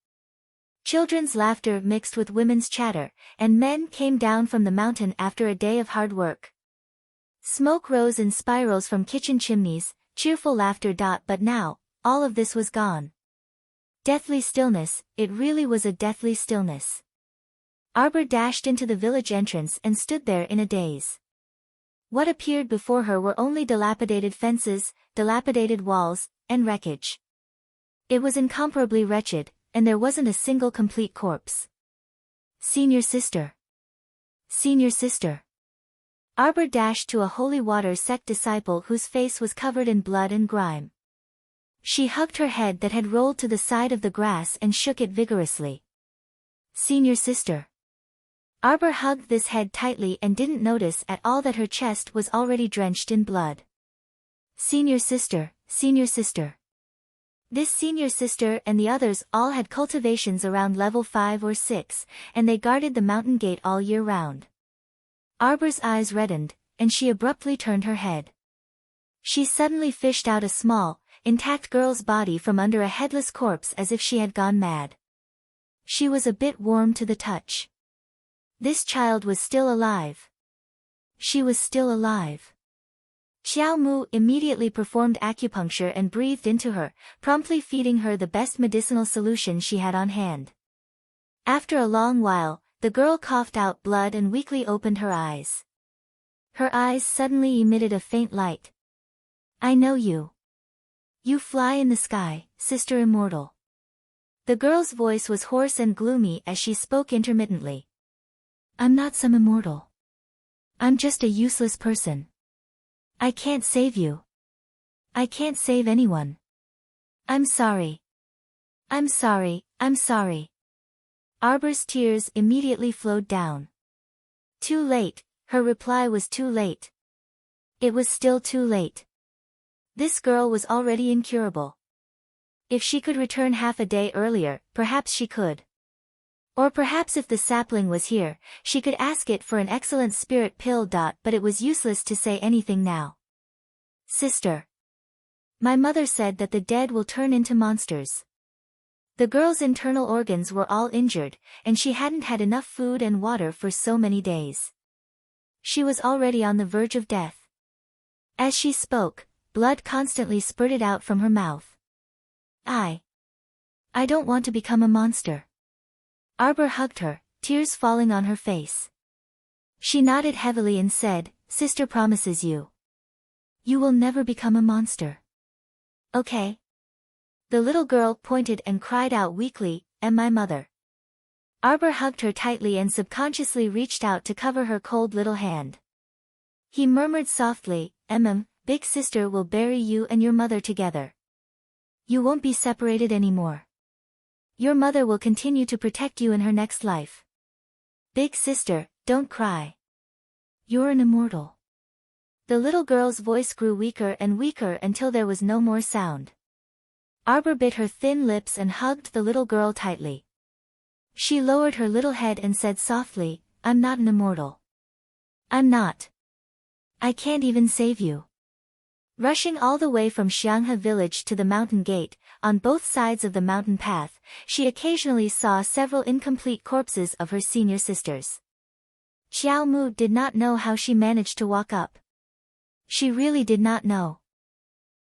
Children's laughter mixed with women's chatter, and men came down from the mountain after a day of hard work. Smoke rose in spirals from kitchen chimneys, cheerful laughter. But now, all of this was gone. Deathly stillness, it really was a deathly stillness. Arbor dashed into the village entrance and stood there in a daze. What appeared before her were only dilapidated fences, dilapidated walls, and wreckage. It was incomparably wretched, and there wasn't a single complete corpse. Senior sister. Senior sister. Arbor dashed to a Holy Waters sect disciple whose face was covered in blood and grime. She hugged her head that had rolled to the side of the grass and shook it vigorously. Senior sister. Arbor hugged this head tightly and didn't notice at all that her chest was already drenched in blood. Senior sister, senior sister. This senior sister and the others all had cultivations around level 5 or 6, and they guarded the mountain gate all year round. Arbor's eyes reddened, and she abruptly turned her head. She suddenly fished out a small, intact girl's body from under a headless corpse as if she had gone mad. She was a bit warm to the touch. This child was still alive. She was still alive. Xiao Mu immediately performed acupuncture and breathed into her, promptly feeding her the best medicinal solution she had on hand. After a long while, the girl coughed out blood and weakly opened her eyes. Her eyes suddenly emitted a faint light. I know you. You fly in the sky, Sister Immortal. The girl's voice was hoarse and gloomy as she spoke intermittently. I'm not some immortal. I'm just a useless person. I can't save you. I can't save anyone. I'm sorry. I'm sorry, I'm sorry. Arbor's tears immediately flowed down. Too late, her reply was too late. It was still too late. This girl was already incurable. If she could return half a day earlier, perhaps she could. Or perhaps if the sapling was here, she could ask it for an excellent spirit pill. But it was useless to say anything now. Sister. My mother said that the dead will turn into monsters. The girl's internal organs were all injured, and she hadn't had enough food and water for so many days. She was already on the verge of death. As she spoke, blood constantly spurted out from her mouth. I don't want to become a monster. Arbor hugged her, tears falling on her face. She nodded heavily and said, Sister promises you. You will never become a monster. Okay. The little girl pointed and cried out weakly, and my mother. Arbor hugged her tightly and subconsciously reached out to cover her cold little hand. He murmured softly, Big sister will bury you and your mother together. You won't be separated anymore. Your mother will continue to protect you in her next life. Big sister, don't cry. You're an immortal. The little girl's voice grew weaker and weaker until there was no more sound. Arbor bit her thin lips and hugged the little girl tightly. She lowered her little head and said softly, I'm not an immortal. I'm not. I can't even save you. Rushing all the way from Xianghe village to the mountain gate, on both sides of the mountain path, she occasionally saw several incomplete corpses of her senior sisters. Xiao Mu did not know how she managed to walk up. She really did not know.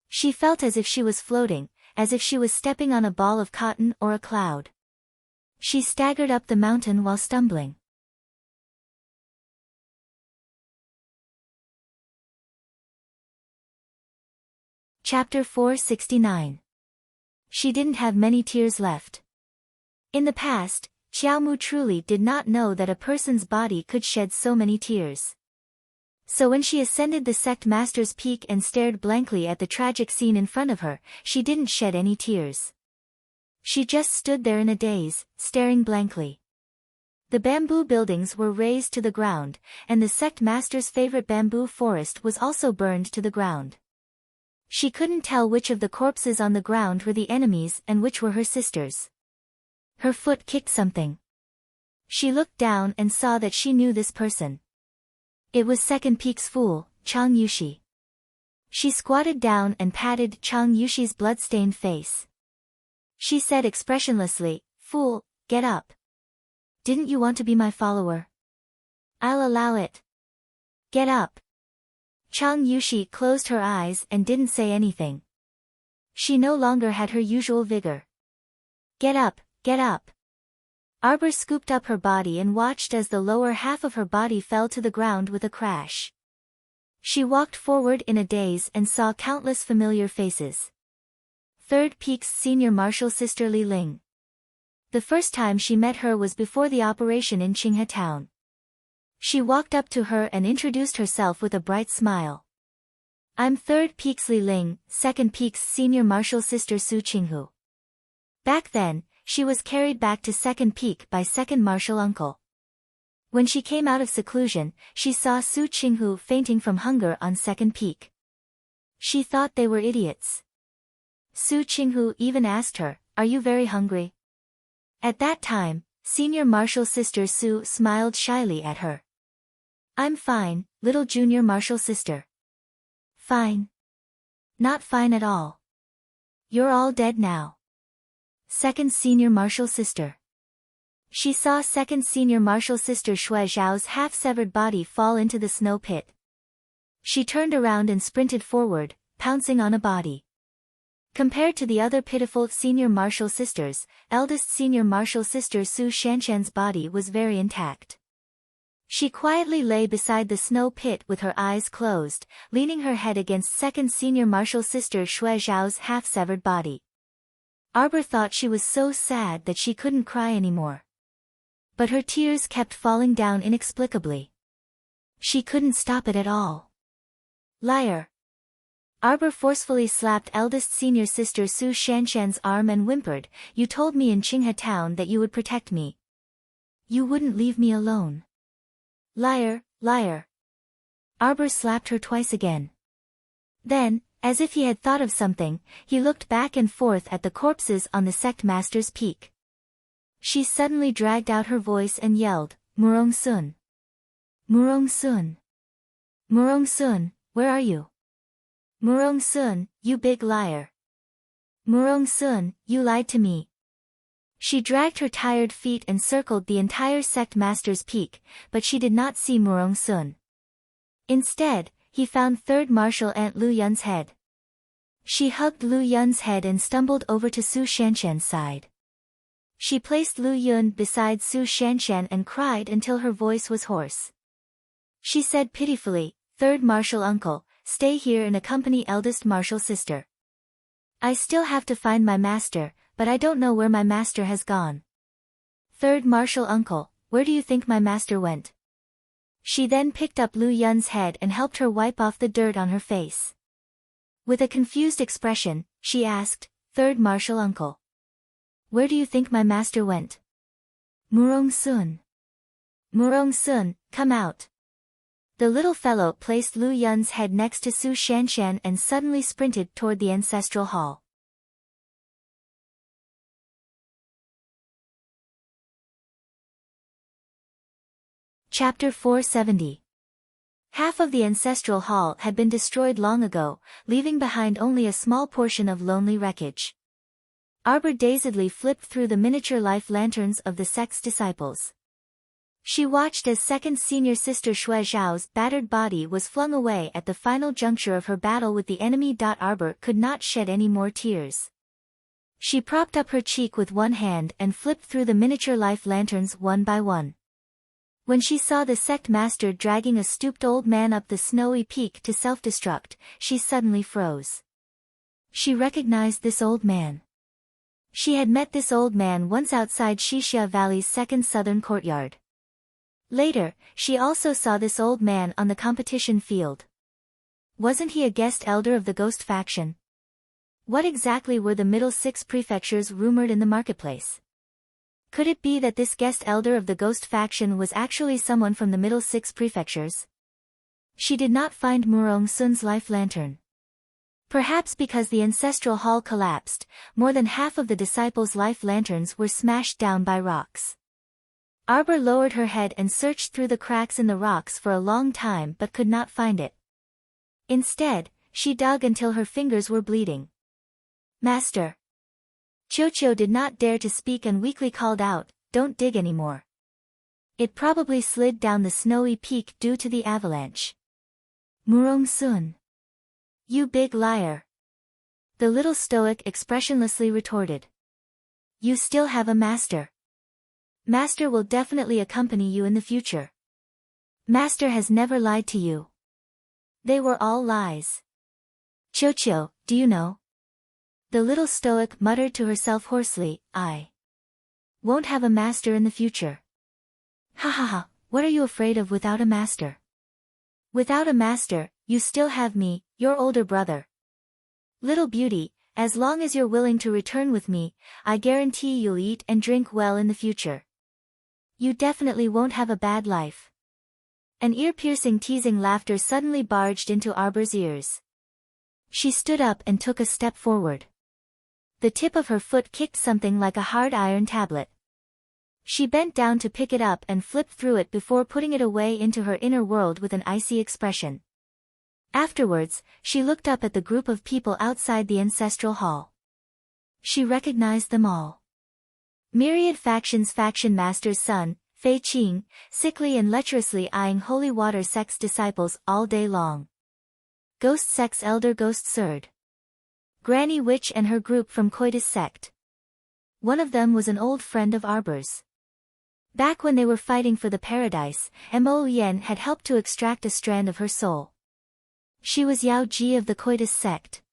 She felt as if she was floating, as if she was stepping on a ball of cotton or a cloud. She staggered up the mountain while stumbling. Chapter 469. She didn't have many tears left. In the past, Xiaomu truly did not know that a person's body could shed so many tears. So when she ascended the sect master's peak and stared blankly at the tragic scene in front of her, she didn't shed any tears. She just stood there in a daze, staring blankly. The bamboo buildings were razed to the ground, and the sect master's favorite bamboo forest was also burned to the ground. She couldn't tell which of the corpses on the ground were the enemies and which were her sisters. Her foot kicked something. She looked down and saw that she knew this person. It was Second Peak's fool, Chang Yushi. She squatted down and patted Chang Yushi's blood-stained face. She said expressionlessly, Fool, get up. Didn't you want to be my follower? I'll allow it. Get up. Chang Yushi closed her eyes and didn't say anything. She no longer had her usual vigor. Get up, get up. Arbor scooped up her body and watched as the lower half of her body fell to the ground with a crash. She walked forward in a daze and saw countless familiar faces. Third Peak's senior martial sister Li Ling. The first time she met her was before the operation in Qinghe town. She walked up to her and introduced herself with a bright smile. I'm Third Peak's Li Ling, Second Peak's senior martial sister Su Qinghu. Back then, she was carried back to Second Peak by Second Martial Uncle. When she came out of seclusion, she saw Su Qinghu fainting from hunger on Second Peak. She thought they were idiots. Su Qinghu even asked her, Are you very hungry? At that time, senior martial sister Su smiled shyly at her. I'm fine, little junior martial sister. Fine. Not fine at all. You're all dead now. Second senior martial sister. She saw second senior martial sister Shui Zhao's half-severed body fall into the snow pit. She turned around and sprinted forward, pouncing on a body. Compared to the other pitiful senior martial sisters, eldest senior martial sister Su Shanshan's body was very intact. She quietly lay beside the snow pit with her eyes closed, leaning her head against second senior martial sister Shui Zhao's half-severed body. Arbor thought she was so sad that she couldn't cry anymore. But her tears kept falling down inexplicably. She couldn't stop it at all. Liar. Arbor forcefully slapped eldest senior sister Su Shanshan's arm and whimpered, You told me in Qinghe town that you would protect me. You wouldn't leave me alone. Liar, liar. Arbor slapped her twice again. Then, as if he had thought of something, he looked back and forth at the corpses on the sect master's peak. She suddenly dragged out her voice and yelled, Murong Sun. Murong Sun. Murong Sun, where are you? Murong Sun, you big liar. Murong Sun, you lied to me. She dragged her tired feet and circled the entire sect master's peak, but she did not see Murong Sun. Instead, he found third martial Aunt Lu Yun's head. She hugged Lu Yun's head and stumbled over to Su Shanshan's side. She placed Lu Yun beside Su Shanshan and cried until her voice was hoarse. She said pitifully, Third martial uncle, stay here and accompany eldest martial sister. I still have to find my master, but I don't know where my master has gone. Third martial uncle, where do you think my master went? She then picked up Lu Yun's head and helped her wipe off the dirt on her face. With a confused expression, she asked, Third martial uncle, where do you think my master went? Murong Sun. Murong Sun, come out. The little fellow placed Lu Yun's head next to Su Shanshan and suddenly sprinted toward the ancestral hall. Chapter 470. Half of the ancestral hall had been destroyed long ago, leaving behind only a small portion of lonely wreckage. Arbor dazedly flipped through the miniature life lanterns of the sect's disciples. She watched as second senior sister Shui Zhao's battered body was flung away at the final juncture of her battle with the enemy. Arbor could not shed any more tears. She propped up her cheek with one hand and flipped through the miniature life lanterns one by one. When she saw the sect master dragging a stooped old man up the snowy peak to self-destruct, she suddenly froze. She recognized this old man. She had met this old man once outside Xixia Valley's second southern courtyard. Later, she also saw this old man on the competition field. Wasn't he a guest elder of the ghost faction? What exactly were the middle six prefectures rumored in the marketplace? Could it be that this guest elder of the ghost faction was actually someone from the middle six prefectures? She did not find Murong Sun's life lantern. Perhaps because the ancestral hall collapsed, more than half of the disciples' life lanterns were smashed down by rocks. Arbor lowered her head and searched through the cracks in the rocks for a long time but could not find it. Instead, she dug until her fingers were bleeding. Master. Qiuqiu did not dare to speak and weakly called out, Don't dig anymore. It probably slid down the snowy peak due to the avalanche. Murong Sun. You big liar. The little stoic expressionlessly retorted. You still have a master. Master will definitely accompany you in the future. Master has never lied to you. They were all lies. Qiuqiu, do you know? The little stoic muttered to herself hoarsely, I won't have a master in the future. Ha ha ha, what are you afraid of without a master? Without a master, you still have me, your older brother. Little beauty, as long as you're willing to return with me, I guarantee you'll eat and drink well in the future. You definitely won't have a bad life. An ear-piercing teasing laughter suddenly barged into Arbor's ears. She stood up and took a step forward. The tip of her foot kicked something like a hard iron tablet. She bent down to pick it up and flipped through it before putting it away into her inner world with an icy expression. Afterwards, she looked up at the group of people outside the ancestral hall. She recognized them all. Myriad Factions Faction Master's son, Fei Qing, sickly and lecherously eyeing Holy Water Sect's disciples all day long. Ghost Sect's elder Ghost Surd. Granny Witch and her group from Coitus Sect. One of them was an old friend of Arbor's. Back when they were fighting for the paradise, Mo Yen had helped to extract a strand of her soul. She was Yao Ji of the Coitus Sect.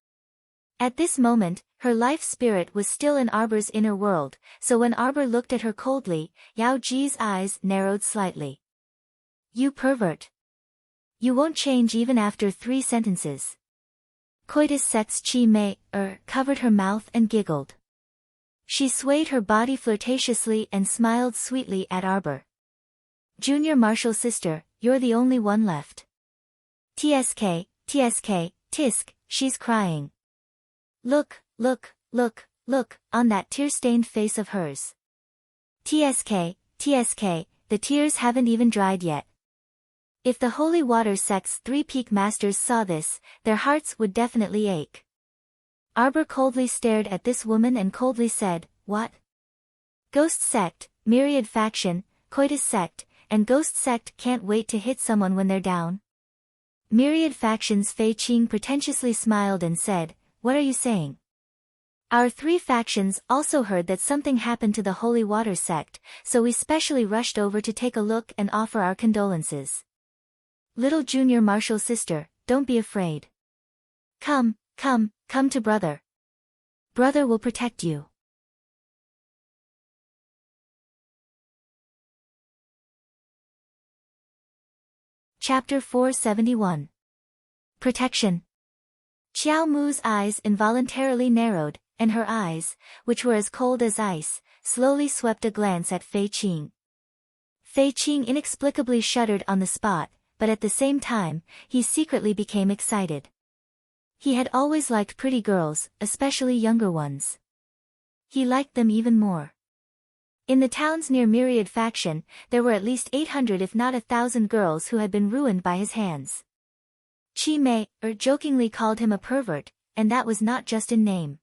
At this moment, her life spirit was still in Arbor's inner world, so when Arbor looked at her coldly, Yao Ji's eyes narrowed slightly. You pervert. You won't change even after 3 sentences. Coitus Sect's Chi Mei, covered her mouth and giggled. She swayed her body flirtatiously and smiled sweetly at Arbor. Junior Marshal Sister, you're the only one left. TSK, tisk, she's crying. Look, on that tear-stained face of hers. TSK, the tears haven't even dried yet. If the Holy Water Sect's 3 peak masters saw this, their hearts would definitely ache. Arbor coldly stared at this woman and coldly said, What? Ghost Sect, Myriad Faction, Coitus Sect, and Ghost Sect can't wait to hit someone when they're down? Myriad Faction's Fei Qing pretentiously smiled and said, What are you saying? Our 3 factions also heard that something happened to the Holy Water Sect, so we specially rushed over to take a look and offer our condolences. Little Junior Marshal Sister, don't be afraid. Come to brother. Brother will protect you. Chapter 471. Protection. Qiao Mu's eyes involuntarily narrowed, and her eyes, which were as cold as ice, slowly swept a glance at Fei Qing. Fei Qing inexplicably shuddered on the spot, but at the same time, he secretly became excited. He had always liked pretty girls, especially younger ones. He liked them even more. In the towns near Myriad Faction, there were at least 800 if not 1,000 girls who had been ruined by his hands. Qi Mei jokingly called him a pervert, and that was not just in name.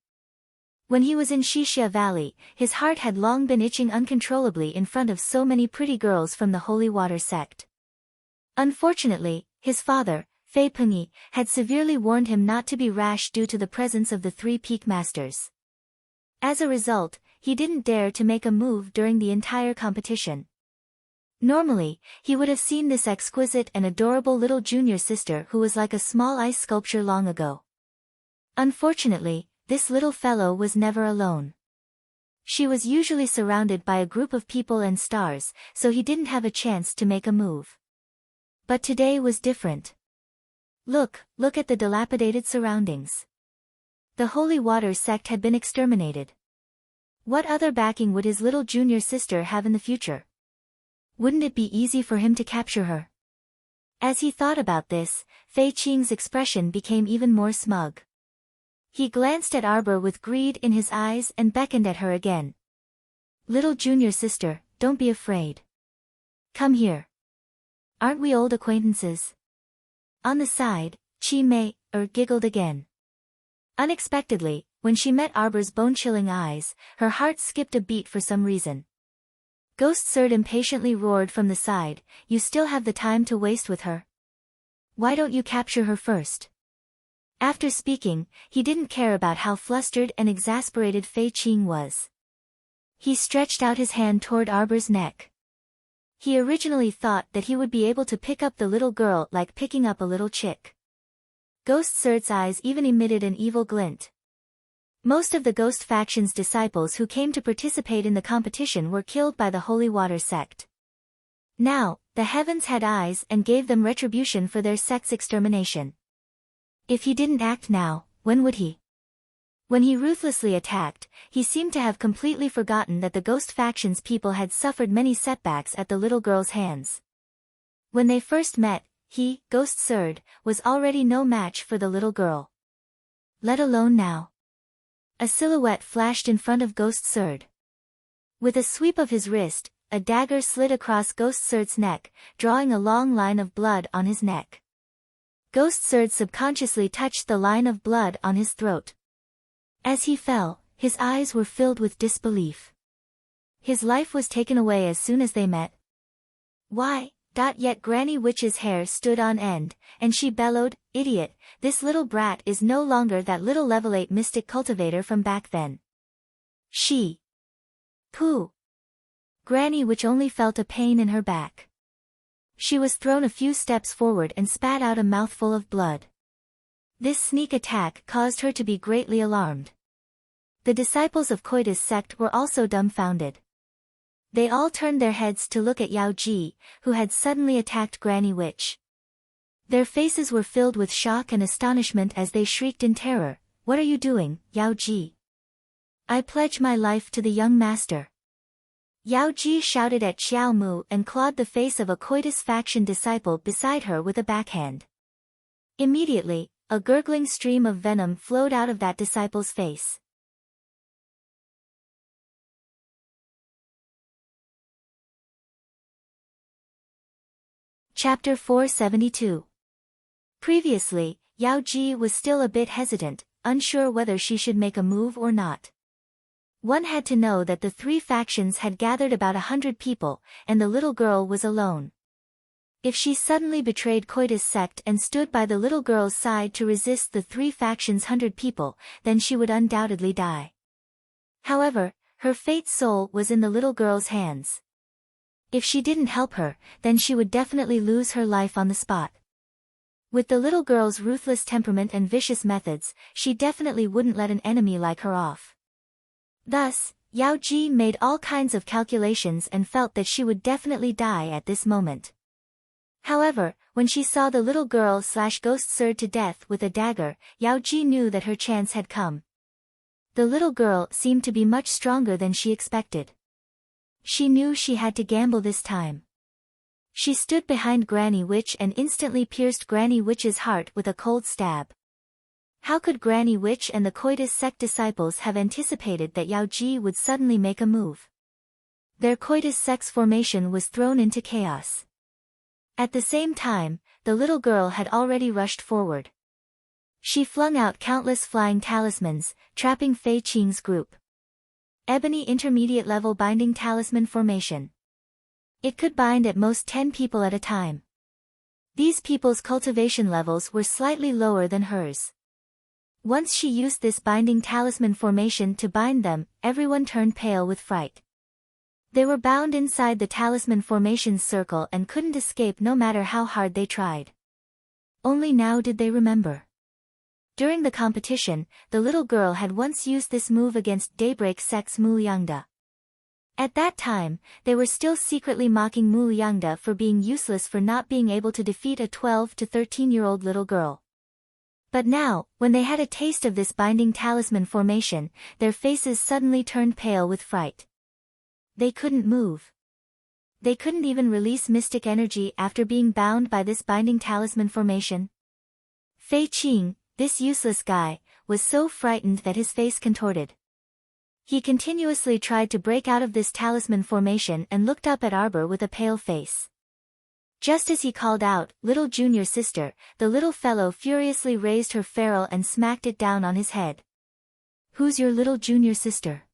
When he was in Xixia Valley, his heart had long been itching uncontrollably in front of so many pretty girls from the Holy Water sect. Unfortunately, his father, Fei Pengyi, had severely warned him not to be rash due to the presence of the three peak masters. As a result, he didn't dare to make a move during the entire competition. Normally, he would have seen this exquisite and adorable little junior sister who was like a small ice sculpture long ago. Unfortunately, this little fellow was never alone. She was usually surrounded by a group of people and stars, so he didn't have a chance to make a move. But today was different. Look at the dilapidated surroundings. The Holy Water sect had been exterminated. What other backing would his little junior sister have in the future? Wouldn't it be easy for him to capture her? As he thought about this, Fei Qing's expression became even more smug. He glanced at Arbor with greed in his eyes and beckoned at her again. Little junior sister, don't be afraid. Come here. Aren't we old acquaintances? On the side, Qi Mei giggled again. Unexpectedly, when she met Arbor's bone-chilling eyes, her heart skipped a beat for some reason. Ghost Sword impatiently roared from the side, you still have the time to waste with her. Why don't you capture her first? After speaking, he didn't care about how flustered and exasperated Fei Qing was. He stretched out his hand toward Arbor's neck. He originally thought that he would be able to pick up the little girl like picking up a little chick. Ghost Sword's eyes even emitted an evil glint. Most of the Ghost Faction's disciples who came to participate in the competition were killed by the Holy Water sect. Now, the heavens had eyes and gave them retribution for their sect's extermination. If he didn't act now, when would he? When he ruthlessly attacked, he seemed to have completely forgotten that the Ghost Faction's people had suffered many setbacks at the little girl's hands. When they first met, he, Ghost Sword, was already no match for the little girl. Let alone now. A silhouette flashed in front of Ghost Sword. With a sweep of his wrist, a dagger slid across Ghost Sword's neck, drawing a long line of blood on his neck. Ghost Sword subconsciously touched the line of blood on his throat. As he fell, his eyes were filled with disbelief. His life was taken away as soon as they met. Why? Yet Granny Witch's hair stood on end, and she bellowed, idiot, this little brat is no longer that little level 8 mystic cultivator from back then. She. Pooh. Granny Witch only felt a pain in her back. She was thrown a few steps forward and spat out a mouthful of blood. This sneak attack caused her to be greatly alarmed. The disciples of Coitus sect were also dumbfounded. They all turned their heads to look at Yao Ji, who had suddenly attacked Granny Witch. Their faces were filled with shock and astonishment as they shrieked in terror, what are you doing, Yao Ji? I pledge my life to the young master. Yao Ji shouted at Qiao Mu and clawed the face of a Coitus faction disciple beside her with a backhand. Immediately, a gurgling stream of venom flowed out of that disciple's face. Chapter 472. Previously, Yao Ji was still a bit hesitant, unsure whether she should make a move or not. One had to know that the three factions had gathered about 100 people, and the little girl was alone. If she suddenly betrayed Coitus sect and stood by the little girl's side to resist the three factions' 100 people, then she would undoubtedly die. However, her fate's soul was in the little girl's hands. If she didn't help her, then she would definitely lose her life on the spot. With the little girl's ruthless temperament and vicious methods, she definitely wouldn't let an enemy like her off. Thus, Yao Ji made all kinds of calculations and felt that she would definitely die at this moment. However, when she saw the little girl/ghost surge to death with a dagger, Yao Ji knew that her chance had come. The little girl seemed to be much stronger than she expected. She knew she had to gamble this time. She stood behind Granny Witch and instantly pierced Granny Witch's heart with a cold stab. How could Granny Witch and the Coitus sect disciples have anticipated that Yao Ji would suddenly make a move? Their Coitus sect's formation was thrown into chaos. At the same time, the little girl had already rushed forward. She flung out countless flying talismans, trapping Fei Qing's group. Ebony intermediate level binding talisman formation. It could bind at most 10 people at a time. These people's cultivation levels were slightly lower than hers. Once she used this binding talisman formation to bind them, everyone turned pale with fright. They were bound inside the talisman formation's circle and couldn't escape no matter how hard they tried. Only now did they remember. During the competition, the little girl had once used this move against Daybreak Sect's Mu Yangda. At that time, they were still secretly mocking Mu Yangda for being useless for not being able to defeat a 12 to 13-year-old little girl. But now, when they had a taste of this binding talisman formation, their faces suddenly turned pale with fright. They couldn't move. They couldn't even release mystic energy after being bound by this binding talisman formation. Fei Qing, this useless guy, was so frightened that his face contorted. He continuously tried to break out of this talisman formation and looked up at Arbor with a pale face. Just as he called out, "Little junior sister," the little fellow furiously raised her ferrule and smacked it down on his head. "Who's your little junior sister?"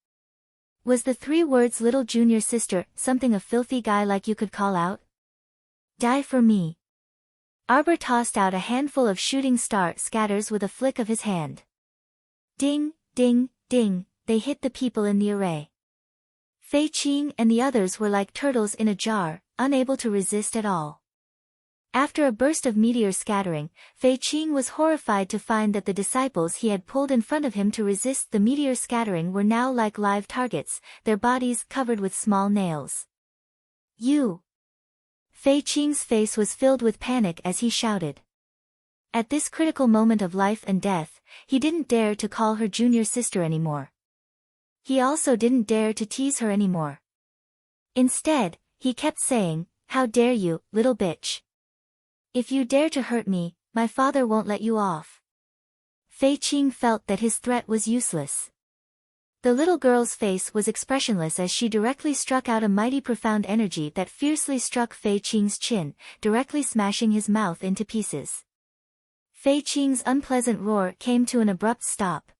Was the 3 words "little junior sister" something a filthy guy like you could call out? Die for me. Arbor tossed out a handful of shooting star scatters with a flick of his hand. Ding, ding, ding, they hit the people in the array. Fei Qing and the others were like turtles in a jar, unable to resist at all. After a burst of meteor scattering, Fei Qing was horrified to find that the disciples he had pulled in front of him to resist the meteor scattering were now like live targets, their bodies covered with small nails. "You!" Fei Qing's face was filled with panic as he shouted. At this critical moment of life and death, he didn't dare to call her junior sister anymore. He also didn't dare to tease her anymore. Instead, he kept saying, "How dare you, little bitch! If you dare to hurt me, my father won't let you off." Fei Qing felt that his threat was useless. The little girl's face was expressionless as she directly struck out a mighty profound energy that fiercely struck Fei Qing's chin, directly smashing his mouth into pieces. Fei Qing's unpleasant roar came to an abrupt stop.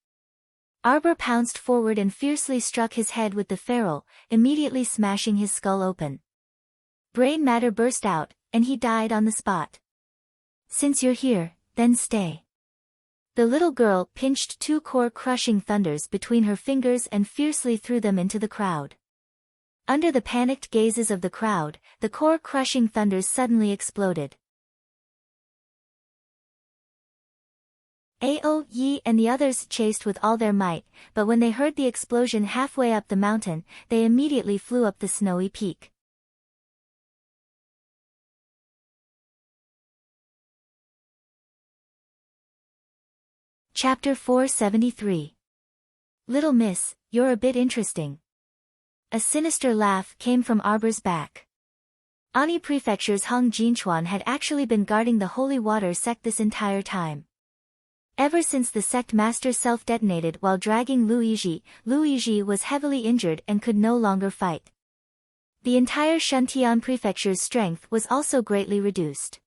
Arbor pounced forward and fiercely struck his head with the ferrule, immediately smashing his skull open. Brain matter burst out, and he died on the spot. "Since you're here, then stay." The little girl pinched 2 core-crushing thunders between her fingers and fiercely threw them into the crowd. Under the panicked gazes of the crowd, the core-crushing thunders suddenly exploded. Ao Yi and the others chased with all their might, but when they heard the explosion halfway up the mountain, they immediately flew up the snowy peak. Chapter 473. Little miss, you're a bit interesting. A sinister laugh came from Arbor's back. Ani Prefecture's Hong Jinchuan had actually been guarding the holy water sect this entire time. Ever since the sect master self-detonated while dragging Lu Yizhi was heavily injured and could no longer fight. The entire Shuntian Prefecture's strength was also greatly reduced.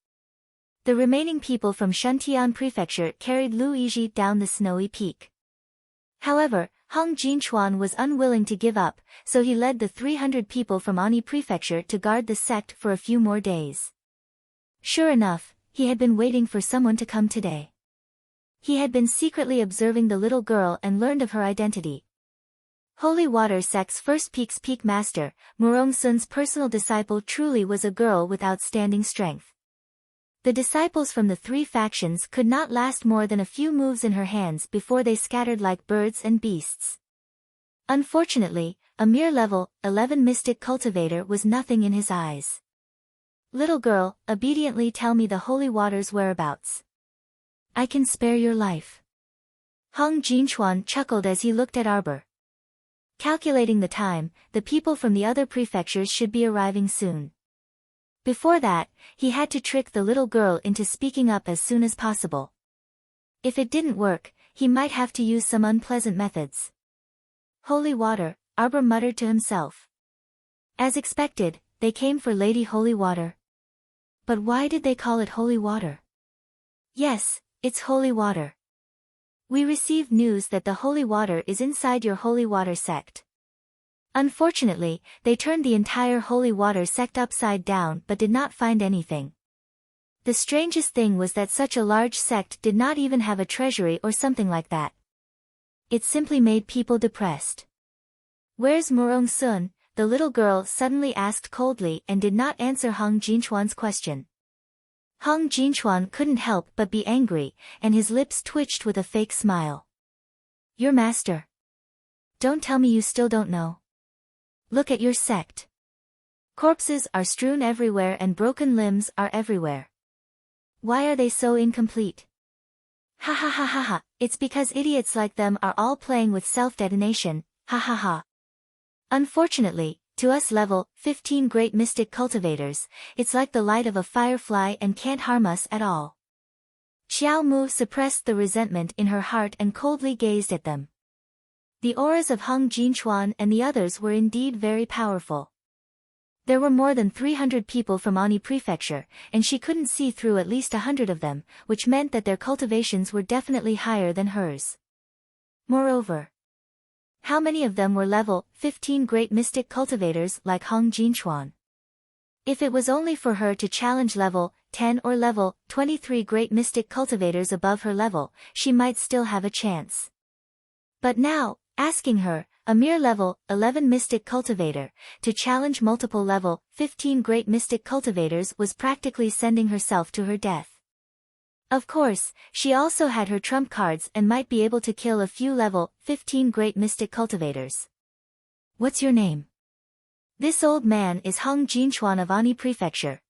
The remaining people from Shuntian Prefecture carried Lu Yizhi down the snowy peak. However, Hong Jinchuan was unwilling to give up, so he led the 300 people from Ani Prefecture to guard the sect for a few more days. Sure enough, he had been waiting for someone to come today. He had been secretly observing the little girl and learned of her identity. Holy Water Sect's first peak master, Murong Sun's personal disciple truly was a girl with outstanding strength. The disciples from the 3 factions could not last more than a few moves in her hands before they scattered like birds and beasts. Unfortunately, a mere level 11 mystic cultivator was nothing in his eyes. Little girl, obediently tell me the holy water's whereabouts. I can spare your life. Hung Jinchuan chuckled as he looked at Arbor. Calculating the time, the people from the other prefectures should be arriving soon. Before that, he had to trick the little girl into speaking up as soon as possible. If it didn't work, he might have to use some unpleasant methods. Holy water, Arbor muttered to himself. As expected, they came for Lady Holy Water. But why did they call it holy water? Yes, it's holy water. We received news that the holy water is inside your holy water sect. Unfortunately, they turned the entire holy water sect upside down but did not find anything. The strangest thing was that such a large sect did not even have a treasury or something like that. It simply made people depressed. Where's Murong Sun? The little girl suddenly asked coldly and did not answer Hung Jinchuan's question. Hung Jinchuan couldn't help but be angry, and his lips twitched with a fake smile. Your master. Don't tell me you still don't know. Look at your sect. Corpses are strewn everywhere and broken limbs are everywhere. Why are they so incomplete? Ha ha ha ha ha, it's because idiots like them are all playing with self-detonation, ha ha ha. Unfortunately, to us level 15 great mystic cultivators, it's like the light of a firefly and can't harm us at all. Xiao Mu suppressed the resentment in her heart and coldly gazed at them. The auras of Hung Jinchuan and the others were indeed very powerful. There were more than 300 people from Ani Prefecture, and she couldn't see through at least 100 of them, which meant that their cultivations were definitely higher than hers. Moreover, how many of them were level 15 great mystic cultivators like Hung Jinchuan? If it was only for her to challenge level 10 or level 23 great mystic cultivators above her level, she might still have a chance. But now, asking her, a mere level 11 mystic cultivator, to challenge multiple level 15 great mystic cultivators was practically sending herself to her death. Of course, she also had her trump cards and might be able to kill a few level 15 great mystic cultivators. What's your name? This old man is Hung Jinchuan of Ani Prefecture.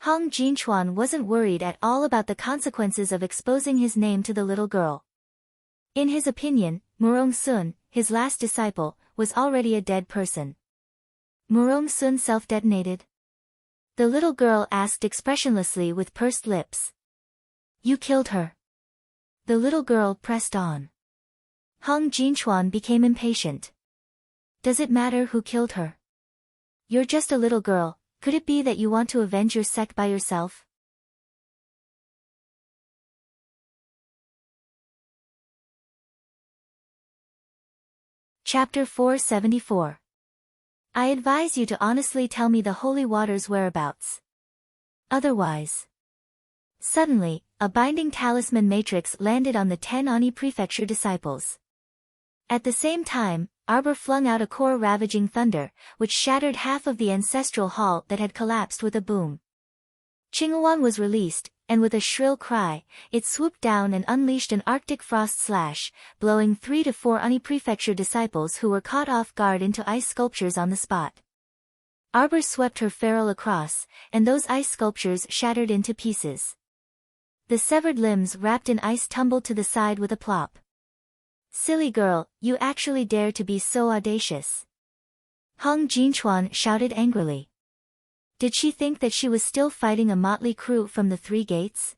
Hung Jinchuan wasn't worried at all about the consequences of exposing his name to the little girl. In his opinion, Murong Sun, his last disciple, was already a dead person. Murong Sun self-detonated? The little girl asked expressionlessly with pursed lips. You killed her. The little girl pressed on. Hung Jinchuan became impatient. Does it matter who killed her? You're just a little girl, could it be that you want to avenge your sect by yourself? Chapter 474. I advise you to honestly tell me the holy water's whereabouts. Otherwise. Suddenly, a binding talisman matrix landed on the 10 Ani Prefecture disciples. At the same time, Arbor flung out a core-ravaging thunder, which shattered half of the ancestral hall that had collapsed with a boom. Qinghuan was released, and with a shrill cry, it swooped down and unleashed an Arctic frost slash, blowing 3 to 4 Ani Prefecture disciples who were caught off guard into ice sculptures on the spot. Arbor swept her ferrule across, and those ice sculptures shattered into pieces. The severed limbs wrapped in ice tumbled to the side with a plop. Silly girl, you actually dare to be so audacious. Hung Jinchuan shouted angrily. Did she think that she was still fighting a motley crew from the Three Gates?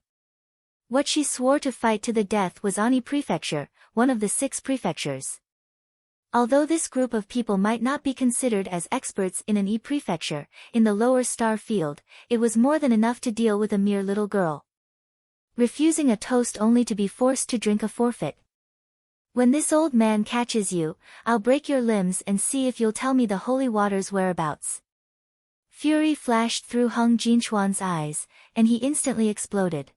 What she swore to fight to the death was Ani Prefecture, one of the 6 prefectures. Although this group of people might not be considered as experts in an E-prefecture, in the lower star field, it was more than enough to deal with a mere little girl. Refusing a toast only to be forced to drink a forfeit. When this old man catches you, I'll break your limbs and see if you'll tell me the holy water's whereabouts. Fury flashed through Hung Jinchuan's eyes, and he instantly exploded.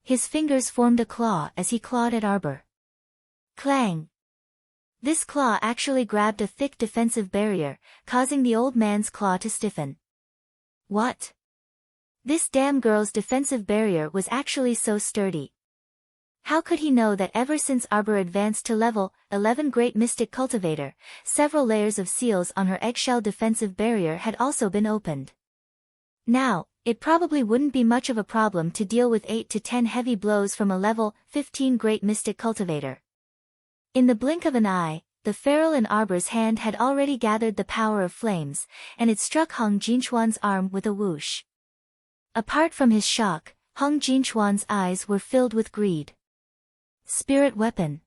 His fingers formed a claw as he clawed at Arbor. Clang! This claw actually grabbed a thick defensive barrier, causing the old man's claw to stiffen. What? This damn girl's defensive barrier was actually so sturdy. How could he know that ever since Arbor advanced to level 11 Great Mystic Cultivator, several layers of seals on her eggshell defensive barrier had also been opened? Now, it probably wouldn't be much of a problem to deal with 8 to 10 heavy blows from a level 15 Great Mystic Cultivator. In the blink of an eye, the ferrule in Arbor's hand had already gathered the power of flames, and it struck Hung Jinchuan's arm with a whoosh. Apart from his shock, Hung Jinchuan's eyes were filled with greed. Spirit weapon.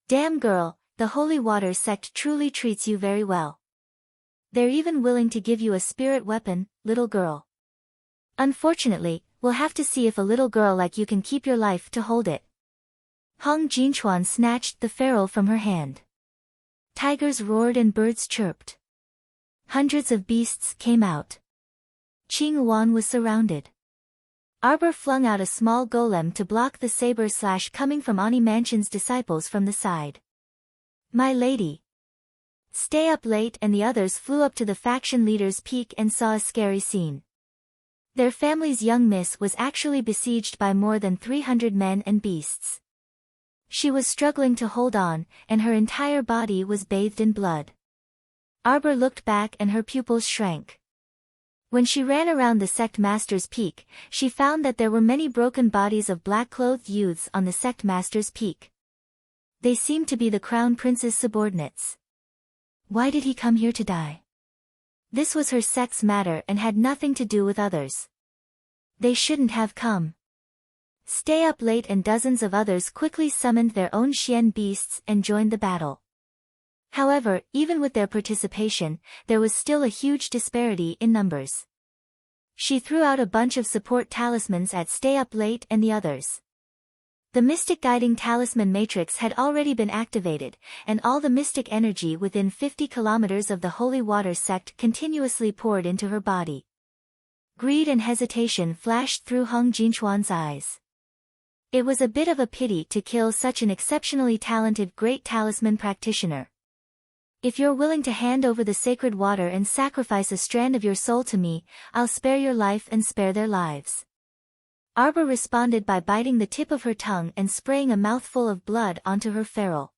Damn girl, the Holy Water sect truly treats you very well. They're even willing to give you a spirit weapon, little girl. Unfortunately, we'll have to see if a little girl like you can keep your life to hold it. Hung Jinchuan snatched the ferrule from her hand. Tigers roared and birds chirped. Hundreds of beasts came out. Qing Wan was surrounded. Arbor flung out a small golem to block the saber slash coming from Ani Mansion's disciples from the side. My lady. Stay up late and the others flew up to the faction leader's peak and saw a scary scene. Their family's young miss was actually besieged by more than 300 men and beasts. She was struggling to hold on, and her entire body was bathed in blood. Arbor looked back and her pupils shrank. When she ran around the sect master's peak, she found that there were many broken bodies of black-clothed youths on the sect master's peak. They seemed to be the crown prince's subordinates. Why did he come here to die? This was her sect's matter and had nothing to do with others. They shouldn't have come. Stay up late and dozens of others quickly summoned their own Xian beasts and joined the battle. However, even with their participation, there was still a huge disparity in numbers. She threw out a bunch of support talismans at Stay Up Late and the others. The Mystic Guiding Talisman Matrix had already been activated, and all the mystic energy within 50 kilometers of the Holy Water sect continuously poured into her body. Greed and hesitation flashed through Hung Jinchuan's eyes. It was a bit of a pity to kill such an exceptionally talented great talisman practitioner. If you're willing to hand over the sacred water and sacrifice a strand of your soul to me, I'll spare your life and spare their lives. Arbor responded by biting the tip of her tongue and spraying a mouthful of blood onto her ferrule.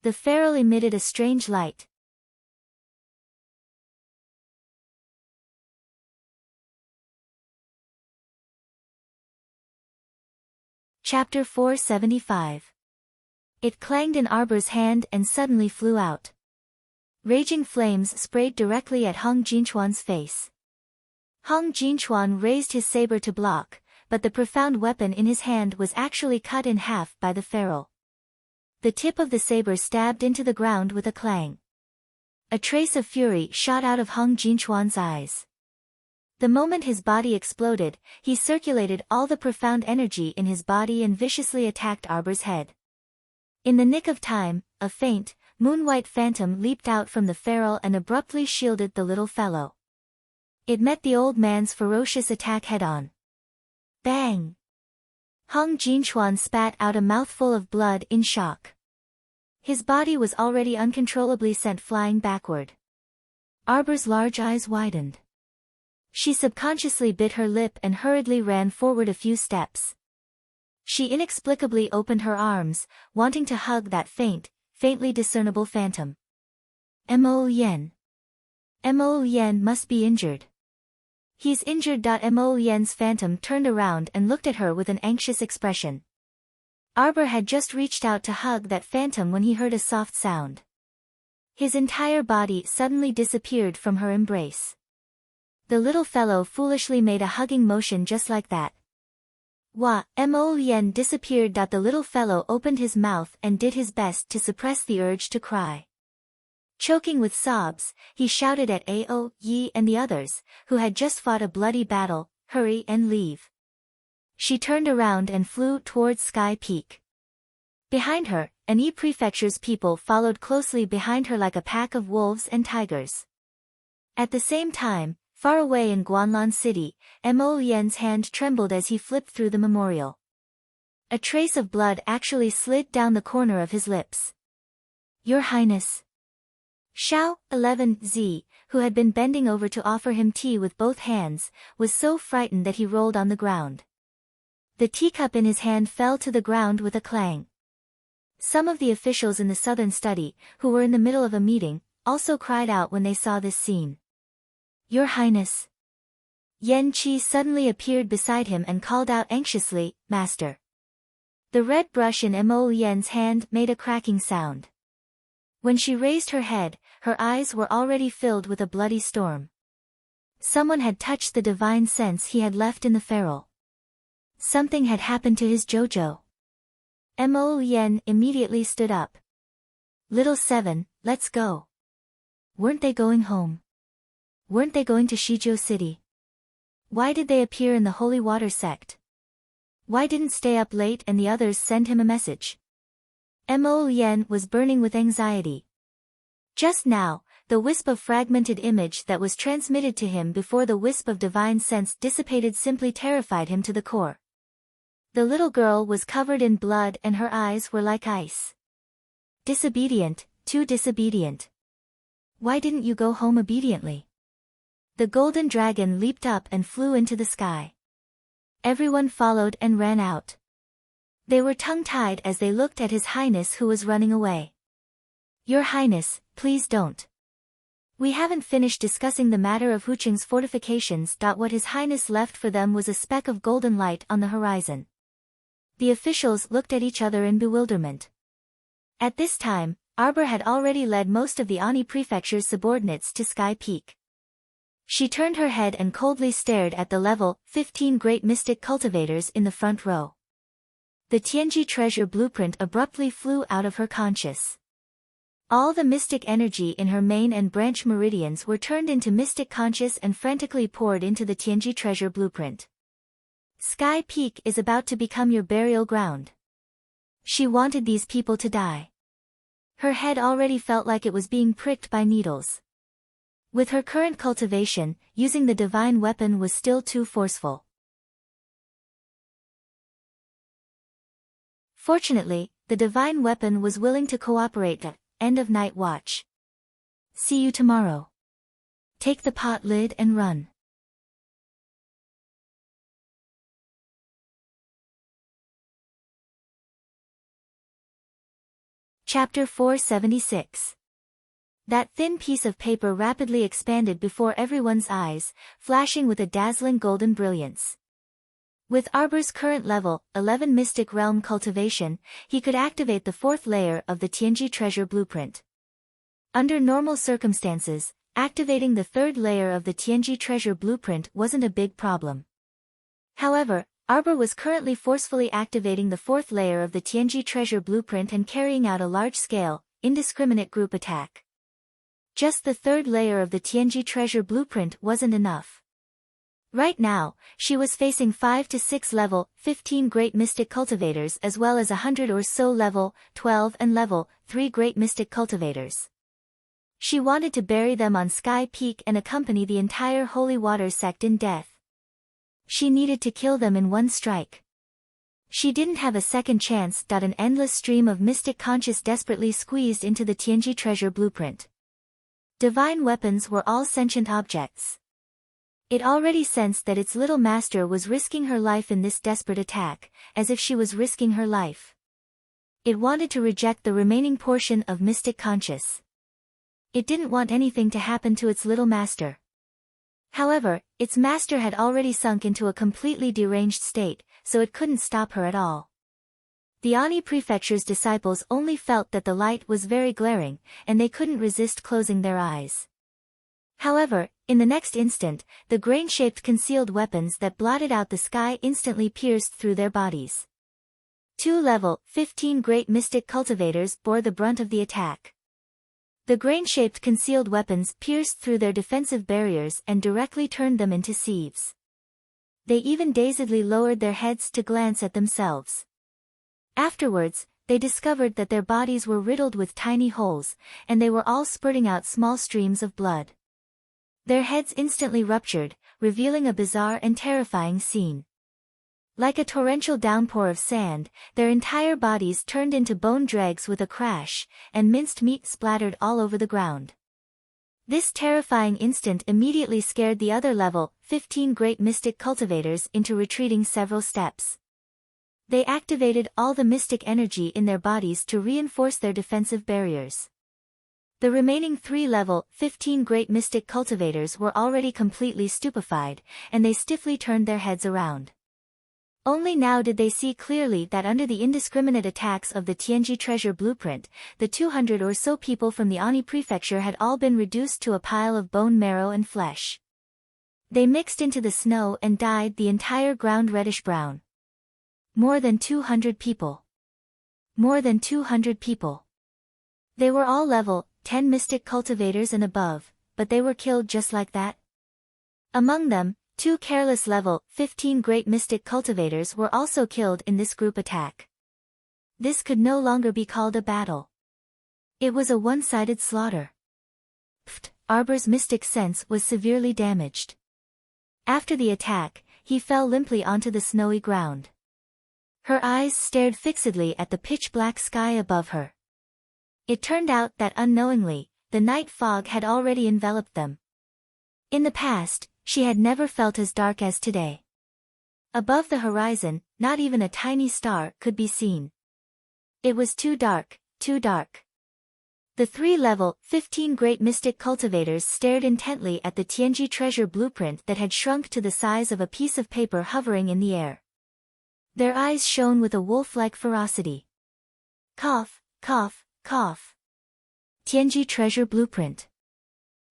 The ferrule emitted a strange light. Chapter 475. It clanged in Arbor's hand and suddenly flew out. Raging flames sprayed directly at Hung Jinchuan's face. Hung Jinchuan raised his saber to block, but the profound weapon in his hand was actually cut in half by the ferrule. The tip of the saber stabbed into the ground with a clang. A trace of fury shot out of Hung Jinchuan's eyes. The moment his body exploded, he circulated all the profound energy in his body and viciously attacked Arbor's head. In the nick of time, a faint, moon-white phantom leaped out from the ferrule and abruptly shielded the little fellow. It met the old man's ferocious attack head-on. Bang! Hung Jinchuan spat out a mouthful of blood in shock. His body was already uncontrollably sent flying backward. Arbor's large eyes widened. She subconsciously bit her lip and hurriedly ran forward a few steps. She inexplicably opened her arms, wanting to hug that faintly discernible phantom. Mo Yen. Mo Yen must be injured. He's injured. Mo Yen's phantom turned around and looked at her with an anxious expression. Arbor had just reached out to hug that phantom when he heard a soft sound. His entire body suddenly disappeared from her embrace. The little fellow foolishly made a hugging motion just like that. Mo Yen disappeared. The little fellow opened his mouth and did his best to suppress the urge to cry. Choking with sobs, he shouted at Ao Yi and the others, who had just fought a bloody battle, hurry and leave. She turned around and flew towards Sky Peak. Behind her, Ani Prefecture's people followed closely behind her like a pack of wolves and tigers. At the same time, far away in Guanlan City, Mo Yen's hand trembled as he flipped through the memorial. A trace of blood actually slid down the corner of his lips. Your Highness. Xiao, 11Z, who had been bending over to offer him tea with both hands, was so frightened that he rolled on the ground. The teacup in his hand fell to the ground with a clang. Some of the officials in the southern study, who were in the middle of a meeting, also cried out when they saw this scene. Your Highness. Yan Qi suddenly appeared beside him and called out anxiously, "Master." The red brush in Mo Yan's hand made a cracking sound. When she raised her head, her eyes were already filled with a bloody storm. Someone had touched the divine sense he had left in the feral. Something had happened to his Jojo. Mo Yan immediately stood up. "Little Seven, let's go." Weren't they going home? Weren't they going to Shizhou City? Why did they appear in the Holy Water sect? Why didn't stay up late and the others send him a message? Mo Yan was burning with anxiety. Just now, the wisp of fragmented image that was transmitted to him before the wisp of divine sense dissipated simply terrified him to the core. The little girl was covered in blood and her eyes were like ice. Disobedient, too disobedient. Why didn't you go home obediently? The golden dragon leaped up and flew into the sky. Everyone followed and ran out. They were tongue-tied as they looked at His Highness who was running away. "Your Highness, please don't. We haven't finished discussing the matter of Huqing's fortifications." What His Highness left for them was a speck of golden light on the horizon. The officials looked at each other in bewilderment. At this time, Arbor had already led most of the Ani Prefecture's subordinates to Sky Peak. She turned her head and coldly stared at the level 15 great mystic cultivators in the front row. The Tianji treasure blueprint abruptly flew out of her conscious. All the mystic energy in her main and branch meridians were turned into mystic conscious and frantically poured into the Tianji treasure blueprint. Sky Peak is about to become your burial ground. She wanted these people to die. Her head already felt like it was being pricked by needles. With her current cultivation, using the divine weapon was still too forceful. Fortunately, the divine weapon was willing to cooperate. End of night watch. See you tomorrow. Take the pot lid and run. Chapter 476. That thin piece of paper rapidly expanded before everyone's eyes, flashing with a dazzling golden brilliance. With Arbor's current level 11 Mystic Realm cultivation, he could activate the fourth layer of the Tianji treasure blueprint. Under normal circumstances, activating the third layer of the Tianji treasure blueprint wasn't a big problem. However, Arbor was currently forcefully activating the fourth layer of the Tianji treasure blueprint and carrying out a large-scale, indiscriminate group attack. Just the third layer of the Tianji treasure blueprint wasn't enough. Right now, she was facing 5 to 6 level 15 great mystic cultivators as well as 100 or so level 12 and level 3 great mystic cultivators. She wanted to bury them on Sky Peak and accompany the entire Holy Water sect in death. She needed to kill them in one strike. She didn't have a second chance. An endless stream of mystic conscious desperately squeezed into the Tianji treasure blueprint. Divine weapons were all sentient objects. It already sensed that its little master was risking her life in this desperate attack, as if she was risking her life. It wanted to reject the remaining portion of mystic conscious. It didn't want anything to happen to its little master. However, its master had already sunk into a completely deranged state, so it couldn't stop her at all. The Ani Prefecture's disciples only felt that the light was very glaring, and they couldn't resist closing their eyes. However, in the next instant, the grain-shaped concealed weapons that blotted out the sky instantly pierced through their bodies. 2 level 15 great mystic cultivators bore the brunt of the attack. The grain-shaped concealed weapons pierced through their defensive barriers and directly turned them into sieves. They even dazedly lowered their heads to glance at themselves. Afterwards, they discovered that their bodies were riddled with tiny holes, and they were all spurting out small streams of blood. Their heads instantly ruptured, revealing a bizarre and terrifying scene. Like a torrential downpour of sand, their entire bodies turned into bone dregs with a crash, and minced meat splattered all over the ground. This terrifying instant immediately scared the other level 15 great mystic cultivators into retreating several steps. They activated all the mystic energy in their bodies to reinforce their defensive barriers. The remaining 3 level 15 great mystic cultivators were already completely stupefied, and they stiffly turned their heads around. Only now did they see clearly that under the indiscriminate attacks of the Tianji treasure blueprint, the 200 or so people from the Ani prefecture had all been reduced to a pile of bone marrow and flesh. They mixed into the snow and dyed the entire ground reddish-brown. More than 200 people. More than 200 people. They were all level 10 mystic cultivators and above, but they were killed just like that. Among them, 2 careless level 15 great mystic cultivators were also killed in this group attack. This could no longer be called a battle. It was a one-sided slaughter. Arbor's mystic sense was severely damaged. After the attack, he fell limply onto the snowy ground. Her eyes stared fixedly at the pitch-black sky above her. It turned out that unknowingly, the night fog had already enveloped them. In the past, she had never felt as dark as today. Above the horizon, not even a tiny star could be seen. It was too dark, too dark. The 3 level 15 great mystic cultivators stared intently at the Tianji treasure blueprint that had shrunk to the size of a piece of paper hovering in the air. Their eyes shone with a wolf-like ferocity. Cough, cough, cough. Tianji treasure blueprint.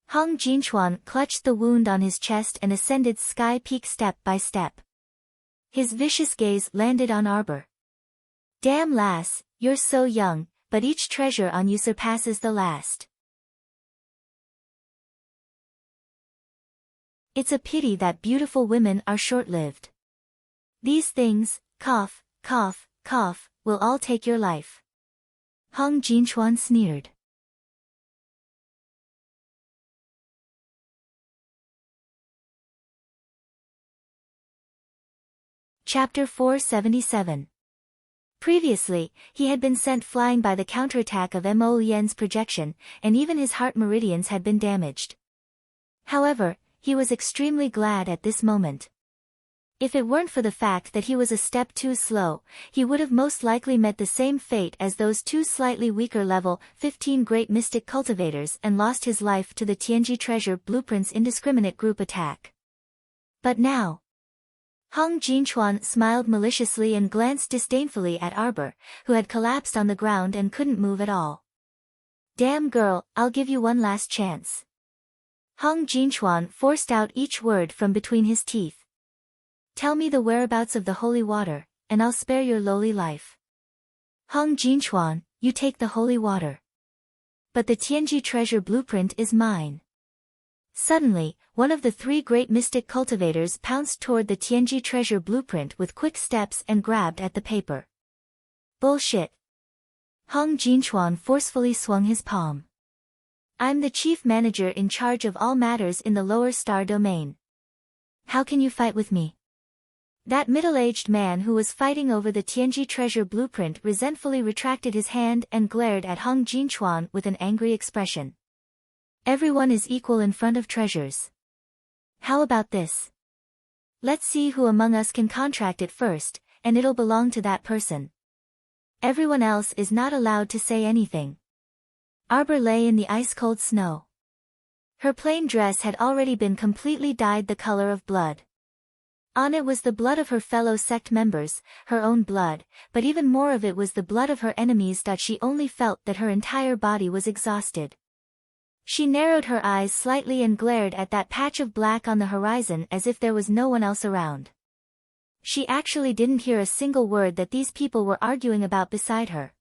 Hong Jinchuan clutched the wound on his chest and ascended Sky Peak step by step. His vicious gaze landed on Arbor. Damn lass, you're so young, but each treasure on you surpasses the last. It's a pity that beautiful women are short-lived. These things, cough, cough, cough, will all take your life. Hong Jinchuan sneered. Chapter 477. Previously, he had been sent flying by the counterattack of Mo Lian's projection, and even his heart meridians had been damaged. However, he was extremely glad at this moment. If it weren't for the fact that he was a step too slow, he would have most likely met the same fate as those 2 slightly weaker level 15 great mystic cultivators and lost his life to the Tianji treasure blueprint's indiscriminate group attack. But now, Hong Jinchuan smiled maliciously and glanced disdainfully at Arbor, who had collapsed on the ground and couldn't move at all. Damn girl, I'll give you one last chance. Hong Jinchuan forced out each word from between his teeth. Tell me the whereabouts of the holy water, and I'll spare your lowly life. Hong Jinchuan, you take the holy water. But the Tianji treasure blueprint is mine. Suddenly, one of the 3 great mystic cultivators pounced toward the Tianji treasure blueprint with quick steps and grabbed at the paper. Bullshit. Hong Jinchuan forcefully swung his palm. I'm the chief manager in charge of all matters in the lower star domain. How can you fight with me? That middle-aged man who was fighting over the Tianji treasure blueprint resentfully retracted his hand and glared at Hong Jinchuan with an angry expression. Everyone is equal in front of treasures. How about this? Let's see who among us can contract it first, and it'll belong to that person. Everyone else is not allowed to say anything. Arbor lay in the ice-cold snow. Her plain dress had already been completely dyed the color of blood. On it was the blood of her fellow sect members, her own blood, but even more of it was the blood of her enemies. She only felt that her entire body was exhausted. She narrowed her eyes slightly and glared at that patch of black on the horizon as if there was no one else around. She actually didn't hear a single word that these people were arguing about beside her.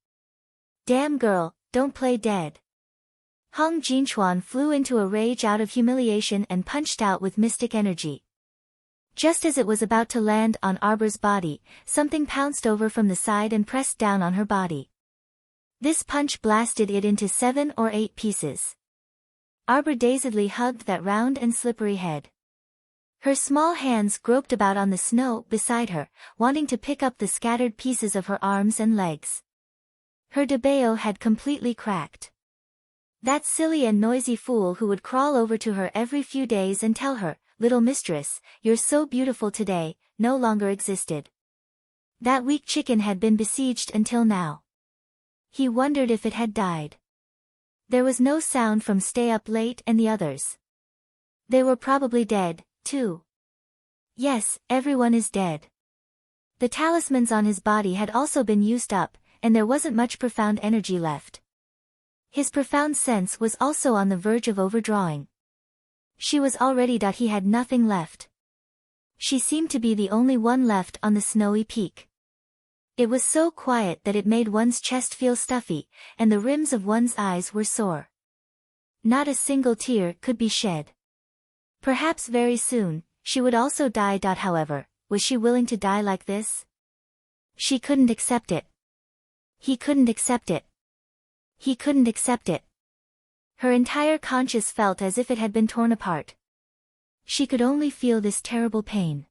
Damn girl, don't play dead. Hong Jinchuan flew into a rage out of humiliation and punched out with mystic energy. Just as it was about to land on Arbor's body, something pounced over from the side and pressed down on her body. This punch blasted it into 7 or 8 pieces. Arbor dazedly hugged that round and slippery head. Her small hands groped about on the snow beside her, wanting to pick up the scattered pieces of her arms and legs. Her debeo had completely cracked. That silly and noisy fool who would crawl over to her every few days and tell her, "Little mistress, you're so beautiful today," no longer existed. That weak chicken had been besieged until now. He wondered if it had died. There was no sound from Stay Up Late and the others. They were probably dead, too. Yes, everyone is dead. The talismans on his body had also been used up, and there wasn't much profound energy left. His profound sense was also on the verge of overdrawing. She was already that he had nothing left. She seemed to be the only one left on the snowy peak. It was so quiet that it made one's chest feel stuffy, and the rims of one's eyes were sore. Not a single tear could be shed. Perhaps very soon, she would also die. However, was she willing to die like this? She couldn't accept it. He couldn't accept it. He couldn't accept it. Her entire conscience felt as if it had been torn apart. She could only feel this terrible pain.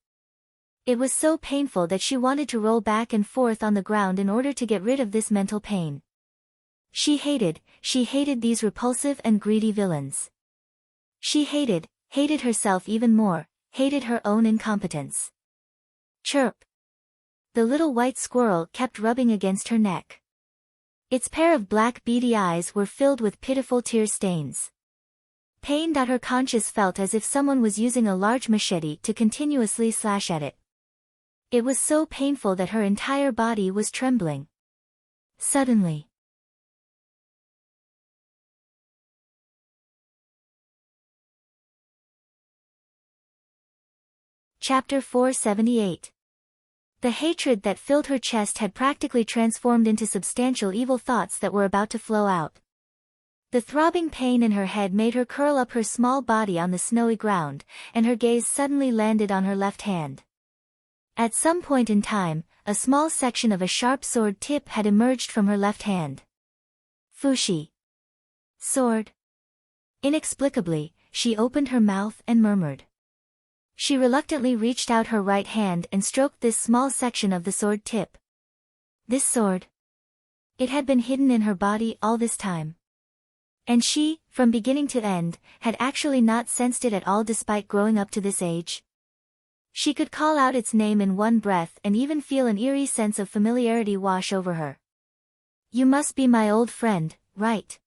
It was so painful that she wanted to roll back and forth on the ground in order to get rid of this mental pain. She hated these repulsive and greedy villains. She hated herself even more, hated her own incompetence. Chirp! The little white squirrel kept rubbing against her neck. Its pair of black beady eyes were filled with pitiful tear stains. Pain. Her conscience felt as if someone was using a large machete to continuously slash at it. It was so painful that her entire body was trembling. Suddenly. Chapter 478. The hatred that filled her chest had practically transformed into substantial evil thoughts that were about to flow out. The throbbing pain in her head made her curl up her small body on the snowy ground, and her gaze suddenly landed on her left hand. At some point in time, a small section of a sharp sword tip had emerged from her left hand. Fushi. Sword. Inexplicably, she opened her mouth and murmured. She reluctantly reached out her right hand and stroked this small section of the sword tip. This sword. It had been hidden in her body all this time. And she, from beginning to end, had actually not sensed it at all despite growing up to this age. She could call out its name in one breath and even feel an eerie sense of familiarity wash over her. You must be my old friend, right?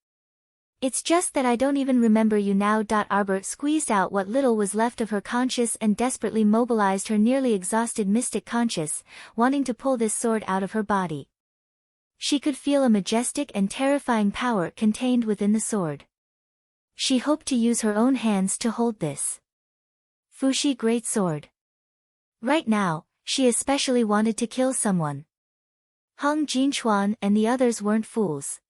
It's just that I don't even remember you now. Arbor squeezed out what little was left of her conscience and desperately mobilized her nearly exhausted mystic conscience, wanting to pull this sword out of her body. She could feel a majestic and terrifying power contained within the sword. She hoped to use her own hands to hold this Fushi great sword. Right now, she especially wanted to kill someone. Hong Jinchuan and the others weren't fools.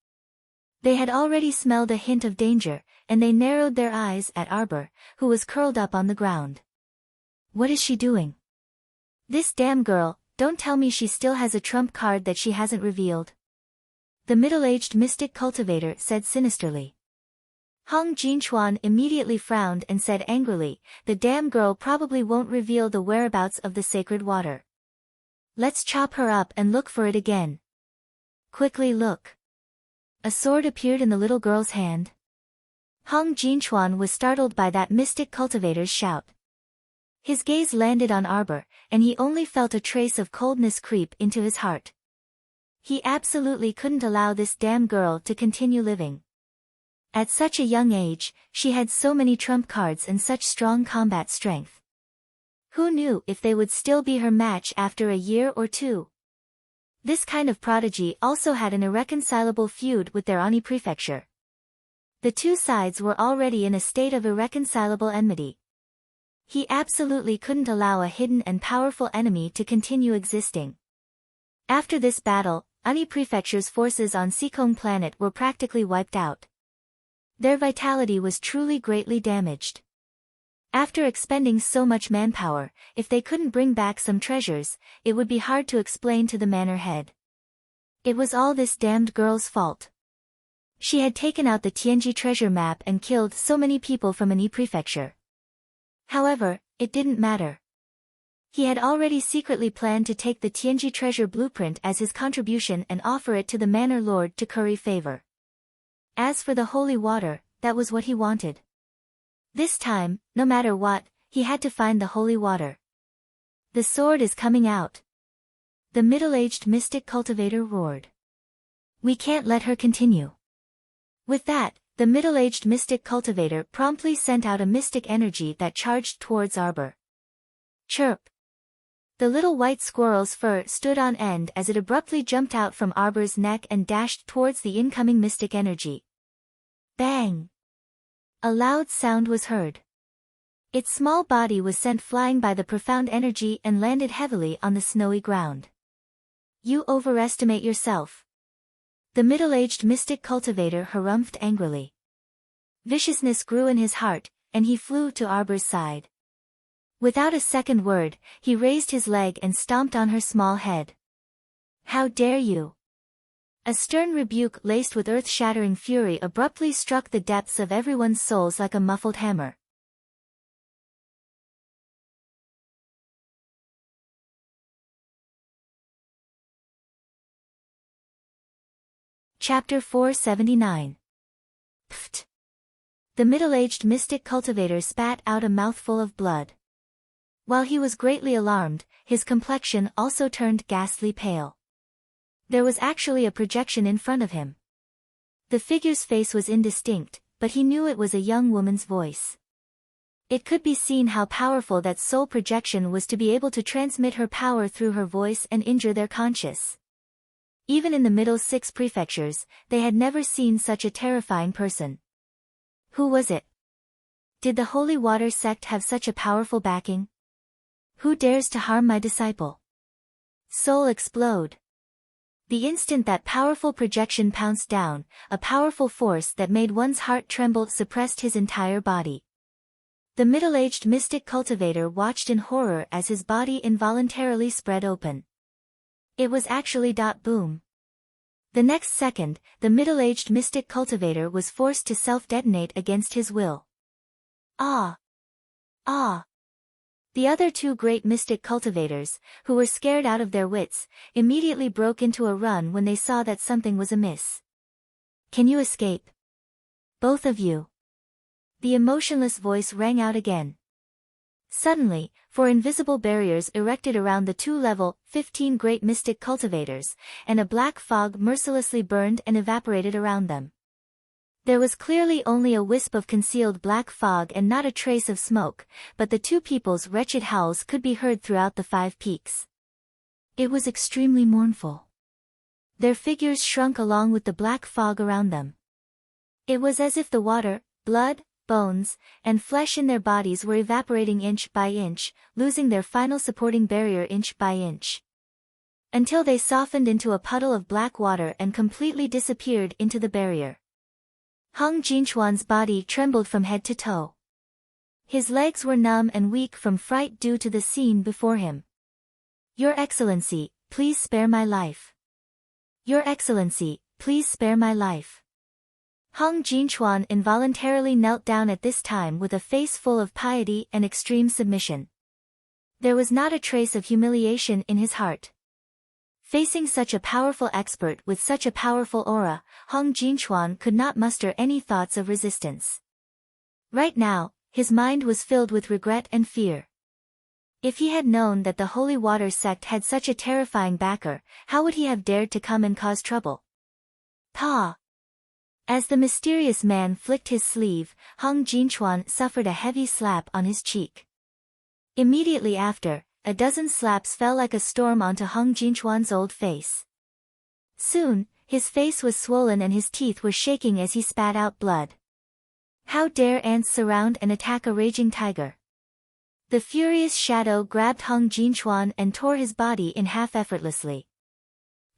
They had already smelled a hint of danger, and they narrowed their eyes at Arbor, who was curled up on the ground. What is she doing? This damn girl, don't tell me she still has a trump card that she hasn't revealed. The middle-aged mystic cultivator said sinisterly. Hong Jinchuan immediately frowned and said angrily, the damn girl probably won't reveal the whereabouts of the sacred water. Let's chop her up and look for it again. Quickly look. A sword appeared in the little girl's hand. Hong Jinchuan was startled by that mystic cultivator's shout. His gaze landed on Arbor, and he only felt a trace of coldness creep into his heart. He absolutely couldn't allow this damn girl to continue living. At such a young age, she had so many trump cards and such strong combat strength. Who knew if they would still be her match after a year or two? This kind of prodigy also had an irreconcilable feud with their Ani prefecture. The two sides were already in a state of irreconcilable enmity. He absolutely couldn't allow a hidden and powerful enemy to continue existing. After this battle, Ani prefecture's forces on Seikong planet were practically wiped out. Their vitality was truly greatly damaged. After expending so much manpower, if they couldn't bring back some treasures, it would be hard to explain to the manor head. It was all this damned girl's fault. She had taken out the Tianji treasure map and killed so many people from Ani prefecture. However, it didn't matter. He had already secretly planned to take the Tianji treasure blueprint as his contribution and offer it to the manor lord to curry favor. As for the holy water, that was what he wanted. This time, no matter what, he had to find the holy water. The sword is coming out. The middle-aged mystic cultivator roared. We can't let her continue. With that, The middle-aged mystic cultivator promptly sent out a mystic energy that charged towards Arbor. Chirp! The little white squirrel's fur stood on end as it abruptly jumped out from Arbor's neck and dashed towards the incoming mystic energy. Bang! A loud sound was heard. Its small body was sent flying by the profound energy and landed heavily on the snowy ground. You overestimate yourself. The middle-aged mystic cultivator harumphed angrily. Viciousness grew in his heart, and he flew to Arbor's side. Without a second word, he raised his leg and stomped on her small head. How dare you! A stern rebuke laced with earth-shattering fury abruptly struck the depths of everyone's souls like a muffled hammer. Chapter 479. Pfft! The middle-aged mystic cultivator spat out a mouthful of blood. While he was greatly alarmed, his complexion also turned ghastly pale. There was actually a projection in front of him. The figure's face was indistinct, but he knew it was a young woman's voice. It could be seen how powerful that soul projection was to be able to transmit her power through her voice and injure their conscience. Even in the Middle Six prefectures, they had never seen such a terrifying person. Who was it? Did the Holy Water sect have such a powerful backing? Who dares to harm my disciple? Soul explode. The instant that powerful projection pounced down, a powerful force that made one's heart tremble suppressed his entire body. The middle-aged mystic cultivator watched in horror as his body involuntarily spread open. It was actually boom. The next second, the middle-aged mystic cultivator was forced to self-detonate against his will. Ah! Ah! The other two great mystic cultivators, who were scared out of their wits, immediately broke into a run when they saw that something was amiss. Can you escape? Both of you. The emotionless voice rang out again. Suddenly, 4 invisible barriers erected around the 2 15 great mystic cultivators, and a black fog mercilessly burned and evaporated around them. There was clearly only a wisp of concealed black fog and not a trace of smoke, but the two people's wretched howls could be heard throughout the 5 peaks. It was extremely mournful. Their figures shrunk along with the black fog around them. It was as if the water, blood, bones, and flesh in their bodies were evaporating inch by inch, losing their final supporting barrier inch by inch. Until they softened into a puddle of black water and completely disappeared into the barrier. Hung Jinchuan's body trembled from head to toe. His legs were numb and weak from fright due to the scene before him. Your Excellency, please spare my life. Your Excellency, please spare my life. Hung Jinchuan involuntarily knelt down at this time with a face full of piety and extreme submission. There was not a trace of humiliation in his heart. Facing such a powerful expert with such a powerful aura, Hung Jinchuan could not muster any thoughts of resistance. Right now, his mind was filled with regret and fear. If he had known that the Holy Water sect had such a terrifying backer, how would he have dared to come and cause trouble? Pa! As the mysterious man flicked his sleeve, Hung Jinchuan suffered a heavy slap on his cheek. Immediately after, a dozen slaps fell like a storm onto Hung Jinchuan's old face. Soon, his face was swollen and his teeth were shaking as he spat out blood. How dare ants surround and attack a raging tiger? The furious shadow grabbed Hung Jinchuan and tore his body in half effortlessly.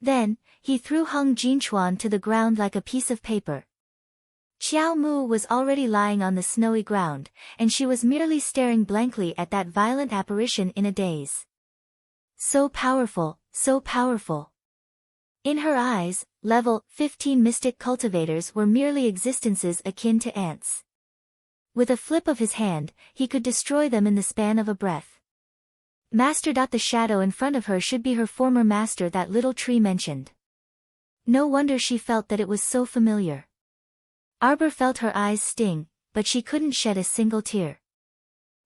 Then, he threw Hung Jinchuan to the ground like a piece of paper. Xiao Mu was already lying on the snowy ground, and she was merely staring blankly at that violent apparition in a daze. So powerful, so powerful. In her eyes, level 15 mystic cultivators were merely existences akin to ants. With a flip of his hand, he could destroy them in the span of a breath. Master. The shadow in front of her should be her former master that little tree mentioned. No wonder she felt that it was so familiar. Arbor felt her eyes sting, but she couldn't shed a single tear.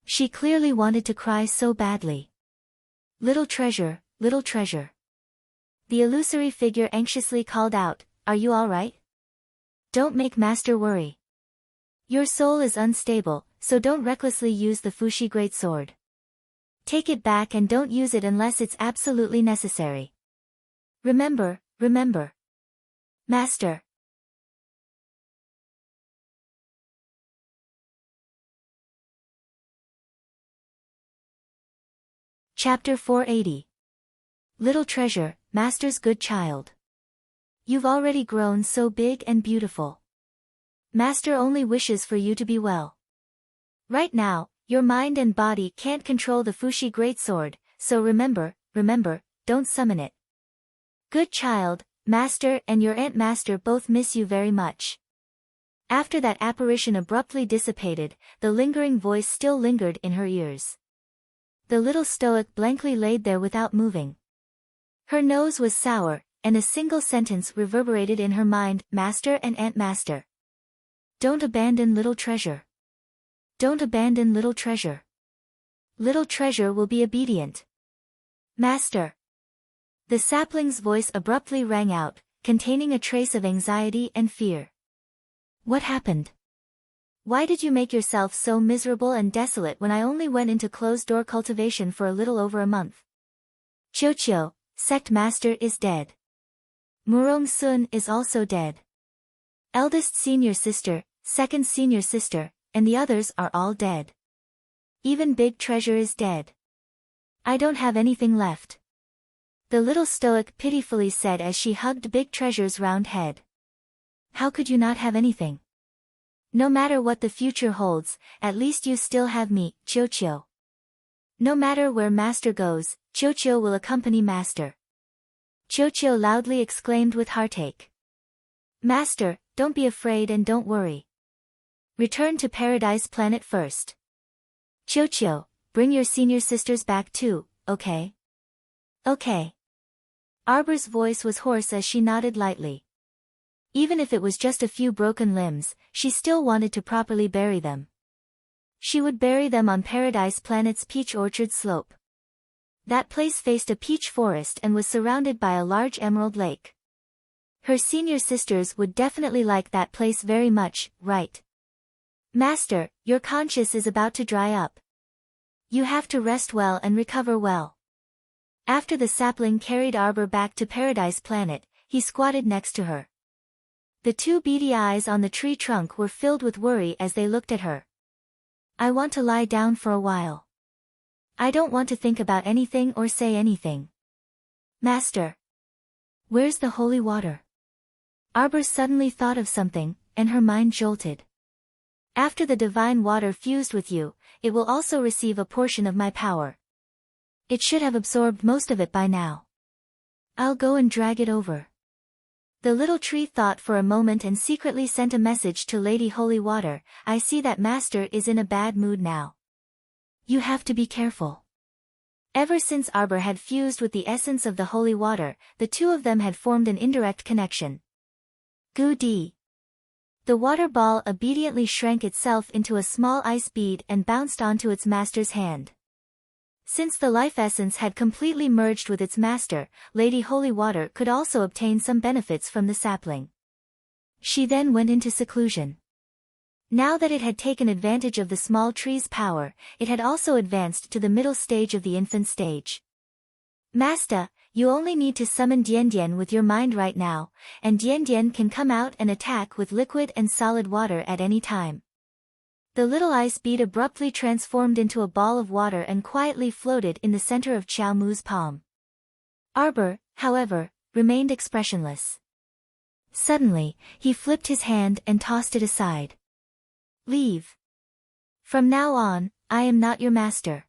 She clearly wanted to cry so badly. Little treasure, little treasure. The illusory figure anxiously called out, Are you all right? Don't make Master worry. Your soul is unstable, so don't recklessly use the Fushi greatsword. Take it back and don't use it unless it's absolutely necessary. Remember, remember. Master. Chapter 480. Little treasure, Master's good child. You've already grown so big and beautiful. Master only wishes for you to be well. Right now, your mind and body can't control the Fushi greatsword, so remember, don't summon it. Good child, Master and your Aunt Master both miss you very much. After that apparition abruptly dissipated, the lingering voice still lingered in her ears. The little stoic blankly laid there without moving. Her nose was sour, and a single sentence reverberated in her mind, Master and Aunt Master. Don't abandon little treasure. Don't abandon little treasure. Little treasure will be obedient. Master. The sapling's voice abruptly rang out, containing a trace of anxiety and fear. What happened? Why did you make yourself so miserable and desolate when I only went into closed-door cultivation for a little over a month? Chiochio, sect master is dead. Murong Sun is also dead. Eldest senior sister, second senior sister, and the others are all dead. Even Big Treasure is dead. I don't have anything left. The little stoic pitifully said as she hugged Big Treasure's round head. How could you not have anything? No matter what the future holds, at least you still have me, Chiochio. No matter where Master goes, Chiochio will accompany Master. Chiochio loudly exclaimed with heartache. Master, don't be afraid and don't worry. Return to Paradise Planet first. Chiochio, bring your senior sisters back too, okay? Okay. Arbor's voice was hoarse as she nodded lightly. Even if it was just a few broken limbs, she still wanted to properly bury them. She would bury them on Paradise Planet's peach orchard slope. That place faced a peach forest and was surrounded by a large emerald lake. Her senior sisters would definitely like that place very much, right? Master, your conscience is about to dry up. You have to rest well and recover well. After the sapling carried Arbor back to Paradise Planet, he squatted next to her. The two beady eyes on the tree trunk were filled with worry as they looked at her. I want to lie down for a while. I don't want to think about anything or say anything. Master. Where's the holy water? Arbor suddenly thought of something, and her mind jolted. After the divine water fused with you, it will also receive a portion of my power. It should have absorbed most of it by now. I'll go and drag it over. The little tree thought for a moment and secretly sent a message to Lady Holy Water. I see that Master is in a bad mood now. You have to be careful. Ever since Arbor had fused with the essence of the holy water, the two of them had formed an indirect connection. Gu-dee. The water ball obediently shrank itself into a small ice bead and bounced onto its master's hand. Since the life essence had completely merged with its master, Lady Holy Water could also obtain some benefits from the sapling. She then went into seclusion. Now that it had taken advantage of the small tree's power, it had also advanced to the middle stage of the infant stage. Master, you only need to summon Dian with your mind right now, and Dian can come out and attack with liquid and solid water at any time. The little ice bead abruptly transformed into a ball of water and quietly floated in the center of Qiao Mu's palm. Arbor, however, remained expressionless. Suddenly, he flipped his hand and tossed it aside. Leave. From now on, I am not your master.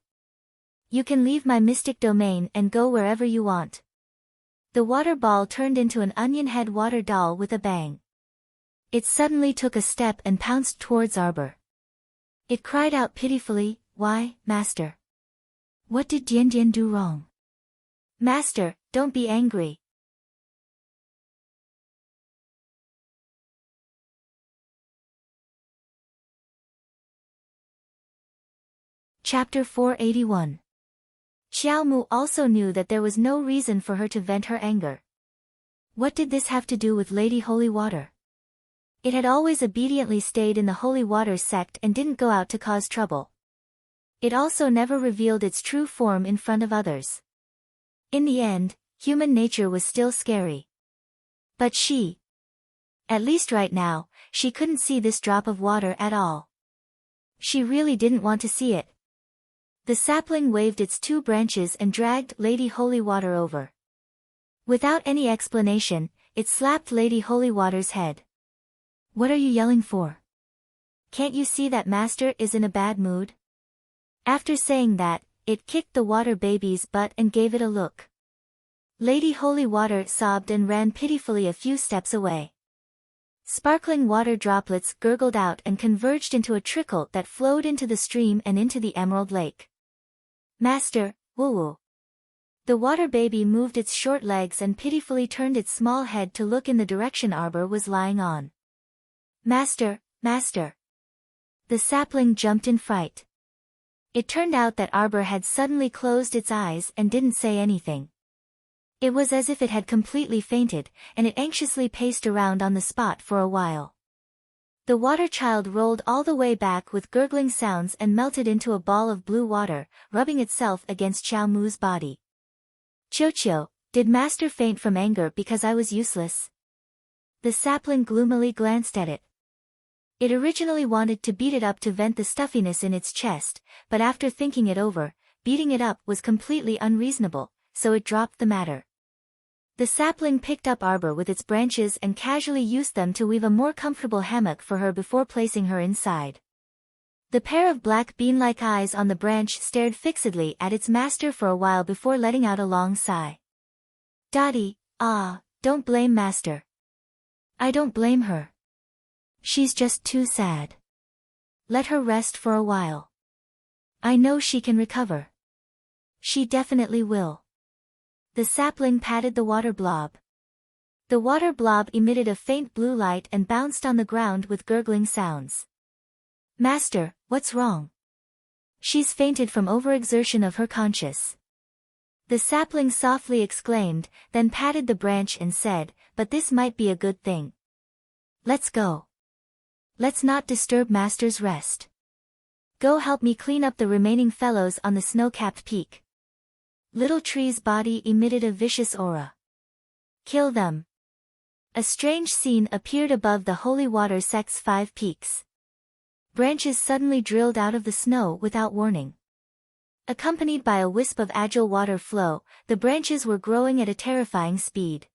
You can leave my mystic domain and go wherever you want. The water ball turned into an onion head water doll with a bang. It suddenly took a step and pounced towards Arbor. It cried out pitifully, Why, Master? What did Dian do wrong? Master, don't be angry. Chapter 481. Qiao Mu also knew that there was no reason for her to vent her anger. What did this have to do with Lady Holy Water? It had always obediently stayed in the Holy Waters sect and didn't go out to cause trouble. It also never revealed its true form in front of others. In the end, human nature was still scary. But at least right now, she couldn't see this drop of water at all. She really didn't want to see it. The sapling waved its two branches and dragged Lady Holy Water over. Without any explanation, it slapped Lady Holy Water's head. "What are you yelling for? Can't you see that Master is in a bad mood?" After saying that, it kicked the water baby's butt and gave it a look. Lady Holy Water sobbed and ran pitifully a few steps away. Sparkling water droplets gurgled out and converged into a trickle that flowed into the stream and into the emerald lake. "Master, woo-woo." The water baby moved its short legs and pitifully turned its small head to look in the direction Arbor was lying on. "Master, Master." The sapling jumped in fright. It turned out that Arbor had suddenly closed its eyes and didn't say anything. It was as if it had completely fainted, and it anxiously paced around on the spot for a while. The water child rolled all the way back with gurgling sounds and melted into a ball of blue water, rubbing itself against Xiao Mu's body. "Qiu, did Master faint from anger because I was useless?" The sapling gloomily glanced at it. It originally wanted to beat it up to vent the stuffiness in its chest, but after thinking it over, beating it up was completely unreasonable, so it dropped the matter. The sapling picked up Arbor with its branches and casually used them to weave a more comfortable hammock for her before placing her inside. The pair of black bean-like eyes on the branch stared fixedly at its master for a while before letting out a long sigh. "Dottie, don't blame Master." "I don't blame her. She's just too sad. Let her rest for a while. I know she can recover." "She definitely will." The sapling patted the water blob. The water blob emitted a faint blue light and bounced on the ground with gurgling sounds. "Master, what's wrong?" "She's fainted from overexertion of her conscience." The sapling softly exclaimed, then patted the branch and said, "But this might be a good thing. Let's go. Let's not disturb Master's rest. Go help me clean up the remaining fellows on the snow-capped peak." Little Tree's body emitted a vicious aura. "Kill them." A strange scene appeared above the Holy Water sect's 5 peaks. Branches suddenly drilled out of the snow without warning. Accompanied by a wisp of agile water flow, the branches were growing at a terrifying speed.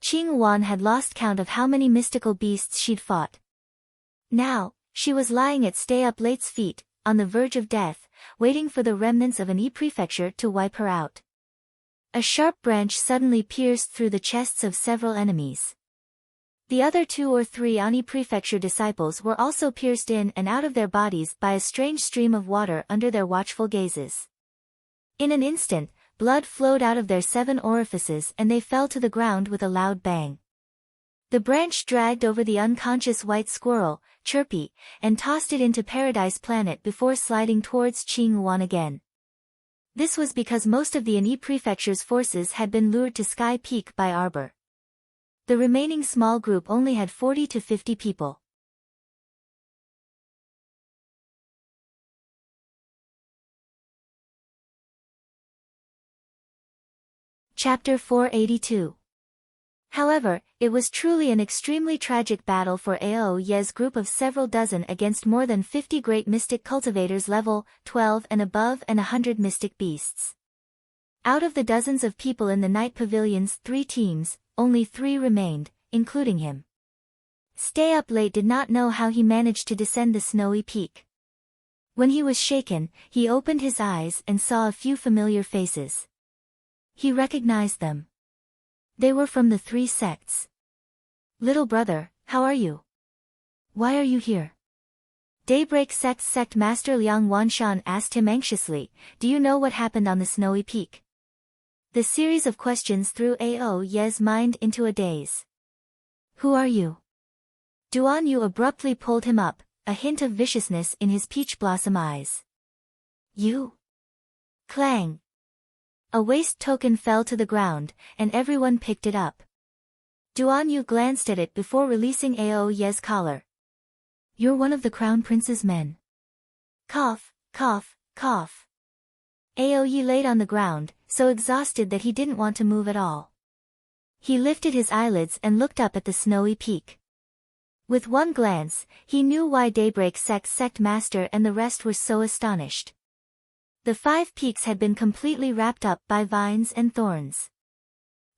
Qing Wan had lost count of how many mystical beasts she'd fought. Now, she was lying at Stay Up Late's feet, on the verge of death, waiting for the remnants of an E-prefecture to wipe her out. A sharp branch suddenly pierced through the chests of several enemies. The other 2 or 3 Ani Prefecture disciples were also pierced in and out of their bodies by a strange stream of water under their watchful gazes. In an instant, blood flowed out of their 7 orifices and they fell to the ground with a loud bang. The branch dragged over the unconscious white squirrel, Chirpy, and tossed it into Paradise Planet before sliding towards Qing Wan again. This was because most of the Ani Prefecture's forces had been lured to Sky Peak by Arbor. The remaining small group only had 40 to 50 people. Chapter 482. However, it was truly an extremely tragic battle for Ao Ye's group of several dozen against more than 50 great mystic cultivators level 12 and above and 100 mystic beasts. Out of the dozens of people in the night pavilion's 3 teams, only 3 remained, including him. Stay Up Late did not know how he managed to descend the snowy peak. When he was shaken, he opened his eyes and saw a few familiar faces. He recognized them. They were from the 3 sects. "Little brother, how are you? Why are you here?" Daybreak Sect's sect master Liang Wanshan asked him anxiously, "Do you know what happened on the snowy peak?" The series of questions threw Ao Ye's mind into a daze. "Who are you?" Duan Yu abruptly pulled him up, a hint of viciousness in his peach blossom eyes. "You?" Clang! A waste token fell to the ground, and everyone picked it up. Duan Yu glanced at it before releasing Ao Ye's collar. You're one of the Crown Prince's men. Cough, cough, cough. Ao Ye laid on the ground, so exhausted that he didn't want to move at all. He lifted his eyelids and looked up at the snowy peak. With one glance, he knew why Daybreak sect master and the rest were so astonished. The 5 peaks had been completely wrapped up by vines and thorns.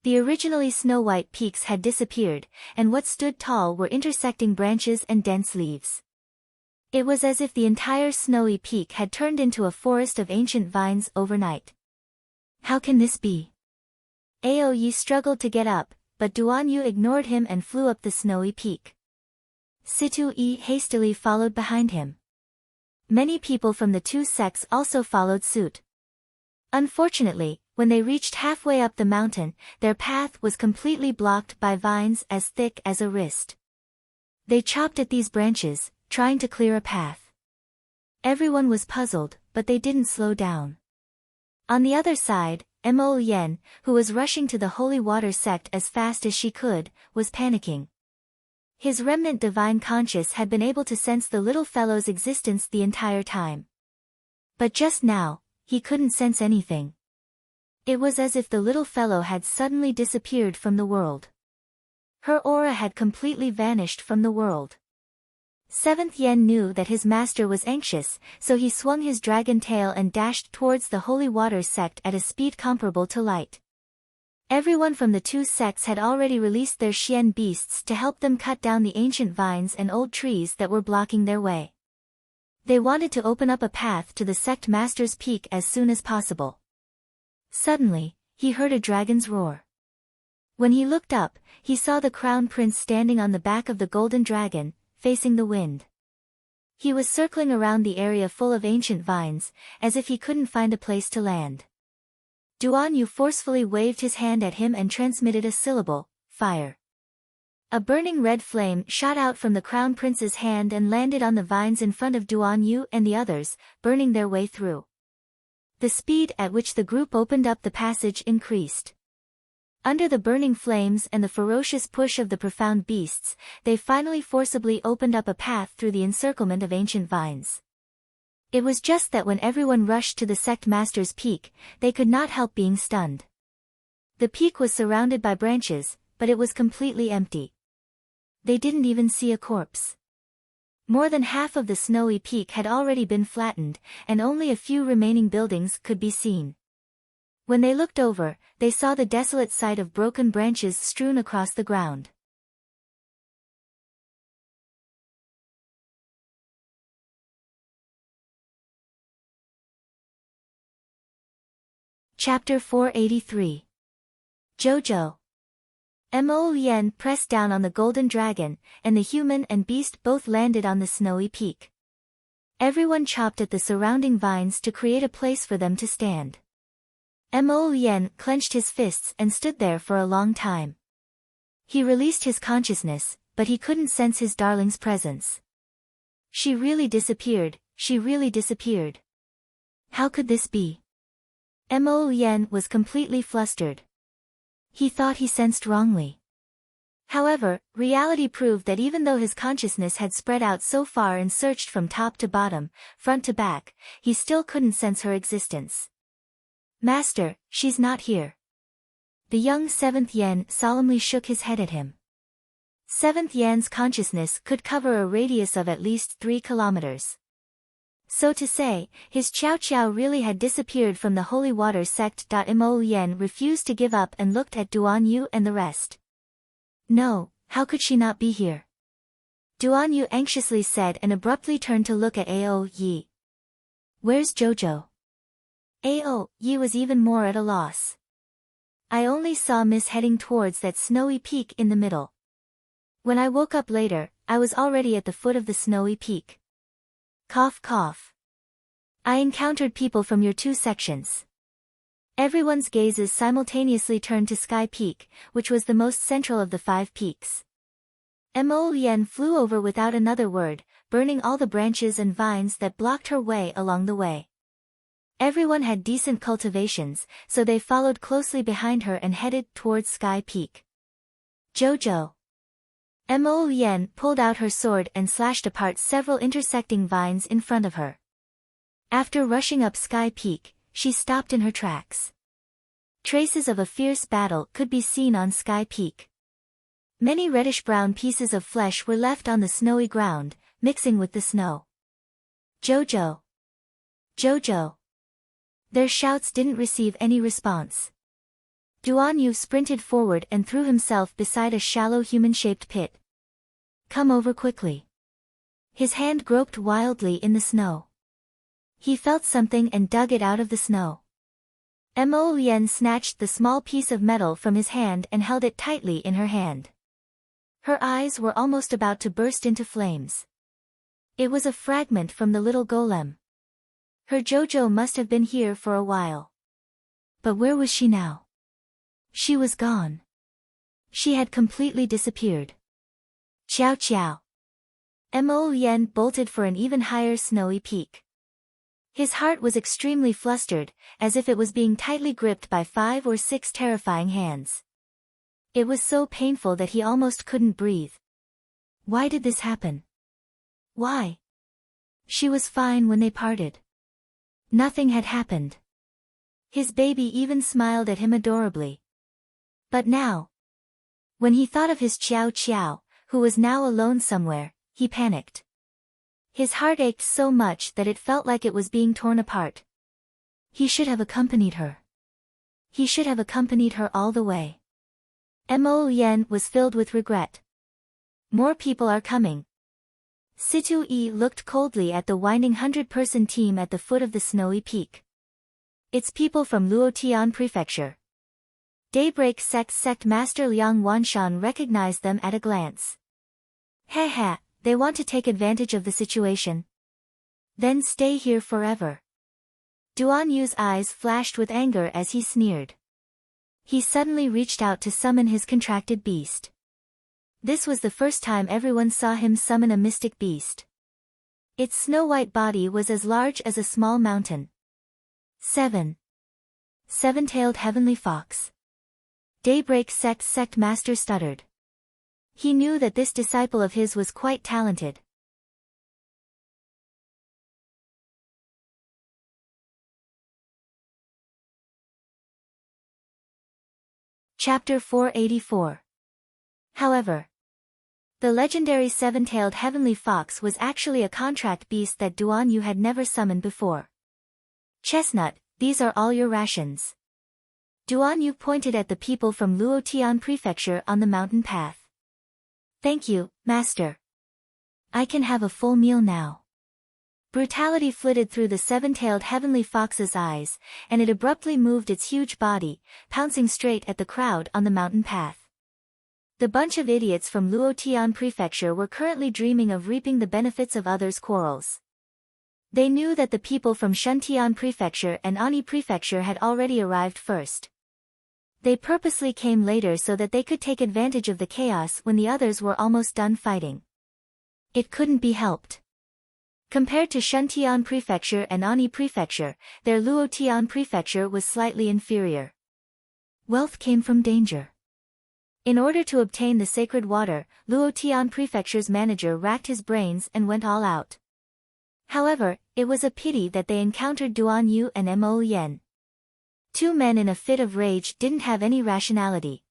The originally snow-white peaks had disappeared, and what stood tall were intersecting branches and dense leaves. It was as if the entire snowy peak had turned into a forest of ancient vines overnight. How can this be? Ao Ye struggled to get up, but Duan Yu ignored him and flew up the snowy peak. Situ Yi hastily followed behind him. Many people from the 2 sects also followed suit. Unfortunately, when they reached halfway up the mountain, their path was completely blocked by vines as thick as a wrist. They chopped at these branches, trying to clear a path. Everyone was puzzled, but they didn't slow down. On the other side, Mo Yen, who was rushing to the Holy Water sect as fast as she could, was panicking. His remnant divine conscious had been able to sense the little fellow's existence the entire time. But just now, he couldn't sense anything. It was as if the little fellow had suddenly disappeared from the world. Her aura had completely vanished from the world. 7th Yen knew that his master was anxious, so he swung his dragon tail and dashed towards the Holy Water sect at a speed comparable to light. Everyone from the 2 sects had already released their Xian beasts to help them cut down the ancient vines and old trees that were blocking their way. They wanted to open up a path to the sect master's peak as soon as possible. Suddenly, he heard a dragon's roar. When he looked up, he saw the Crown Prince standing on the back of the golden dragon, facing the wind. He was circling around the area full of ancient vines, as if he couldn't find a place to land. Duan Yu forcefully waved his hand at him and transmitted a syllable, fire. A burning red flame shot out from the Crown Prince's hand and landed on the vines in front of Duan Yu and the others, burning their way through. The speed at which the group opened up the passage increased. Under the burning flames and the ferocious push of the profound beasts, they finally forcibly opened up a path through the encirclement of ancient vines. It was just that when everyone rushed to the sect master's peak, they could not help being stunned. The peak was surrounded by branches, but it was completely empty. They didn't even see a corpse. More than half of the snowy peak had already been flattened, and only a few remaining buildings could be seen. When they looked over, they saw the desolate sight of broken branches strewn across the ground. Chapter 483. Jojo. Mo Yen pressed down on the golden dragon, and the human and beast both landed on the snowy peak. Everyone chopped at the surrounding vines to create a place for them to stand. Mo Yen clenched his fists and stood there for a long time. He released his consciousness, but he couldn't sense his darling's presence. She really disappeared, she really disappeared. How could this be? Mo Yen was completely flustered. He thought he sensed wrongly. However, reality proved that even though his consciousness had spread out so far and searched from top to bottom, front to back, he still couldn't sense her existence. Master, she's not here. The young 7th Yen solemnly shook his head at him. 7th Yen's consciousness could cover a radius of at least 3 kilometers. So to say, his Qiao Qiao really had disappeared from the Holy Water sect. Mo Yen refused to give up and looked at Duan Yu and the rest. No, how could she not be here? Duan Yu anxiously said and abruptly turned to look at Ao Yi. Where's Jojo? Ao Yi was even more at a loss. I only saw Miss heading towards that snowy peak in the middle. When I woke up later, I was already at the foot of the snowy peak. Cough cough. I encountered people from your 2 sections. Everyone's gazes simultaneously turned to Sky Peak, which was the most central of the 5 peaks. Mo Yen flew over without another word, burning all the branches and vines that blocked her way along the way. Everyone had decent cultivations, so they followed closely behind her and headed towards Sky Peak. Jojo. Mo Yen pulled out her sword and slashed apart several intersecting vines in front of her. After rushing up Sky Peak, she stopped in her tracks. Traces of a fierce battle could be seen on Sky Peak. Many reddish-brown pieces of flesh were left on the snowy ground, mixing with the snow. Jojo! Jojo! Their shouts didn't receive any response. Duan Yu sprinted forward and threw himself beside a shallow human-shaped pit. Come over quickly. His hand groped wildly in the snow. He felt something and dug it out of the snow. Mo Yen snatched the small piece of metal from his hand and held it tightly in her hand. Her eyes were almost about to burst into flames. It was a fragment from the little golem. Her Jojo must have been here for a while. But where was she now? She was gone. She had completely disappeared. Chow chow. Mo Yen bolted for an even higher snowy peak. His heart was extremely flustered, as if it was being tightly gripped by 5 or 6 terrifying hands. It was so painful that he almost couldn't breathe. Why did this happen? Why? She was fine when they parted. Nothing had happened. His baby even smiled at him adorably. But now, when he thought of his Qiao Qiao, who was now alone somewhere, he panicked. His heart ached so much that it felt like it was being torn apart. He should have accompanied her. He should have accompanied her all the way. Mo Yen was filled with regret. More people are coming. Situ Yi looked coldly at the winding 100-person team at the foot of the snowy peak. It's people from Luotian Prefecture. Daybreak Sect Master Liang Wanshan recognized them at a glance. Haha, they want to take advantage of the situation. Then stay here forever. Duan Yu's eyes flashed with anger as he sneered. He suddenly reached out to summon his contracted beast. This was the first time everyone saw him summon a mystic beast. Its snow-white body was as large as a small mountain. 7. Seven-tailed heavenly fox. Daybreak Sect Master stuttered. He knew that this disciple of his was quite talented. Chapter 484. However, the legendary seven-tailed heavenly fox was actually a contract beast that Duan Yu had never summoned before. Chestnut, these are all your rations. Duan Yu pointed at the people from Luotian Prefecture on the mountain path. Thank you, Master. I can have a full meal now. Brutality flitted through the seven-tailed heavenly fox's eyes, and it abruptly moved its huge body, pouncing straight at the crowd on the mountain path. The bunch of idiots from Luotian Prefecture were currently dreaming of reaping the benefits of others' quarrels. They knew that the people from Shuntian Prefecture and Ani Prefecture had already arrived first. They purposely came later so that they could take advantage of the chaos when the others were almost done fighting. It couldn't be helped. Compared to Shuntian Prefecture and Ani Prefecture, their Luotian Prefecture was slightly inferior. Wealth came from danger. In order to obtain the sacred water, Luotian Prefecture's manager racked his brains and went all out. However, it was a pity that they encountered Duan Yu and Mo Yen. 2 men in a fit of rage didn't have any rationality.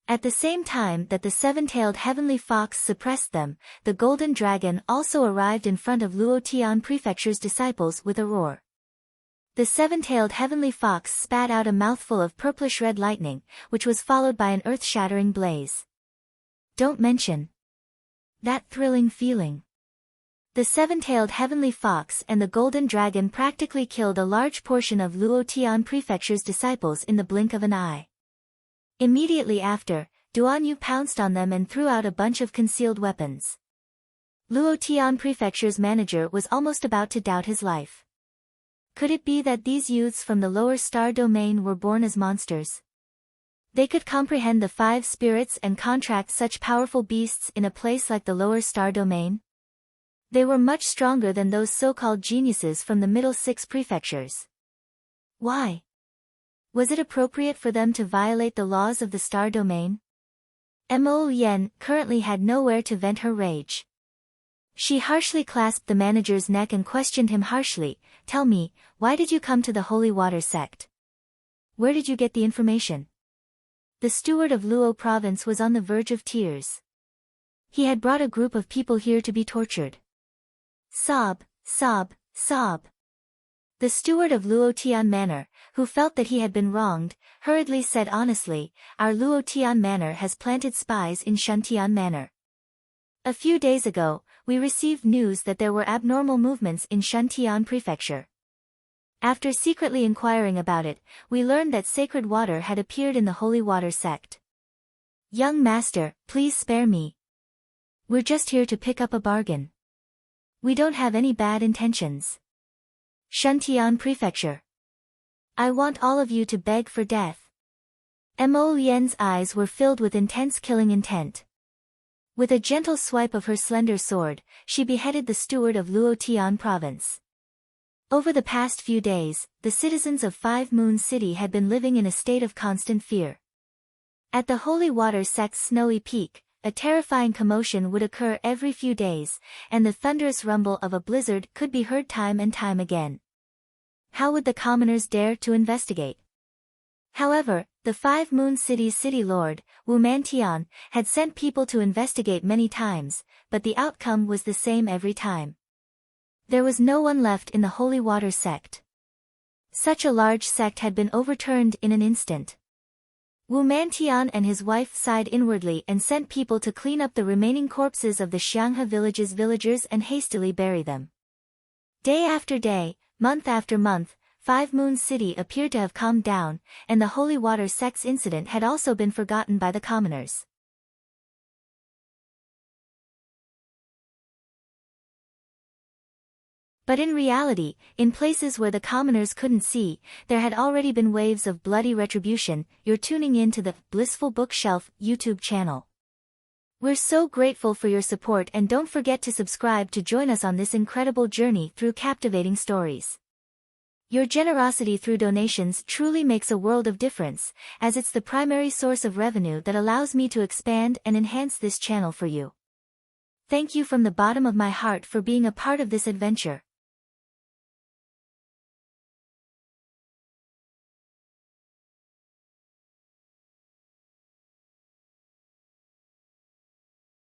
At the same time that the seven-tailed heavenly fox suppressed them, the golden dragon also arrived in front of Luotian Prefecture's disciples with a roar. The seven-tailed heavenly fox spat out a mouthful of purplish-red lightning, which was followed by an earth-shattering blaze. Don't mention that thrilling feeling. The seven-tailed heavenly fox and the golden dragon practically killed a large portion of Luotian Prefecture's disciples in the blink of an eye. Immediately after, Duan Yu pounced on them and threw out a bunch of concealed weapons. Luotian Prefecture's manager was almost about to doubt his life. Could it be that these youths from the lower star domain were born as monsters? They could comprehend the 5 spirits and contract such powerful beasts in a place like the lower star domain? They were much stronger than those so-called geniuses from the middle 6 prefectures. Why? Was it appropriate for them to violate the laws of the star domain? Mo Yen currently had nowhere to vent her rage. She harshly clasped the manager's neck and questioned him harshly, "Tell me, why did you come to the Holy Water sect? Where did you get the information?" The steward of Luo province was on the verge of tears. He had brought a group of people here to be tortured. Sob, sob, sob. The steward of Luotian Manor, who felt that he had been wronged, hurriedly said honestly, "Our Luotian Manor has planted spies in Shuntian Manor. A few days ago, we received news that there were abnormal movements in Shuntian Prefecture. After secretly inquiring about it, we learned that sacred water had appeared in the Holy Water sect. Young master, please spare me. We're just here to pick up a bargain. We don't have any bad intentions. Shuntian Prefecture. I want all of you to beg for death." Mo Yen's eyes were filled with intense killing intent. With a gentle swipe of her slender sword, she beheaded the steward of Luotian province. Over the past few days, the citizens of Five Moon City had been living in a state of constant fear. At the Holy Water sect's snowy peak, a terrifying commotion would occur every few days, and the thunderous rumble of a blizzard could be heard time and time again. How would the commoners dare to investigate? However, the Five Moon City's city lord, Wu Mantian, had sent people to investigate many times, but the outcome was the same every time. There was no one left in the Holy Water sect. Such a large sect had been overturned in an instant. Wu Mantian and his wife sighed inwardly and sent people to clean up the remaining corpses of the Xianghe village's villagers and hastily bury them. Day after day, month after month, Five Moon City appeared to have calmed down, and the Holy Water sect's incident had also been forgotten by the commoners. But in reality, in places where the commoners couldn't see, there had already been waves of bloody retribution. You're tuning in to the Blissful Bookshelf YouTube channel. We're so grateful for your support, and don't forget to subscribe to join us on this incredible journey through captivating stories. Your generosity through donations truly makes a world of difference, as it's the primary source of revenue that allows me to expand and enhance this channel for you. Thank you from the bottom of my heart for being a part of this adventure.